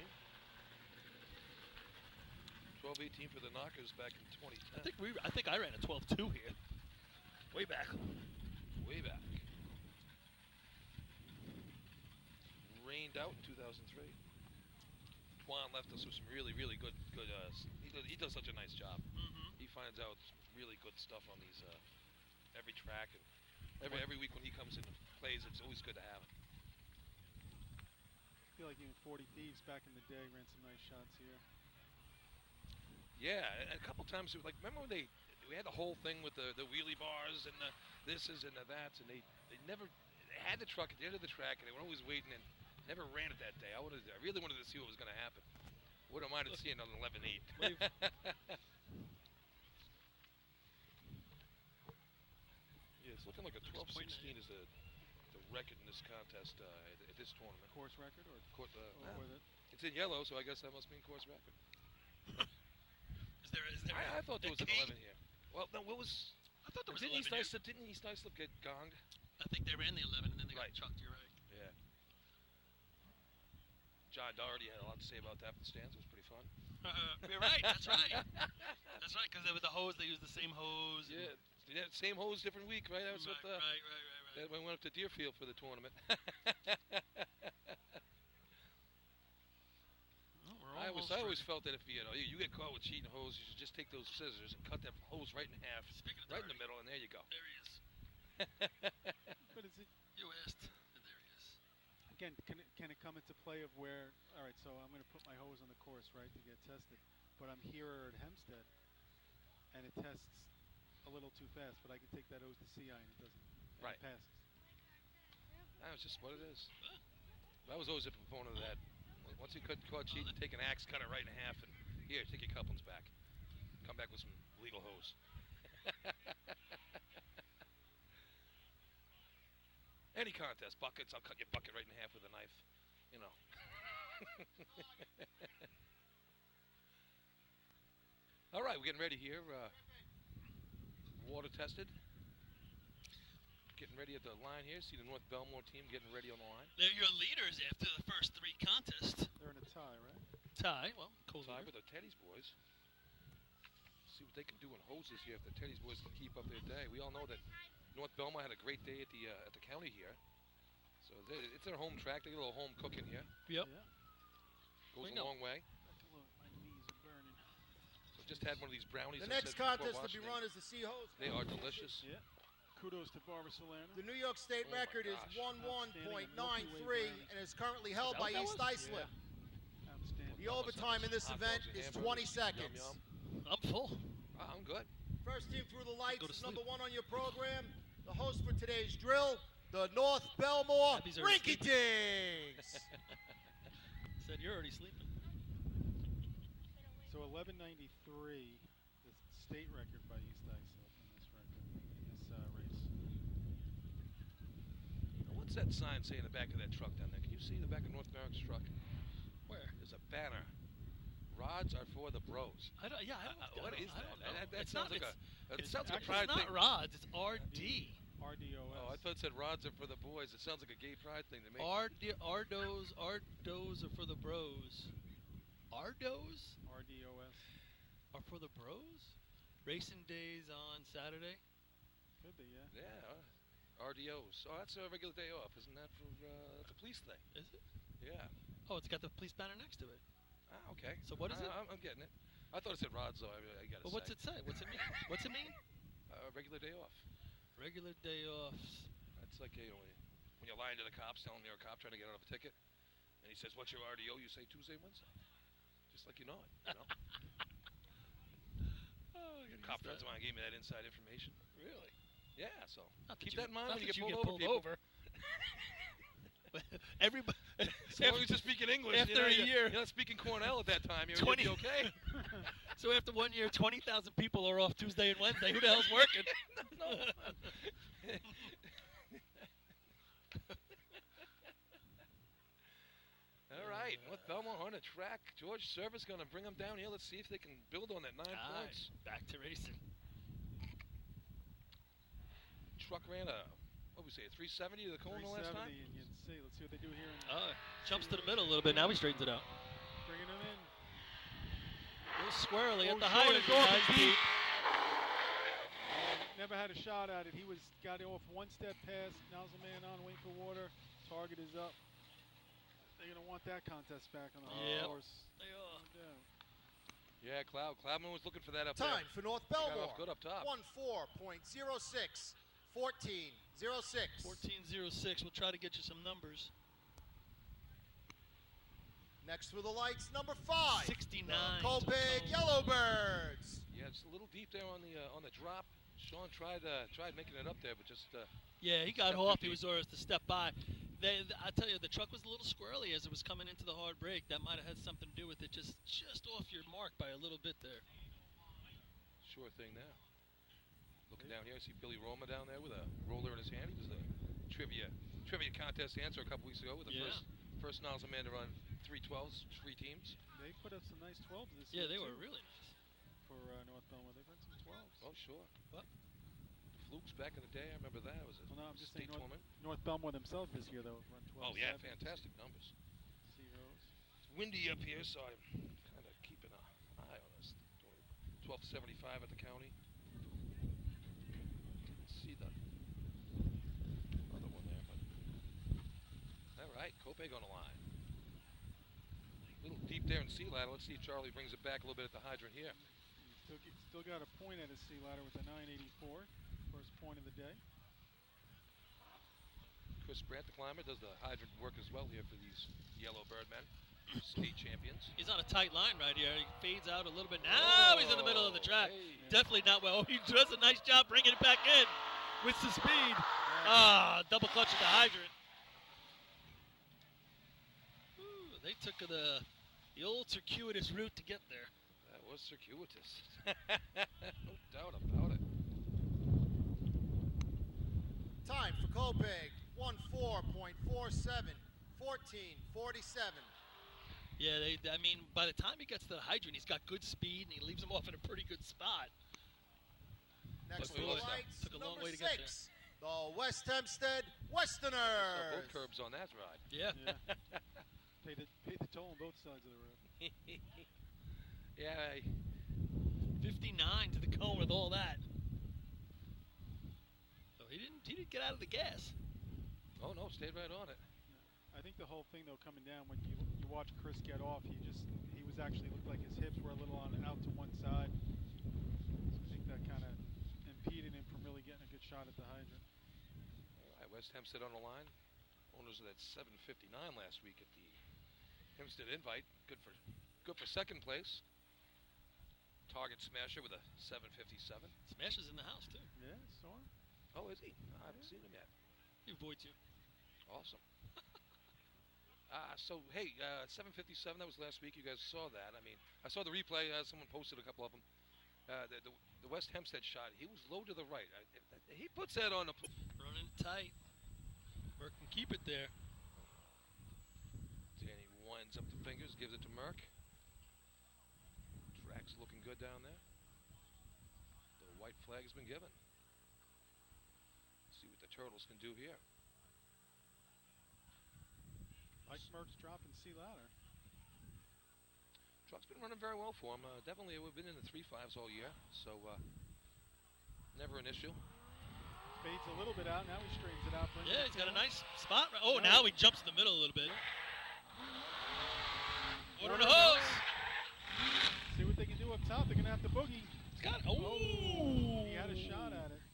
S7: 12:18 for the Knockers back in 2010.
S9: I think I ran a 12.2 here. Way back.
S7: Way back. Rained out in 2003. Juan left us with some really good. He does such a nice job.
S9: Mm-hmm.
S7: He finds out some really good stuff on these every track, and every week when he comes in and plays, it's always good to have him.
S5: I feel like even 40 Thieves back in the day ran some nice shots here.
S7: Yeah, and a couple times, like, remember when we had the whole thing with the wheelie bars and the thises and the that's, and they had the truck at the end of the track, and they were always waiting and never ran it that day. I really wanted to see what was going to happen. Wouldn't have minded seeing it on 11.8. Yeah, it's looking like a 12.16 is the record in this contest at this tournament.
S5: Course record or
S7: It's in yellow, so I guess that must mean course record.
S9: Is there
S7: I thought there was an 11 here. Well, no, what was?
S9: I thought there was
S7: Didn't
S9: 11 here.
S7: Didn't East Islip get gonged?
S9: I think they ran the 11 and then they
S7: Right.
S9: got chucked. You're right.
S7: Yeah. John Doherty had a lot to say about that from the stands. It was pretty fun.
S9: You're right. That's right. That's right. Because with the hose, they used the same hose.
S7: Yeah, same hose, different week, right? That was
S9: Right,
S7: what the.
S9: right.
S7: That we went up to Deerfield for the tournament. I always felt that if you get caught with cheating hose, you should just take those scissors and cut that hose right in half, right in the middle, and there you go.
S9: There he is.
S5: But is it?
S9: You asked. And there he is.
S5: Again, can it come into play of where? All right, so I'm going to put my hose on the course, right, to get tested, but I'm here at Hempstead, and it tests a little too fast, but I can take that hose to CI and it doesn't. And
S7: Right.
S5: It passes.
S7: That's just what it is. I was always a proponent of that. Once you caught cheating, take an axe, cut it right in half, and here, take your couplings back. Come back with some legal hose. Any contest, buckets, I'll cut your bucket right in half with a knife. You know. All right, we're getting ready here. Water tested. Getting ready at the line here. See the North Bellmore team getting ready on the line.
S9: They're your leaders after the first 3 contests.
S5: They're in a tie, right?
S9: Tie. Well, cool.
S7: Tie with the Teddy's boys. See what they can do in hoses here if the Teddy's boys can keep up their day. We all know that North Bellmore had a great day at the county here. So it's their home track. They get a little home cooking here.
S9: Yep.
S5: Yeah.
S7: Goes a long way.
S5: Look, my knees are burning.
S7: So just had one of these brownies.
S1: The
S7: that
S1: next
S7: said Fort
S1: contest to be
S7: Washington.
S1: run is the Sea Hose.
S7: They are delicious.
S5: Yeah. Kudos to Barbara Solana.
S1: The New York State
S7: Oh my
S1: record is
S7: gosh.
S1: 11.93 and is currently held by East Islip.
S5: Outstanding.
S1: The overtime in this
S7: Hot
S1: event
S7: dogs and
S1: is
S7: hamburgers.
S1: 20
S7: Yum,
S1: seconds.
S7: yum.
S9: I'm full.
S7: Oh, I'm good.
S1: First team through the lights
S9: Go to
S1: is
S9: sleep.
S1: number 1 on your program. The host for today's drill, the North Bellmore
S9: Abby's already
S1: Rinky Dinks.
S9: Said you're already sleeping.
S5: So 1193, the state record by East Islip in this record, in this race.
S7: What's that sign say in the back of that truck down there? Can you see the back of North America's truck?
S9: Where?
S7: There's a banner. Rods are for the bros.
S9: I don't. Yeah. I don't.
S7: What
S9: I don't,
S7: is
S9: I
S7: that?
S9: don't know.
S7: That
S9: It's
S7: sounds
S9: not,
S7: like
S9: it's,
S7: it sounds like a
S5: actually
S7: pride
S9: It's
S7: thing.
S9: not rods. It's RD.
S5: RDOS.
S7: Oh, I thought it said rods are for the boys. It sounds like a gay pride thing to me.
S9: Ardos are for the bros. Ardos
S5: RDOS.
S9: are for the bros. Racing days on Saturday.
S5: Could be, yeah.
S7: Yeah, RDOs. Oh, that's a regular day off, isn't that? For that's a police thing.
S9: Is it?
S7: Yeah.
S9: Oh, it's got the police banner next to it.
S7: Ah, okay.
S9: So what is it?
S7: I'm getting it. I thought it said rods, though. I got to
S9: Well, what's it say? What's it mean? What's it mean?
S7: Regular day off.
S9: Regular day off.
S7: That's like when you're lying to the cops, telling you're a cop trying to get out of a ticket, and he says, "What's your RDO?" You say Tuesday, Wednesday, just like you know it. You know. Cop friends of mine gave me that inside information.
S9: Really?
S7: Yeah. So
S9: Not
S7: keep
S9: you,
S7: that in mind
S9: not
S7: when
S9: that
S7: you
S9: you
S7: get
S9: get
S7: pulled
S9: pulled
S7: over.
S9: Everybody.
S7: As long as you're speaking English.
S9: After
S7: you know,
S9: a year.
S7: You're not speaking Cornell at that time. You're
S9: 20
S7: be okay.
S9: So after 1 year, 20,000 people are off Tuesday and Wednesday. Who the hell's working?
S7: No. All right, North Bellmore on the track. George Service going to bring them down here. Let's see if they can build on that 9 points.
S9: Back to racing.
S7: Truck ran a, what we say, a 370 to the cone the last time?
S5: 370, and you can see. Let's see what they do here.
S9: Jumps to the middle a little bit. Now he straightens it out.
S5: Bringing him in.
S9: A little squirrely at the
S5: short
S9: height.
S5: is off his feet. Never had a shot at it. He got off one step past. Nozzle man on, waiting for water. Target is up. They're going to want that contest back on the course.
S9: They are.
S5: No doubt.
S7: Yeah, Cloudman was looking for that up
S1: Time
S7: there.
S1: for North
S7: Got
S1: Bellmore.
S7: off good up top.
S1: 14.06. 14.06.
S9: 14.06. We'll try to get you some numbers.
S1: Next with the lights, number 5.
S9: 69.
S1: Copig Yellowbirds.
S7: Yeah, it's a little deep there on the drop. Sean tried making it up there, but just
S9: yeah, he got
S7: stepped
S9: off.
S7: too
S9: He was orders to step by. I tell you, the truck was a little squirrely as it was coming into the hard break. That might have had something to do with it. Just off your mark by a little bit there.
S7: Sure thing there. Looking down here, I see Billy Roma down there with a roller in his hand. He was the trivia contest answer a couple weeks ago with the first nozzle man to run 312s, 3 teams.
S5: They put up some nice 12s this
S9: year.
S5: year.
S9: Yeah, they
S5: too,
S9: were really nice.
S5: For North Bellmore. They've run some 12s.
S7: Oh, sure. But the Flukes back in the day, I remember that. It was a
S5: Well, no, I'm just
S7: state
S5: saying
S7: tournament.
S5: North Bellmore themselves this year, though, have run 12.
S7: Oh, yeah, fantastic numbers.
S5: Zeros.
S7: It's windy up here, so I'm kind of keeping an eye on this. 12 to 75 at the county. Didn't see the other one there, but all right, Copig on the line. A little deep there in sea ladder. Let's see if Charlie brings it back a little bit at the hydrant here.
S5: Still got a point at his sea ladder with a 984. First point of the day.
S7: Chris Brandt, the climber, does the hydrant work as well here for these yellow bird men, state champions.
S9: He's on a tight line right here. He fades out a little bit. Now he's in the middle of the track.
S7: Hey.
S9: Definitely not well. He does a nice job bringing it back in with some speed. Double clutch at the hydrant. Ooh, they took the old circuitous route to get there.
S7: That was circuitous. No doubt about it.
S1: Time for Copig, 14.47. 14.47.
S9: Yeah, I mean, by the time he gets to the hydrant, he's got good speed, and he leaves him off in a pretty good spot.
S1: Next
S9: But
S1: to the
S9: boy,
S1: lights,
S9: took a long
S1: number
S9: way to get
S1: 6. The West Hempstead
S7: So
S1: Westerners.
S7: both curbs on that ride.
S9: Yeah.
S5: Pay the toll on both sides of the road.
S7: Yeah.
S9: 59 to the cone with all that. So he didn't get out of the gas.
S7: Oh no, stayed right on it.
S5: I think the whole thing, though, coming down, when you watch Chris get off, he was actually looked like his hips were a little out to one side. So I think that kind of impeded him from really getting a good shot at the hydrant.
S7: All right, West Hempstead on the line. Owners of that 759 last week at the Hempstead Invite. Good for second place. Target smasher with a 757.
S9: Smash is in the house, too.
S5: Yeah, saw him.
S7: Oh, is he? I haven't seen him yet.
S9: He avoids you.
S7: Awesome. So, hey, 757, that was last week. You guys saw that. I mean, I saw the replay. Someone posted a couple of them. The West Hempstead shot, he was low to the right. He puts that on the...
S9: Running tight. Merck can keep it there.
S7: Danny winds up the fingers, gives it to Merck. Track's looking good down there. The white flag has been given. See what the Turtles can do here.
S5: Mike Merck's dropping sea ladder.
S7: Truck's been running very well for him. Definitely, we've been in the 3.5s all year, so never an issue.
S5: Fades a little bit out. Now he straightens it out.
S9: Yeah, he's got a nice spot. Oh, now he jumps in the middle a little bit. Order the hose.
S5: See what they can do up top. They're going to have to boogie.
S9: It's got.
S5: Oh, he had a shot at it.